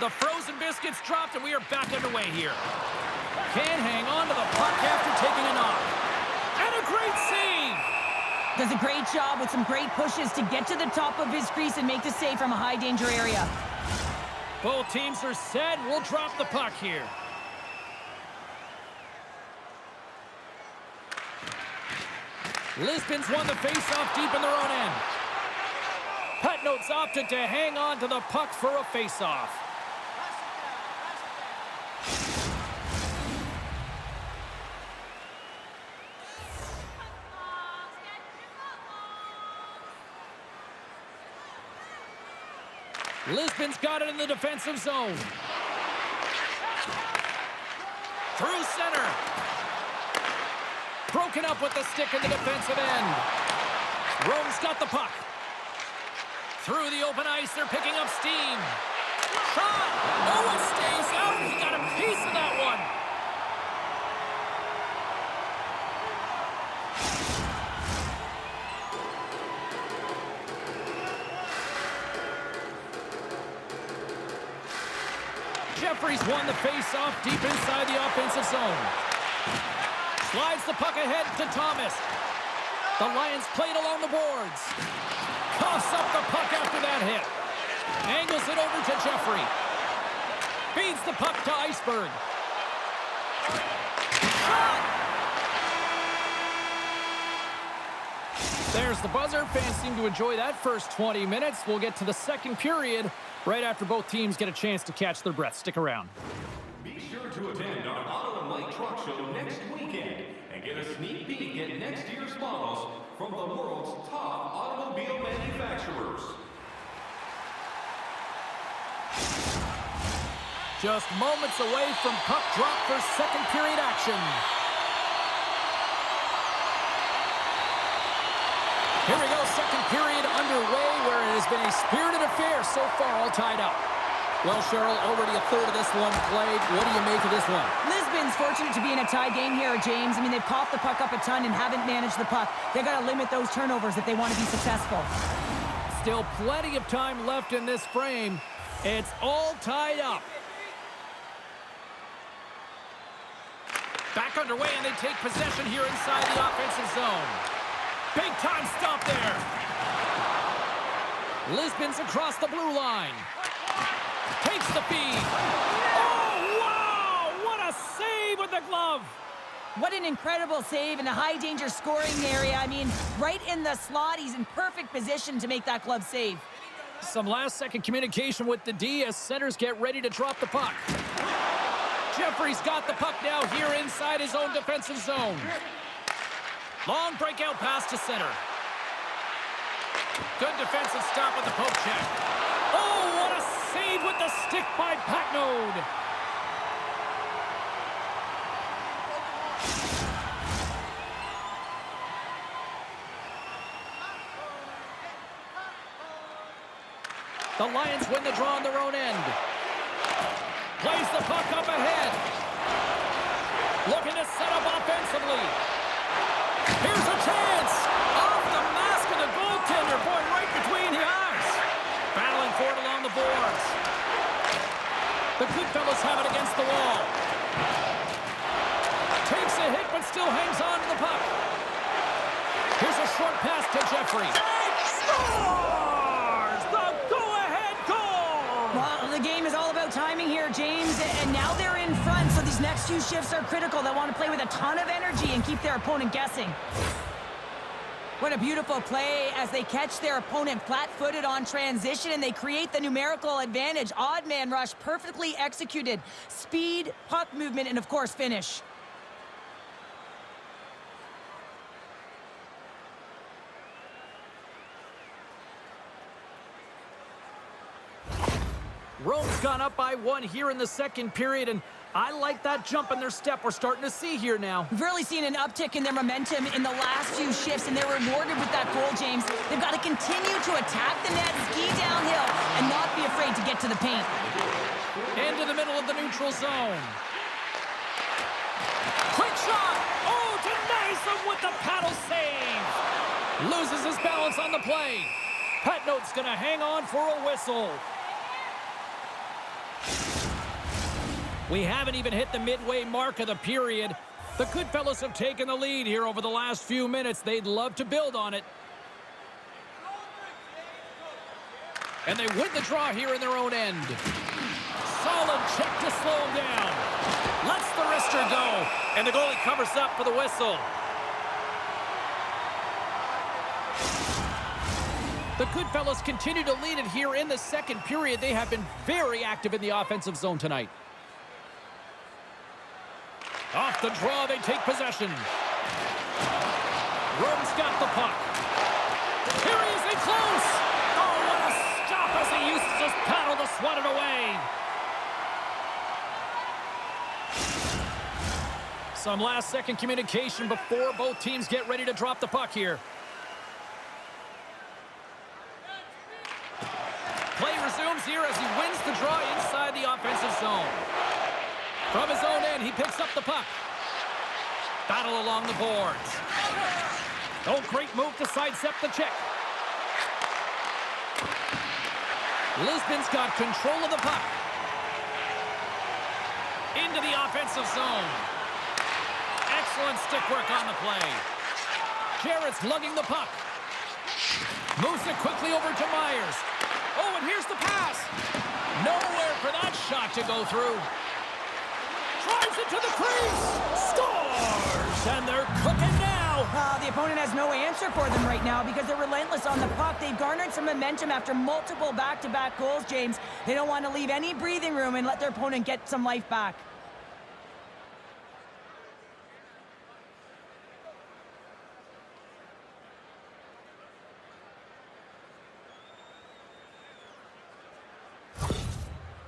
[SPEAKER 1] The frozen biscuits dropped and we are back underway here. Can't hang on to the puck after taking a knock. And a great save!
[SPEAKER 2] Does a great job with some great pushes to get to the top of his crease and make the save from a high-danger area.
[SPEAKER 1] Both teams are set. We'll drop the puck here. Lisbon's won the face-off deep in their own end. Patnode's opted to hang on to the puck for a face-off. Lisbon's got it in the defensive zone. Through center. Broken up with the stick in the defensive end. Rome's got the puck. Through the open ice, they're picking up steam. Shot! Oh, it stays out. He got a piece of that one. Jeffrey Jeffries won the face-off deep inside the offensive zone. Slides the puck ahead to Thomas. The Lions played along the boards. Coughs up the puck after that hit. Angles it over to Jeffrey. Feeds the puck to Iceberg. Shot! There's the buzzer. Fans seem to enjoy that first 20 minutes. We'll get to the second period right after both teams get a chance to catch their breath. Stick around.
[SPEAKER 3] Be sure to attend our Auto and Light Truck Show next weekend and get a sneak peek at next year's models from the world's top automobile manufacturers.
[SPEAKER 1] Just moments away from puck drop for second period action. Here we go, second period underway where it has been a spirited affair so far, all tied up. Well, Cheryl, already a third of this one played. What do you make of this one?
[SPEAKER 2] Lisbon's fortunate to be in a tie game here, James. I mean, they've coughed the puck up a ton and haven't managed the puck. They've got to limit those turnovers if they want to be successful.
[SPEAKER 1] Still plenty of time left in this frame. It's all tied up. Back underway, and they take possession here inside the offensive zone. Big time stop there. Lisbon's across the blue line. Takes the feed. Oh, wow! What a save with the glove.
[SPEAKER 2] What an incredible save in a high-danger scoring area. I mean, right in the slot. He's in perfect position to make that glove save.
[SPEAKER 1] Some last-second communication with the D as centers get ready to drop the puck. Jeffrey's got the puck now here inside his own defensive zone. Long breakout pass to center. Good defensive stop with the poke check. Oh, what a save with the stick by Patnode. The Lions win the draw on their own end. Plays the puck up ahead. Looking to set up offensively. Here's a chance. Off the mask of the goaltender. Boy, right between the eyes. Battling for it along the boards. The Goodfellas have it against the wall. Takes a hit, but still hangs on to the puck. Here's a short pass to Jeffrey. Scores! The go-ahead goal!
[SPEAKER 2] Well, the game is all about timing here, James, and now they're in front, so these next few shifts are critical. They want to play with a ton of energy and keep their opponent guessing. What a beautiful play as they catch their opponent flat-footed on transition, and they create the numerical advantage. Odd man rush, perfectly executed. Speed, puck movement, and, of course, finish.
[SPEAKER 1] Rome's gone up by one here in the second period, and I like that jump in their step we're starting to see here now.
[SPEAKER 2] We've really seen an uptick in their momentum in the last few shifts, and they're rewarded with that goal, James. They've got to continue to attack the net, ski downhill, and not be afraid to get to the paint.
[SPEAKER 1] Into the middle of the neutral zone. Quick shot! Oh, denies him with the paddle save! Loses his balance on the play. Patnode's gonna hang on for a whistle. We haven't even hit the midway mark of the period. The Goodfellas have taken the lead here over the last few minutes. They'd love to build on it. And they win the draw here in their own end. Solid check to slow him down. Lets the wrister go. And the goalie covers up for the whistle. The Goodfellas continue to lead it here in the second period. They have been very active in the offensive zone tonight. Off the draw, they take possession. Rome's got the puck. Here he is in close. Oh, what a stop as he uses his paddle to swat it away. Some last-second communication before both teams get ready to drop the puck here. Play resumes here as he wins the draw inside the offensive zone. From his own end, he picks up the puck. Battle along the boards. Oh, great move to sidestep the check. Lisbon's got control of the puck. into the offensive zone. Excellent stick work on the play. Jarrett's lugging the puck. Moves it quickly over to Myers. Oh, and here's the pass. Nowhere for that shot to go through. Drives it to the crease. Scores! And they're cooking now.
[SPEAKER 2] The opponent has no answer for them right now because they're relentless on the puck. They've garnered some momentum after multiple back-to-back goals, James. They don't want to leave any breathing room and let their opponent get some life back.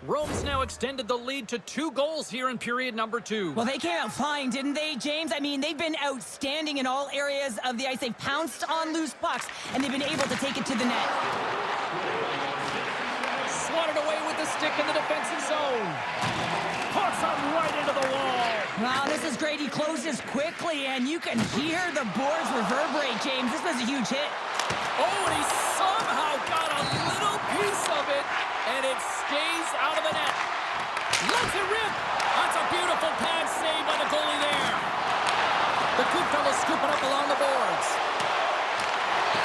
[SPEAKER 1] Rome's now extended the lead to 2 goals here in period number 2.
[SPEAKER 2] Well, they came out flying, didn't they, James? I mean, they've been outstanding in all areas of the ice. They've pounced on loose pucks, and they've been able to take it to the net.
[SPEAKER 1] Swatted away with the stick in the defensive zone. Puts him right into the wall.
[SPEAKER 2] Wow, this is great. He closes quickly, and you can hear the boards reverberate, James. This was a huge hit.
[SPEAKER 1] Oh, and he somehow got a little piece of it, and it stays out of the net. Lets it rip. That's a beautiful pad save by the goalie there. The Goodfellas scoop it up along the boards.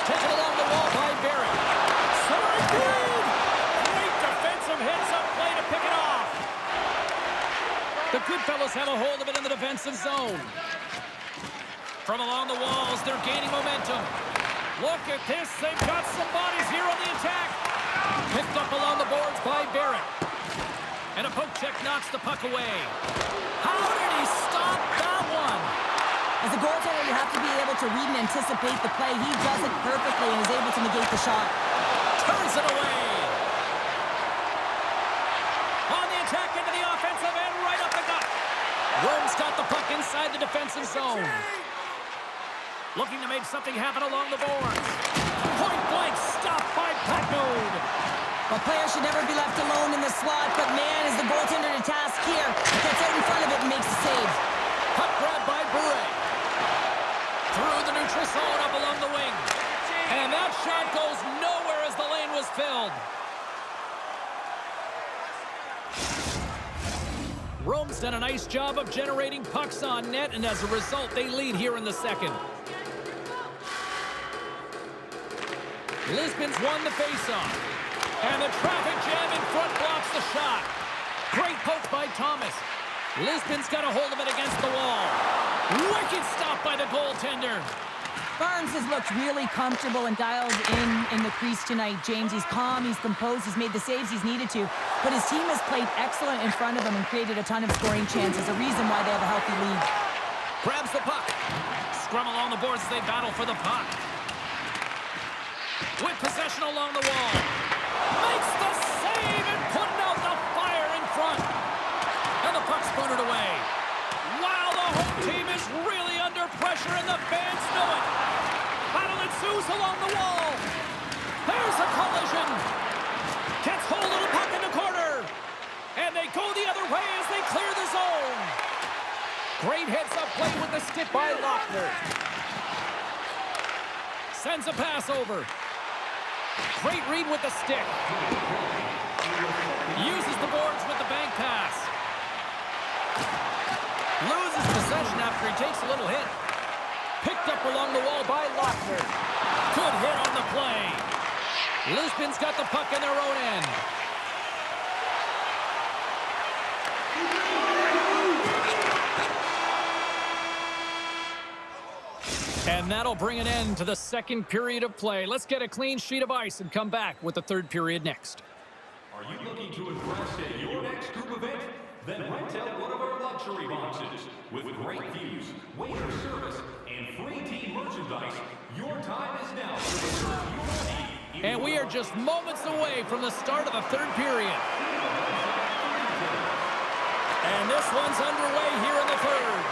[SPEAKER 1] Taken along the wall by Barrett. Centering feed. Great defensive hits up play to pick it off. The Goodfellas have a hold of it in the defensive zone. From along the walls, they're gaining momentum. Look at this. They've got some bodies here on the attack. Picked up along the boards by Barrett. And a poke check knocks the puck away. How did he stop that one?
[SPEAKER 2] As a goaltender, you have to be able to read and anticipate the play. He does it perfectly and is able to negate the shot.
[SPEAKER 1] Turns it away. On the attack into the offensive end, right up the gut. Rome's got the puck inside the defensive zone. Looking to make something happen along the boards. Point blank stopped by Patnode.
[SPEAKER 2] Well, players should never be left alone in the slot, but man, is the goaltender to task here. He gets out in front of it and makes a save.
[SPEAKER 1] Puck grab by Bure. Through the neutral zone up along the wing. And that shot goes nowhere as the lane was filled. Rome's done a nice job of generating pucks on net, and as a result, they lead here in the second. Lisbon's won the faceoff. And the traffic jam in front blocks the shot. Great poke by Thomas. Lisbon's got a hold of it against the wall. Wicked stop by the goaltender.
[SPEAKER 2] Barnes has looked really comfortable and dialed in the crease tonight, James. He's calm, he's composed, he's made the saves he's needed to. But his team has played excellent in front of him and created a ton of scoring chances, a reason why they have a healthy lead.
[SPEAKER 1] Grabs the puck. Scrum along the boards as they battle for the puck. With possession along the wall. Makes the save and putting out the fire in front. And the puck's booted away. Wow, the home team is really under pressure and the fans know it. Battle ensues along the wall. There's a collision. Gets hold of the puck in the corner. And they go the other way as they clear the zone. Great heads-up play with the stick by Lochner. Sends a pass over. Great read with the stick. Uses the boards with the bank pass. Loses possession after he takes a little hit. Picked up along the wall by Lochner. Good hit on the play. Lisbon's got the puck in their own end. And that'll bring an end to the second period of play. Let's get a clean sheet of ice and come back with the third period next.
[SPEAKER 3] Are you looking to impress at your next group event? Then rent out one of our luxury boxes. With great views, waiter service, and free team merchandise, your time is now to reserve your seat.
[SPEAKER 1] And we are just moments away from the start of the third period. And this one's underway here in the third.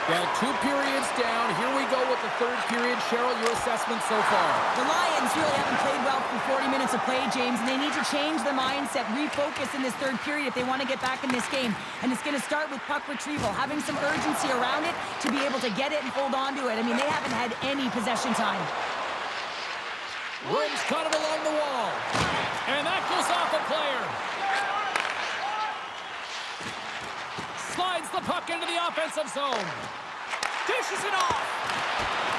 [SPEAKER 1] Well, 2 periods down. Here we go with the third period. Cheryl, your assessment so far?
[SPEAKER 2] The Lions really haven't played well for 40 minutes of play, James, and they need to change the mindset, refocus in this third period if they want to get back in this game. And it's going to start with puck retrieval, having some urgency around it to be able to get it and hold on to it. I mean, they haven't had any possession time.
[SPEAKER 1] Rome's caught it along the wall. And that goes off a player. Slides the puck into the offensive zone. Dishes it off.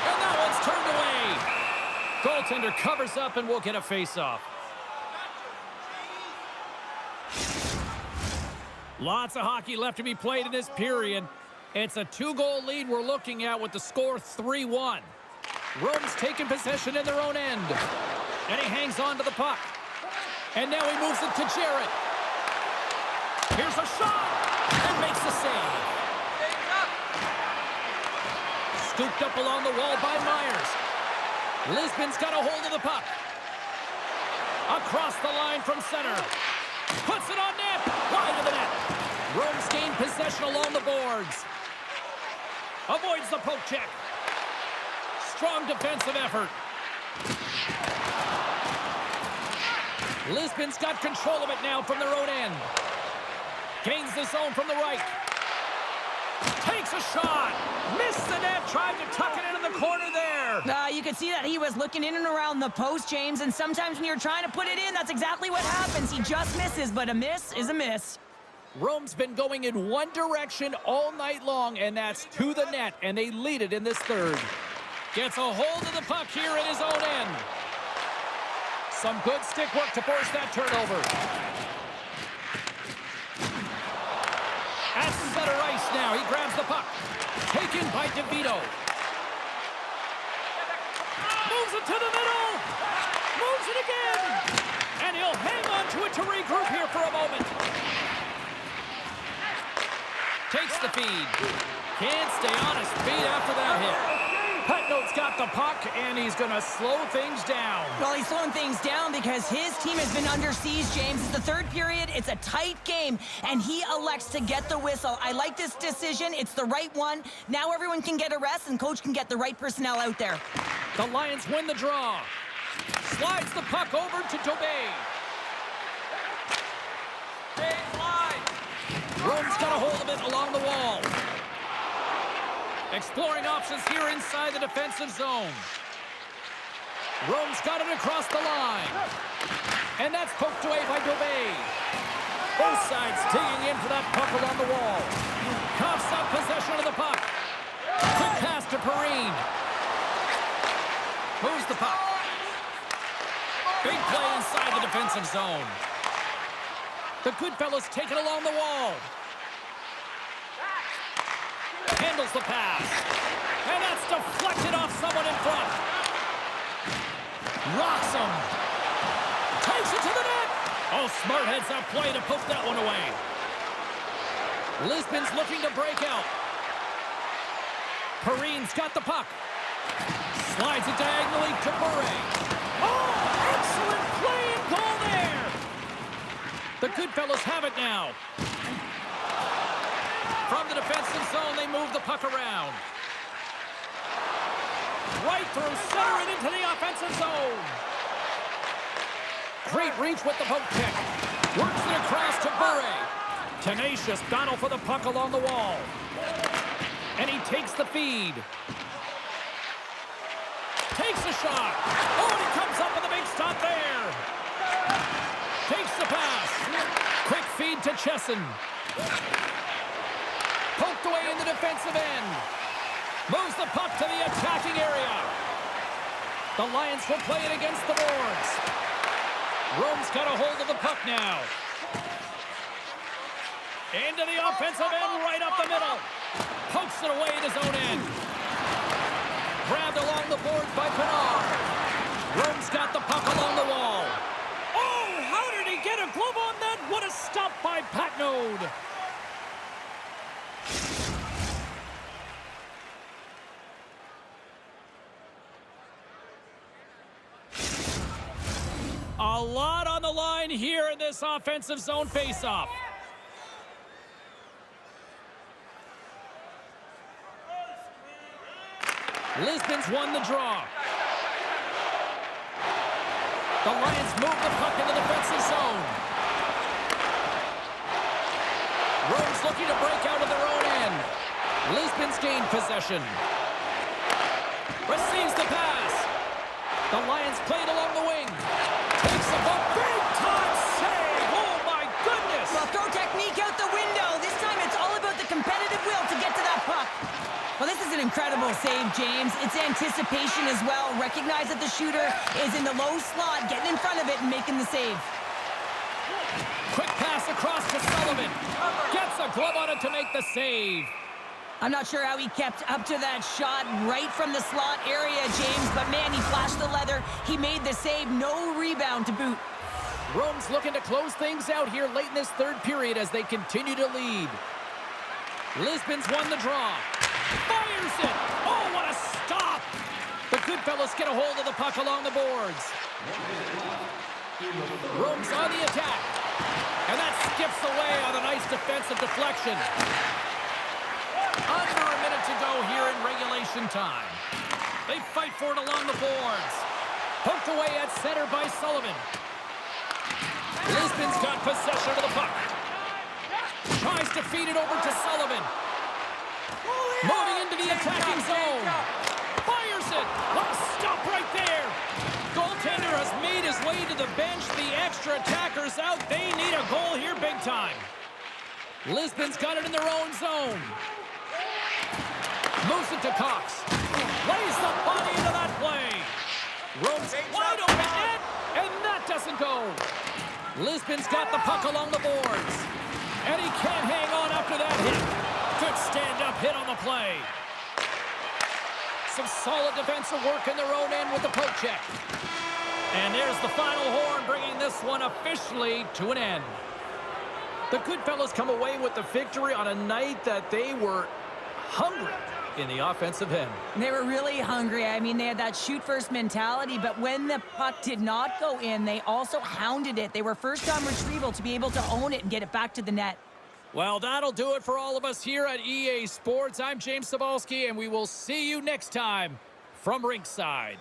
[SPEAKER 1] And that one's turned away. Goaltender covers up and will get a face-off. Lots of hockey left to be played in this period. It's a 2-goal lead we're looking at with the score 3-1. Rome's taking possession in their own end. And he hangs on to the puck. And now he moves it to Jarrett. Here's a shot. And makes the save. Scooped up along the wall by Myers. Lisbon's got a hold of the puck. Across the line from center. Puts it on net. Wide of the net. Rome's gained possession along the boards. Avoids the poke check. Strong defensive effort. Lisbon's got control of it now from their own end. Gains the zone from the right. Takes a shot. Missed the net. Tried to tuck it into the corner there.
[SPEAKER 2] You could see that he was looking in and around the post, James, and sometimes when you're trying to put it in, that's exactly what happens. He just misses, but a miss is a miss.
[SPEAKER 1] Rome's been going in one direction all night long, and that's to the net, and they lead it in this third. Gets a hold of the puck here in his own end. Some good stick work to force that turnover. At center ice now, he grabs the puck. Taken by DeVito. Moves it to the middle. Moves it again. And he'll hang on to it to regroup here for a moment. Takes the feed. Can't stay on his feet after that hit. Putno's got the puck, and he's going to slow things down.
[SPEAKER 2] Well, he's slowing things down because his team has been under siege, James. It's the third period. It's a tight game, and he elects to get the whistle. I like this decision. It's the right one. Now everyone can get a rest, and coach can get the right personnel out there.
[SPEAKER 1] The Lions win the draw. Slides the puck over to Tobey. Rome's got a hold of it along the wall. Exploring options here inside the defensive zone. Rome's got it across the line. And that's poked away by Tobey. Both sides digging in for that puck along the wall. Coughs up possession of the puck. Quick pass to Perrine. Moves the puck. Big play inside the defensive zone. The Goodfellas take it along the wall. Handles the pass. And that's deflected off someone in front. Rocks him. Takes it to the net. Oh, smart heads up play to poke that one away. Lisbon's looking to break out. Perrine's got the puck. Slides it diagonally to Bure. Oh, excellent play and goal there. The Goodfellas have it now. From the defensive zone, they move the puck around. Right through center and into the offensive zone. Great reach with the poke check. Works it across to Bure. Tenacious battle for the puck along the wall. And he takes the feed. Takes a shot. Oh, and he comes up with a big stop there. Takes the pass. Quick feed to Chesson. Poked away in the defensive end. Moves the puck to the attacking area. The Lions will play it against the boards. Rome's got a hold of the puck now. Into the offensive end, right up the middle. Pokes it away at his own end. Grabbed along the boards by Pinard. Rome's got the puck along the wall. Oh, how did he get a glove on that? What a stop by Patnode. A lot on the line here in this offensive zone faceoff. Lisbon's won the draw. The Lions move the puck in the defensive zone. Rome's looking to break out of their own end. Lisbon's gained possession. Receives the pass. The Lions played along the wing. Takes a big-time save. Oh, my goodness.
[SPEAKER 2] Well, throw technique out the window. This time it's all about the competitive will to get to that puck. Well, this is an incredible save, James. It's anticipation as well. Recognize that the shooter is in the low slot, getting in front of it and making the save.
[SPEAKER 1] Quick pass across to Sullivan. Gets a glove on it to make the save.
[SPEAKER 2] I'm not sure how he kept up to that shot right from the slot area, James, but man, he flashed the leather. He made the save, no rebound to boot.
[SPEAKER 1] Rome's looking to close things out here late in this third period as they continue to lead. Lisbon's won the draw. Fires it! Oh, what a stop! The Goodfellas get a hold of the puck along the boards. Rome's on the attack. And that skips away on a nice defensive deflection. Under a minute to go here in regulation time. They fight for it along the boards. Poked away at center by Sullivan. Lisbon's got possession of the puck. Tries to feed it over to Sullivan. Moving into the attacking zone. Fires it. What a stop right there. Goaltender has made his way to the bench. The extra attackers out. They need a goal here big time. Lisbon's got it in their own zone. Moves it to Cox. Lays the body into that play. Rome's wide open net, and that doesn't go. Lisbon's got the puck along the boards. And he can't hang on after that hit. Good stand-up hit on the play. Some solid defensive work in their own end with the poke check. And there's the final horn, bringing this one officially to an end. The Goodfellas come away with the victory on a night that they were hungry in the offensive end.
[SPEAKER 2] They were really hungry. I mean, they had that shoot-first mentality, but when the puck did not go in, they also hounded it. They were first on retrieval to be able to own it and get it back to the net.
[SPEAKER 1] Well, that'll do it for all of us here at EA Sports. I'm James Cybulski, and we will see you next time from Rinkside.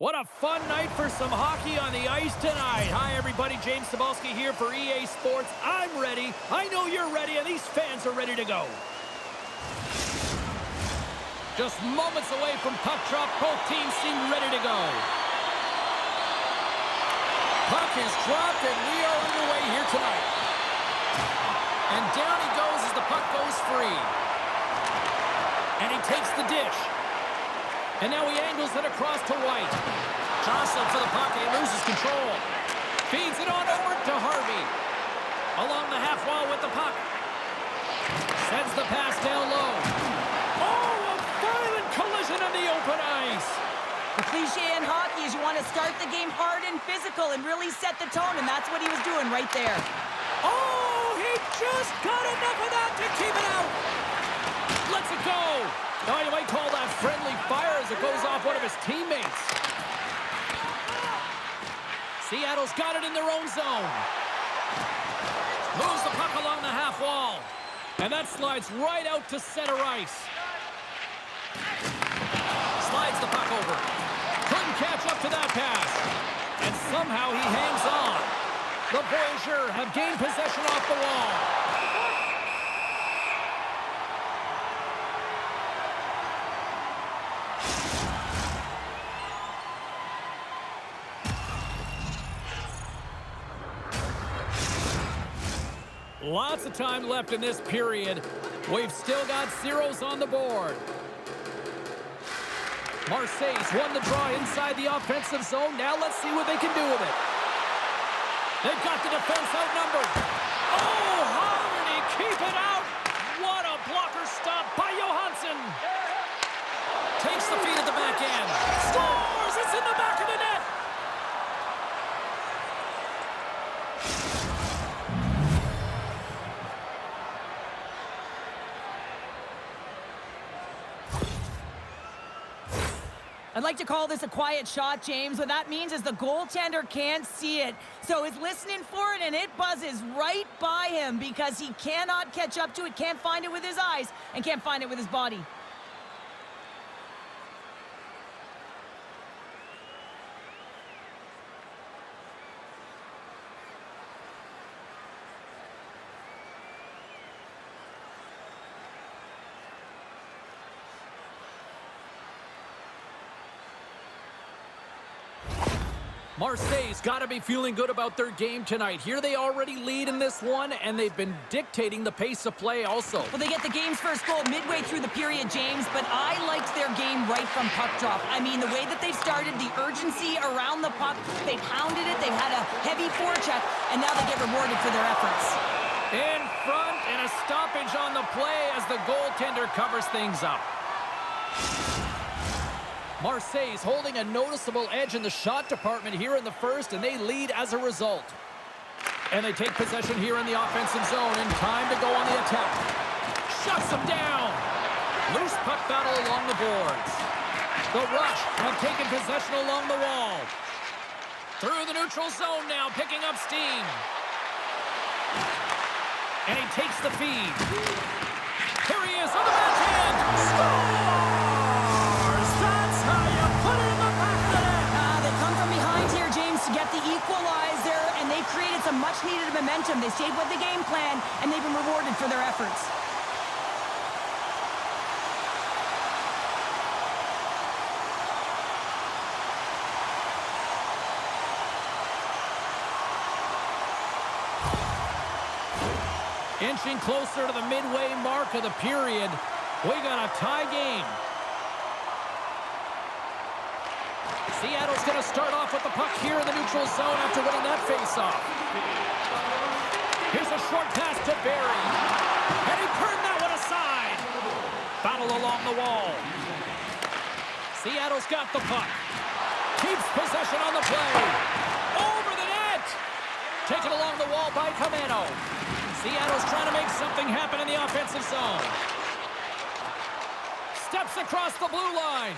[SPEAKER 1] What a fun night for some hockey on the ice tonight. Hi, everybody. James Cebulski here for EA Sports. I'm ready. I know you're ready, and these fans are ready to go. Just moments away from puck drop. Both teams seem ready to go. Puck is dropped, and we are underway here tonight. And down he goes as the puck goes free. And he takes the dish. And now he angles it across to White. Jostled for the puck, and he loses control. Feeds it on over to Harvey. Along the half wall with the puck. Sends the pass down low. Oh, a violent collision on the open ice.
[SPEAKER 2] The cliche in hockey is you want to start the game hard and physical and really set the tone, and that's what he was doing right there.
[SPEAKER 1] Oh, he just got enough of that to keep it out. Lets it go. Now you might call that friendly fire as it goes off one of his teammates. Seattle's got it in their own zone. Moves the puck along the half wall. And that slides right out to center ice. Slides the puck over. Couldn't catch up to that pass. And somehow he hangs on. The Voyageurs have gained possession off the wall. Lots of time left in this period. We've still got zeros on the board. Marseille's won the draw inside the offensive zone. Now let's see what they can do with it. They've got the defense outnumbered. Oh, how did he keep it out? What a blocker stop by Johansson. Takes the feed at the back end. Scores! It's in the back of the net.
[SPEAKER 2] I'd like to call this a quiet shot, James. What that means is the goaltender can't see it. So he's listening for it, and it buzzes right by him because he cannot catch up to it, can't find it with his eyes, and can't find it with his body.
[SPEAKER 1] Marseille's got to be feeling good about their game tonight. Here they already lead in this one, and they've been dictating the pace of play also.
[SPEAKER 2] Well, they get the game's first goal midway through the period, James, but I liked their game right from puck drop. I mean, the way that they've started, the urgency around the puck, they pounded it, they had a heavy forecheck, and now they get rewarded for their efforts.
[SPEAKER 1] In front, and a stoppage on the play as the goaltender covers things up. Marseille's holding a noticeable edge in the shot department here in the first, and they lead as a result. And they take possession here in the offensive zone, and time to go on the attack. Shuts them down. Loose puck battle along the boards. The Rush have taken possession along the wall. Through the neutral zone now, picking up steam. And he takes the feed. Here he is on the backhand. Scores! That's how you put it in the back of the net.
[SPEAKER 2] They come from behind here, James, to get the equalizer, and they created some much-needed momentum. They stayed with the game plan, and they've been rewarded for their efforts.
[SPEAKER 1] Inching closer to the midway mark of the period. We got a tie game. Seattle's going to start off with the puck here in the neutral zone after winning that faceoff. Here's a short pass to Barry. And he turned that one aside. Battle along the wall. Seattle's got the puck. Keeps possession on the play. Over the net. Taken along the wall by Camano. Seattle's trying to make something happen in the offensive zone. Steps across the blue line.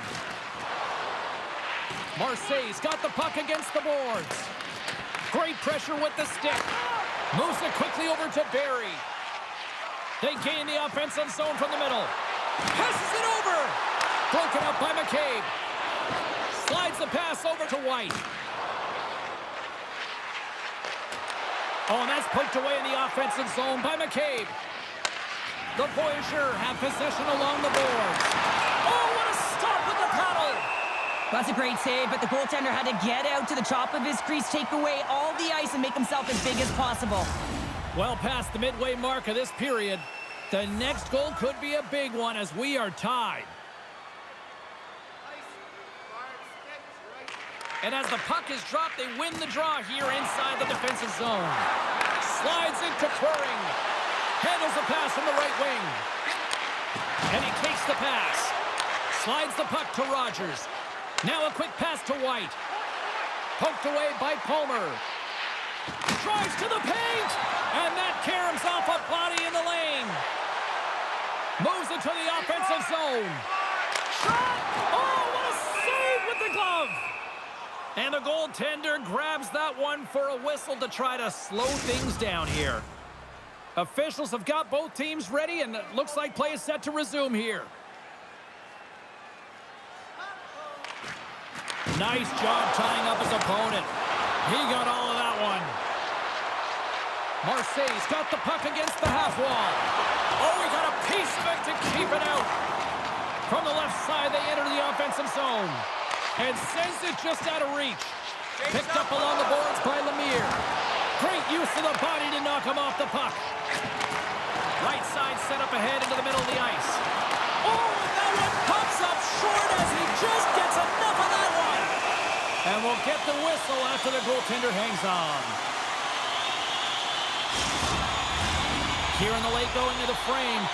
[SPEAKER 1] Marseille's got the puck against the boards. Great pressure with the stick. Moves it quickly over to Barry. They gain the offensive zone from the middle. Passes it over. Broken up by McCabe. Slides the pass over to White. Oh, and that's poked away in the offensive zone by McCabe. The Voyageurs have possession along the boards. Oh, what a stop with the paddle!
[SPEAKER 2] That's a great save, but the goaltender had to get out to the top of his crease, take away all the ice, and make himself as big as possible.
[SPEAKER 1] Well past the midway mark of this period. The next goal could be a big one as we are tied. And as the puck is dropped, they win the draw here inside the defensive zone. Slides into Turing. Handles the pass from the right wing. And he takes the pass. Slides the puck to Rogers. Now a quick pass to White. Poked away by Palmer. Drives to the paint. And that caroms off a body in the lane. Moves it to the offensive zone. Shot! Oh, what a save with the glove! And the goaltender grabs that one for a whistle to try to slow things down here. Officials have got both teams ready, and it looks like play is set to resume here. Nice job tying up his opponent. He got all of that one. Marseille's got the puck against the half wall. Oh, he got a piece of it to keep it out. From the left side, they enter the offensive zone. And sends it just out of reach. Picked up along the boards by Lemire. Great use of the body to knock him off the puck. Right side set up ahead into the middle of the ice. Oh, that one pops up short as he just gets enough of that one. And we'll get the whistle after the goaltender hangs on. Here in the late going of the frame,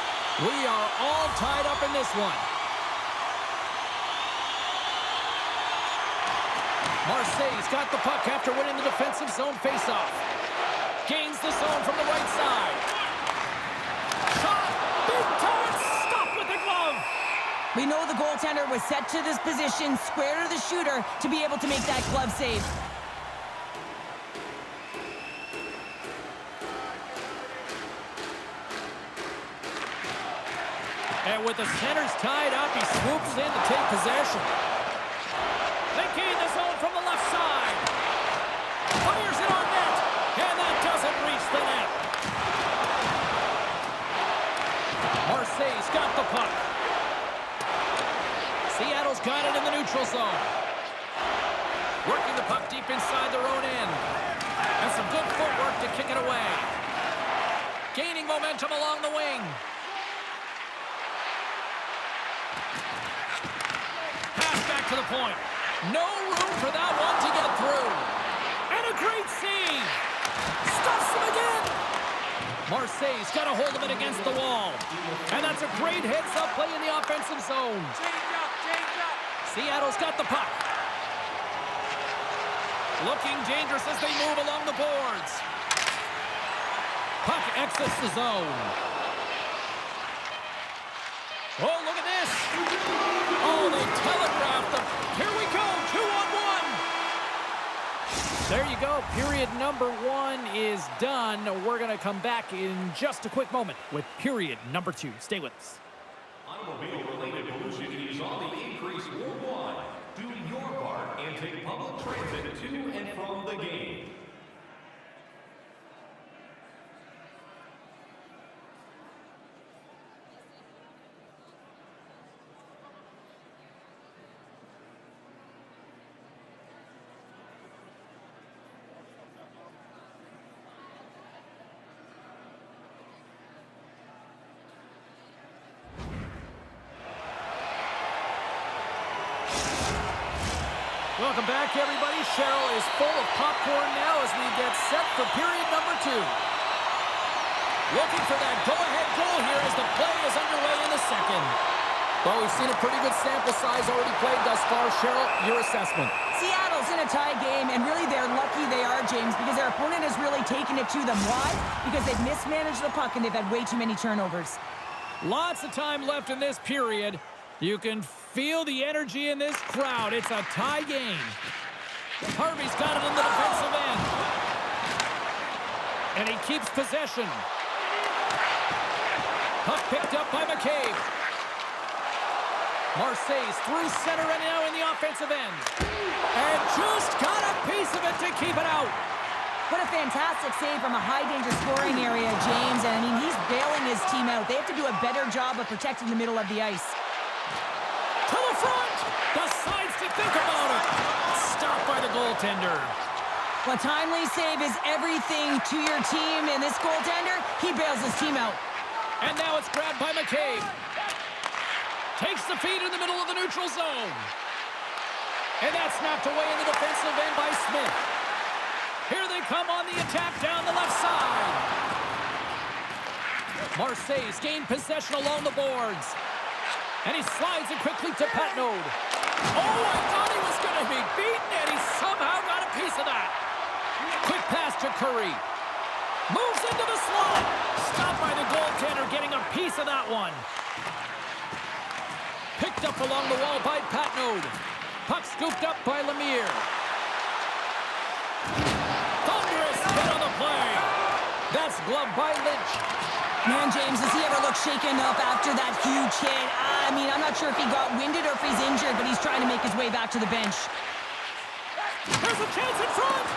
[SPEAKER 1] we are all tied up in this one. Marseille's got the puck after winning the defensive zone faceoff. Gains the zone from the right side. Shot! Big time! Stop with the glove!
[SPEAKER 2] We know the goaltender was set to this position, square to the shooter, to be able to make that glove save.
[SPEAKER 1] And with the centers tied up, he swoops in to take possession. They gain the zone from the left side. Fires it on net. And that doesn't reach the net. Marseille's got the puck. Seattle's got it in the neutral zone. Working the puck deep inside their own end. And some good footwork to kick it away. Gaining momentum along the wing. Pass back to the point. No room for that one to get through. And a great save. Stuffs him again. Marseille's got a hold of it against the wall. And that's a great heads-up play in the offensive zone.
[SPEAKER 5] Change up.
[SPEAKER 1] Seattle's got the puck. Looking dangerous as they move along the boards. Puck exits the zone. Oh, look at this. Oh, they telegraphed them. Here we go, 2-on-1. There you go. Period number 1 is done. We're going to come back in just a quick moment with period number 2. Stay with us.
[SPEAKER 3] Automobile-related pollution is on the increase worldwide. Do your part and take public transit to and from the game.
[SPEAKER 1] Welcome back, everybody. Cheryl is full of popcorn now as we get set for period number 2. Looking for that go-ahead goal here as the play is underway in the second. Well, we've seen a pretty good sample size already played thus far. Cheryl, your assessment.
[SPEAKER 2] Seattle's in a tie game, and really they're lucky they are, James, because their opponent has really taken it to them. Why? Because they've mismanaged the puck and they've had way too many turnovers.
[SPEAKER 1] Lots of time left in this period. You can feel the energy in this crowd. It's a tie game. Harvey's got it in the defensive end. And he keeps possession. Puck picked up by McCabe. Marseille's through center and now in the offensive end. And just got a piece of it to keep it out.
[SPEAKER 2] What a fantastic save from a high-danger scoring area, James. And, I mean, he's bailing his team out. They have to do a better job of protecting the middle of the ice.
[SPEAKER 1] To the front! Decides to think about it. Stopped by the goaltender.
[SPEAKER 2] Well, a timely save is everything to your team. And this goaltender, he bails his team out.
[SPEAKER 1] And now it's grabbed by McCabe. Takes the feed in the middle of the neutral zone. And that's knocked away in the defensive end by Smith. Here they come on the attack down the left side. Marseille's gained possession along the boards. And he slides it quickly to Patnaud. Oh, I thought he was going to be beaten, and he somehow got a piece of that. Quick pass to Curry. Moves into the slot. Stopped by the goaltender, getting a piece of that one. Picked up along the wall by Patnaud. Puck scooped up by Lemire. Thunderous hit on the play. That's gloved by Lynch.
[SPEAKER 2] Man, James, does he ever look shaken up after that huge hit? I mean, I'm not sure if he got winded or if he's injured, but he's trying to make his way back to the bench.
[SPEAKER 1] There's a chance in front.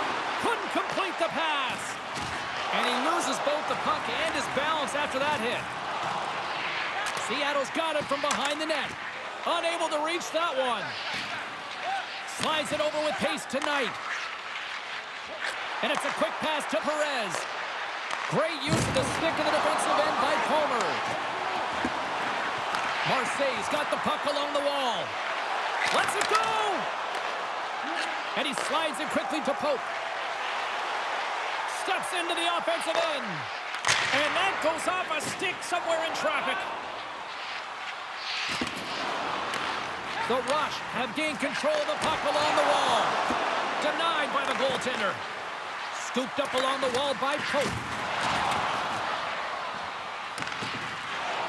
[SPEAKER 1] Couldn't complete the pass. And he loses both the puck and his balance after that hit. Seattle's got it from behind the net. Unable to reach that one. Slides it over with pace tonight. And it's a quick pass to Perez. Great use of the stick in the defensive end by Palmer. Marseille's got the puck along the wall. Lets it go! And he slides it quickly to Pope. Steps into the offensive end. And that goes off a stick somewhere in traffic. The Rush have gained control of the puck along the wall. Denied by the goaltender. Scooped up along the wall by Pope.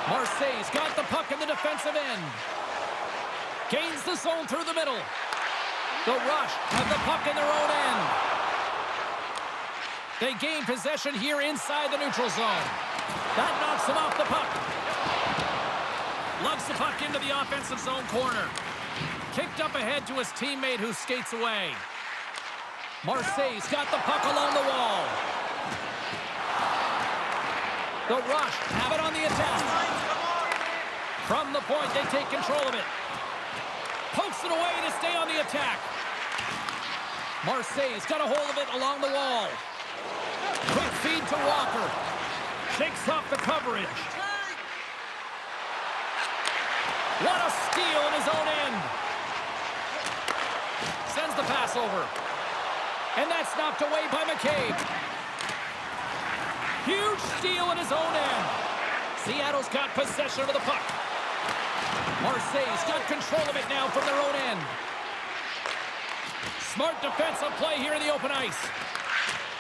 [SPEAKER 1] Marseille's got the puck in the defensive end. Gains the zone through the middle. The Rush have the puck in their own end. They gain possession here inside the neutral zone. That knocks them off the puck. Lugs the puck into the offensive zone corner. Kicked up ahead to his teammate who skates away. Marseille's got the puck along the wall. The Rush have it on the attack. From the point, they take control of it. Pokes it away to stay on the attack. Marseille's got a hold of it along the wall. Quick feed to Walker. Shakes off the coverage. What a steal in his own end. Sends the pass over. And that's knocked away by McCabe. Huge steal in his own end. Seattle's got possession of the puck. Marseille's got control of it now from their own end. Smart defensive play here in the open ice.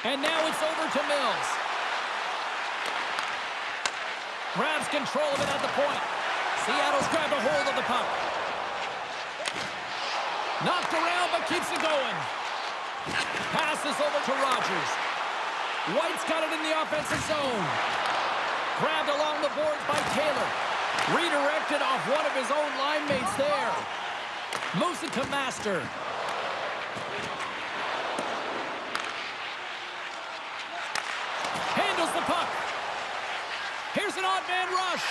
[SPEAKER 1] And now it's over to Mills. Grabs control of it at the point. Seattle's grabbed a hold of the puck. Knocked around, but keeps it going. Passes over to Rogers. White's got it in the offensive zone. Grabbed along the boards by Taylor. Redirected off one of his own line mates there. Moves it to Master. Handles the puck. Here's an odd man rush.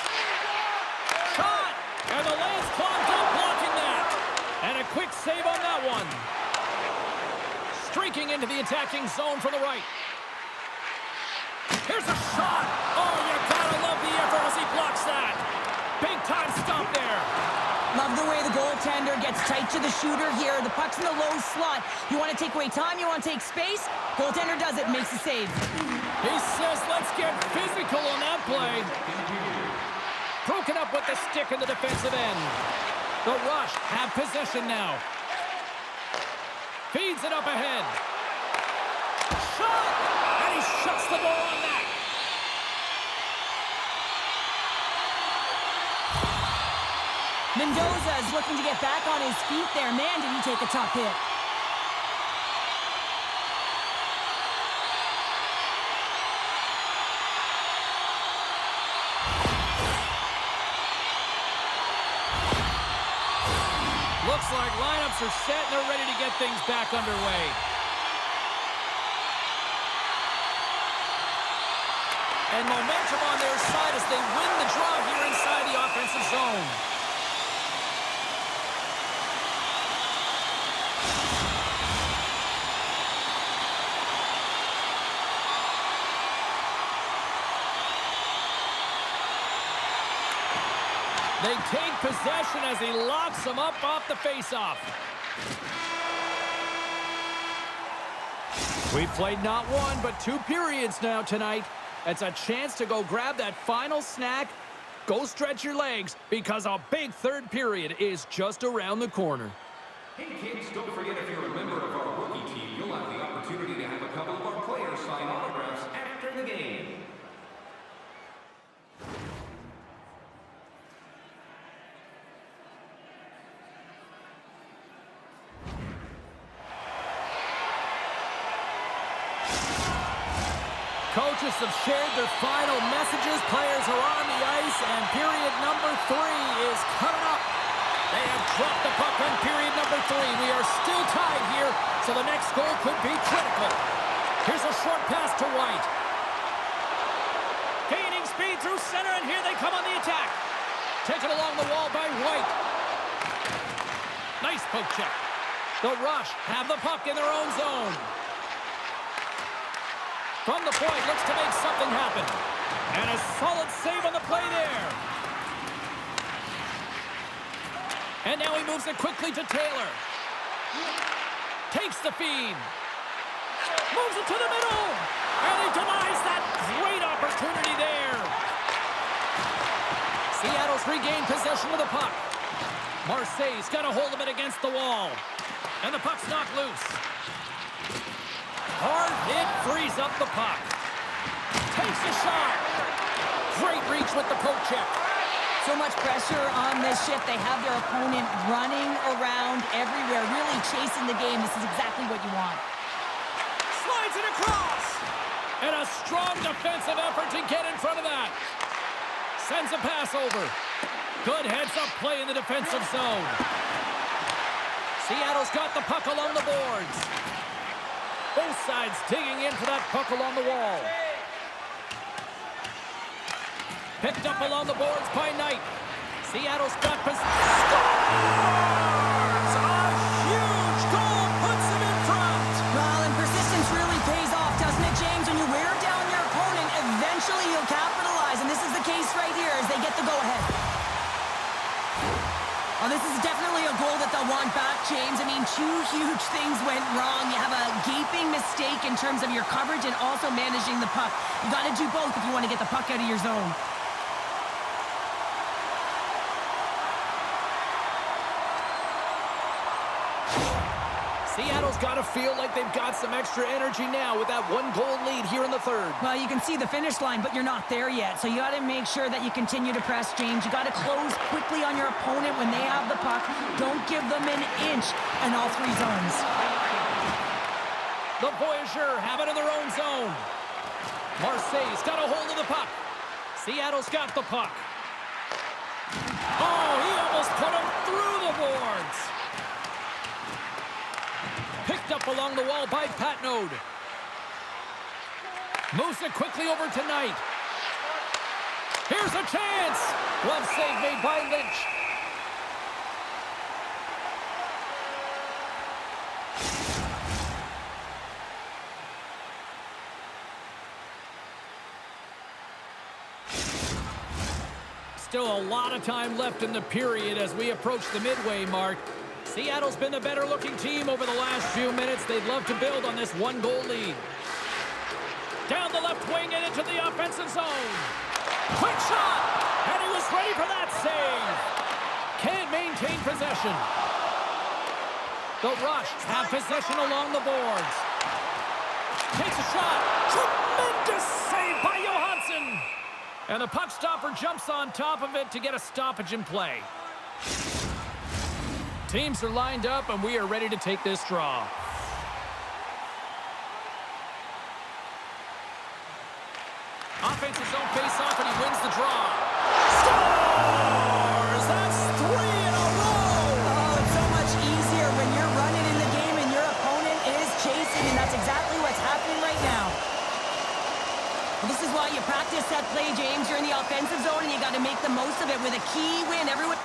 [SPEAKER 1] Shot! And the lane's clogged up, blocking that. And a quick save on that one. Streaking into the attacking zone from the right. Here's a shot. Oh, you gotta love the effort as he blocks that. Big time stop there.
[SPEAKER 2] Love the way the goaltender gets tight to the shooter here. The puck's in the low slot. You want to take away time, you want to take space. Goaltender does it, makes the save.
[SPEAKER 1] He says, let's get physical on that play. Broken up with the stick in the defensive end. The Rush have possession now. Feeds it up ahead. Shot! And he shuts the door on that.
[SPEAKER 2] Mendoza is looking to get back on his feet there. Man, did he take a tough hit.
[SPEAKER 1] Looks like lineups are set and they're ready to get things back underway. And momentum on their side as they win the draw here inside the offensive zone. They take possession as he locks them up off the faceoff. We've played not one, but 2 periods now tonight. It's a chance to go grab that final snack. Go stretch your legs because a big third period is just around the corner.
[SPEAKER 3] Hey kids, don't forget if you're a member of our rookie team, you'll have the opportunity to have a couple of our players sign autographs after the game.
[SPEAKER 1] Coaches have shared their final messages. Players are on the ice, and period number 3 is coming up. They have dropped the puck on period number 3. We are still tied here, so the next goal could be critical. Here's a short pass to White. Gaining speed through center, and here they come on the attack. Taken along the wall by White. Nice poke check. The Rush have the puck in their own zone. From the point, looks to make something happen. And a solid save on the play there. And now he moves it quickly to Taylor. Takes the feed. Moves it to the middle. And he denies that great opportunity there. Seattle's regained possession of the puck. Marseille's got a hold of it against the wall. And the puck's knocked loose. Hard hit, frees up the puck. Takes a shot. Great reach with the poke check.
[SPEAKER 2] So much pressure on this shift. They have their opponent running around everywhere, really chasing the game. This is exactly what you want.
[SPEAKER 1] Slides it across. And a strong defensive effort to get in front of that. Sends a pass over. Good heads-up play in the defensive zone. Seattle's got the puck along the boards. Both sides digging in for that puck along the wall. Picked up along the boards by Knight. Seattle's got possession. Scores! A huge goal puts them in front.
[SPEAKER 2] Well, and persistence really pays off, doesn't it, James? When you wear down your opponent, eventually you'll capitalize. And this is the case right here as they get the go-ahead. Oh, this is definitely a goal that they'll want back, James. I mean, 2 huge things went wrong. You have a gaping mistake in terms of your coverage and also managing the puck. You got to do both if you want to get the puck out of your zone.
[SPEAKER 1] Seattle's got to feel like they've got some extra energy now with that 1-goal lead here in the third.
[SPEAKER 2] Well, you can see the finish line, but you're not there yet. So you got to make sure that you continue to press, James. You got to close quickly on your opponent when they have the puck. Don't give them an inch in all 3 zones.
[SPEAKER 1] The Voyageurs have it in their own zone. Marseille's got a hold of the puck. Seattle's got the puck. Oh, he almost put him through the boards. Picked up along the wall by Patnode. Moves it quickly over to Knight. Here's a chance. Glove save made by Lynch. Still a lot of time left in the period as we approach the midway mark. Seattle's been the better-looking team over the last few minutes. They'd love to build on this 1-goal lead. Down the left wing and into the offensive zone. Quick shot! And he was ready for that save. Can't maintain possession. The Rush have possession along the boards. Takes a shot. Tremendous save by Johansson. And the puck stopper jumps on top of it to get a stoppage in play. Teams are lined up, and we are ready to take this draw. Offensive zone face-off, and he wins the draw. Scores! That's 3 in a row!
[SPEAKER 2] Oh, it's so much that's exactly what's happening right now. Well, this is why you practice that play, James. You're in the offensive zone, and you got to make the most of it with a key win. Everyone...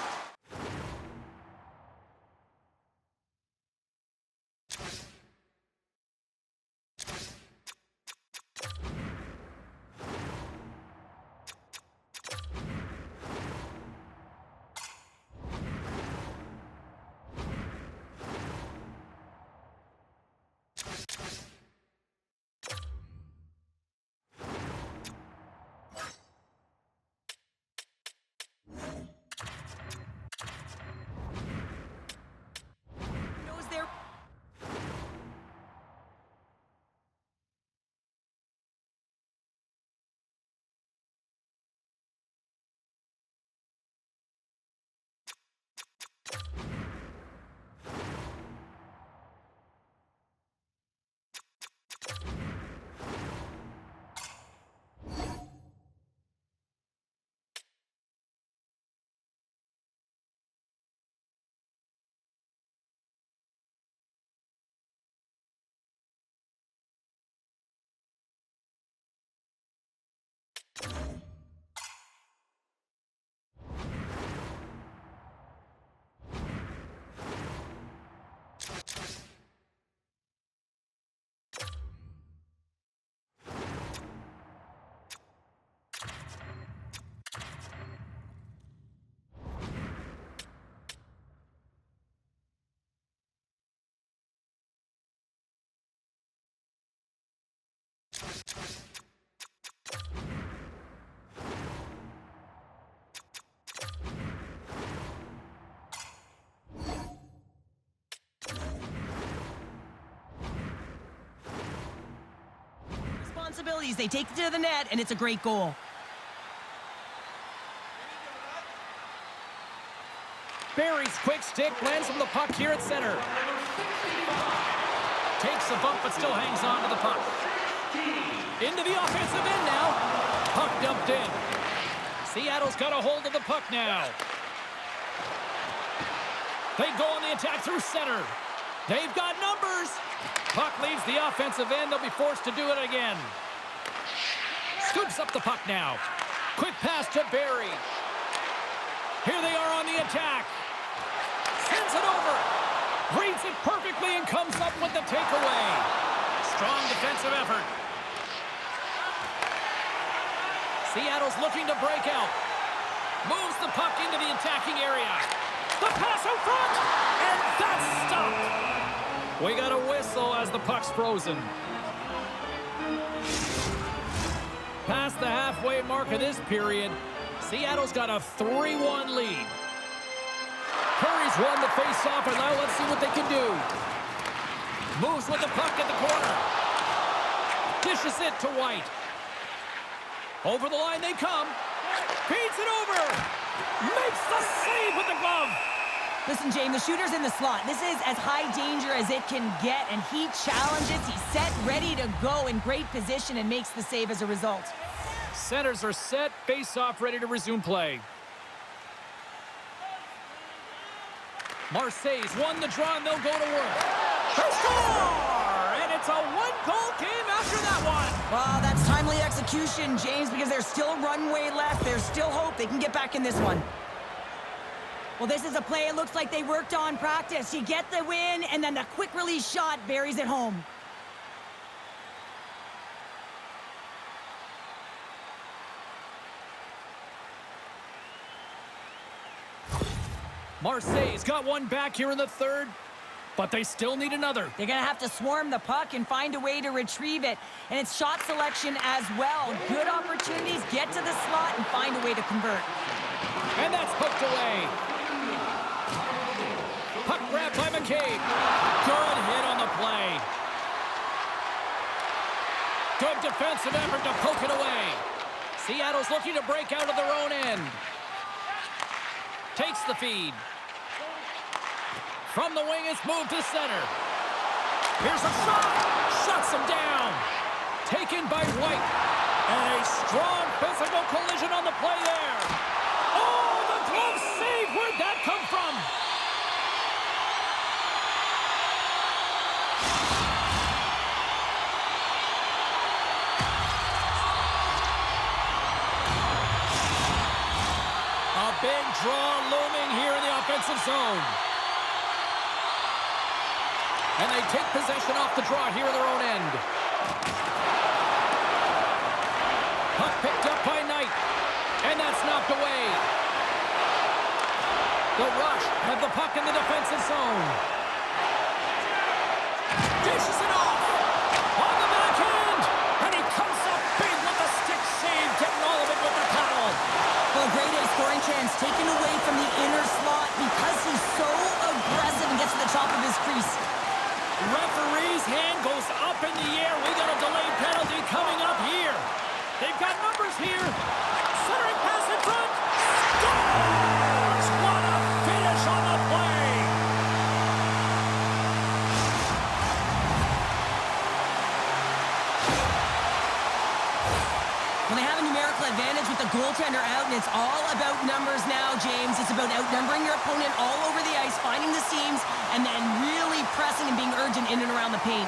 [SPEAKER 2] knows they're... responsibilities. They take it to the net, and it's a great goal.
[SPEAKER 1] Barry's quick stick lands from the puck here at center. Takes a bump, but still hangs on to the puck. Into the offensive end now. Puck dumped in. Seattle's got a hold of the puck now. They go on the attack through center. They've got numbers. Puck leaves the offensive end. They'll be forced to do it again. Scoops up the puck now. Quick pass to Barry. Here they are on the attack. Sends it over. Reads it perfectly and comes up with the takeaway. Strong defensive effort. Seattle's looking to break out. Moves the puck into the attacking area. The pass out front. And that's stopped. We got a whistle as the puck's frozen. Past the halfway mark of this period, Seattle's got a 3-1 lead. Curry's won the face-off, and now let's see what they can do. Moves with the puck at the corner. Dishes it to White. Over the line they come. Feeds it over. Makes the save with the glove.
[SPEAKER 2] Listen, James, the shooter's in the slot. This is as high danger as it can get, and he challenges. He's set, ready to go, in great position, and makes the save as a result.
[SPEAKER 1] Centers are set, face-off, ready to resume play. Marseille's won the draw, and they'll go to work. They score! And it's a one-goal game after that one.
[SPEAKER 2] Well, that's timely execution, James, because there's still runway left. There's still hope they can get back in this one. Well, this is a play it looks like they worked on practice. You get the win, and then the quick release shot buries it home.
[SPEAKER 1] Marseille's got one back here in the third, but they still need another.
[SPEAKER 2] They're going to have to swarm the puck and find a way to retrieve it. And it's shot selection as well. Good opportunities, get to the slot, and find a way to convert.
[SPEAKER 1] And that's hooked away. Puck grab by McCabe. Good hit on the play. Good defensive effort to poke it away. Seattle's looking to break out of their own end. Takes the feed. From the wing, it's moved to center. Here's a shot. Shuts him down. Taken by White. And a strong physical collision on the play there. Oh, the glove save. Where'd that come from? draw looming here in the offensive zone. And they take possession off the draw here in their own end. Puck picked up by Knight. And that's knocked away. The Rush have the puck in the defensive zone. Dishes it off. On the backhand. And he comes up big with the stick save. Getting all of it with the paddle.
[SPEAKER 2] Well, great A scoring chance taken away from the inner slot because he's so aggressive and gets to the top of his crease.
[SPEAKER 1] Referee's hand goes up in the air. We got a delayed penalty coming up here. They've got numbers here. Centering pass in front. Scores! What a finish on the play.
[SPEAKER 2] Well, they have a numerical advantage with the goaltender out, and it's all about numbers now, James. It's about outnumbering your opponent all over the ice, finding the seams, and then really pressing and being urgent in and around the paint.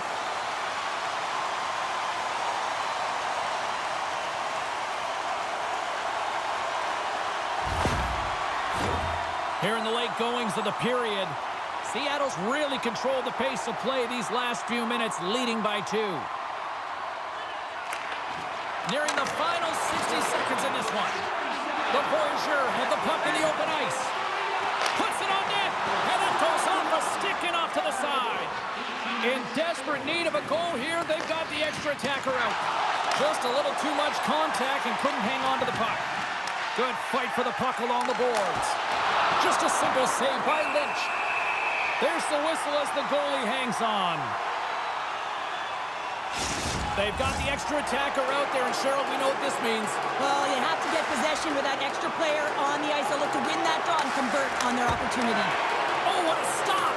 [SPEAKER 1] Here in the late goings of the period, Seattle's really controlled the pace of play these last few minutes, leading by 2. Nearing the final 60 seconds in this one. The Voyageur have the puck in the open ice. Puts it on net, and that goes off a stick and off to the side. In desperate need of a goal here, they've got the extra attacker out. Just a little too much contact and couldn't hang on to the puck. Good fight for the puck along the boards. Just a simple save by Lynch. There's the whistle as the goalie hangs on. They've got the extra attacker out there, and Cheryl, we know what this means.
[SPEAKER 2] Well, you have to get possession with that extra player on the ice. They'll look to win that draw and convert on their opportunity.
[SPEAKER 1] Oh, what a stop!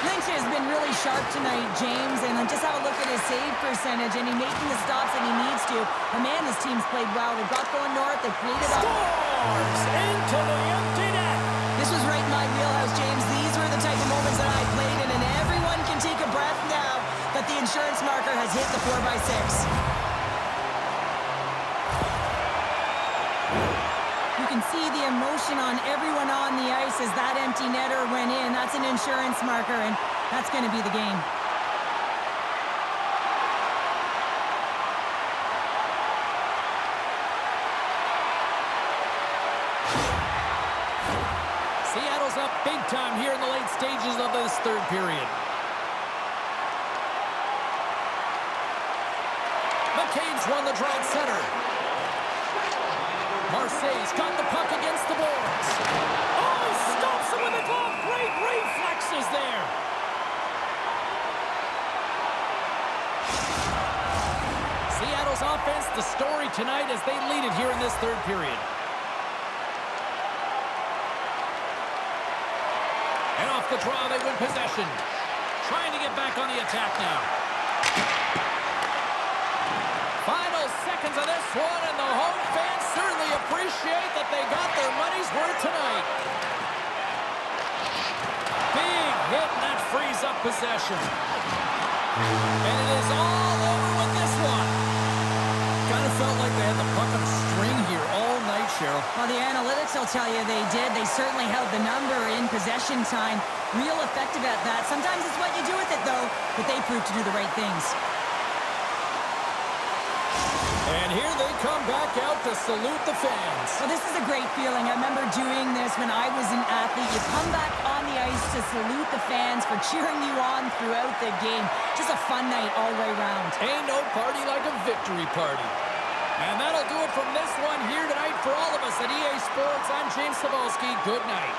[SPEAKER 2] Lynch has been really sharp tonight, James, and just have a look at his save percentage, and he's making the stops that he needs to. The man, his team's played well. They've got going north. They've created up.
[SPEAKER 1] Scores into the empty net.
[SPEAKER 2] This was right in my wheelhouse, James. These were the type of moments that I played in, and everyone can take a breath now that the insurance marker has hit the 4x6. You can see the emotion on everyone on the ice as that empty netter went in. That's an insurance marker, and that's going to be the game.
[SPEAKER 1] Seattle's up big time here in the late stages of this third period. McCabe's won the draw at center. Marseille's got the puck against the boards. Oh, he stops him with a glove. Great reflexes there. Seattle's offense, the story tonight as they lead it here in this third period. And off the draw, they win possession. Trying to get back on the attack now. Final seconds of this one, and the home fans certainly appreciate that they got their money's worth tonight. Big hit, and that frees up possession. And it is all over with this one.
[SPEAKER 4] Kind of felt like they had the puck on a string here all night, Cheryl.
[SPEAKER 2] Well, the analytics will tell you they did. They certainly held the number in possession time. Real effective at that. Sometimes it's what you do with it, though, but they proved to do the right things.
[SPEAKER 1] And here they come back out to salute the fans.
[SPEAKER 2] Well, this is a great feeling. I remember doing this when I was an athlete. You come back on the ice to salute the fans for cheering you on throughout the game. Just a fun night all the way around.
[SPEAKER 1] Ain't no party like a victory party. And that'll do it from this one here tonight for all of us at EA Sports. I'm James Cebulski. Good night.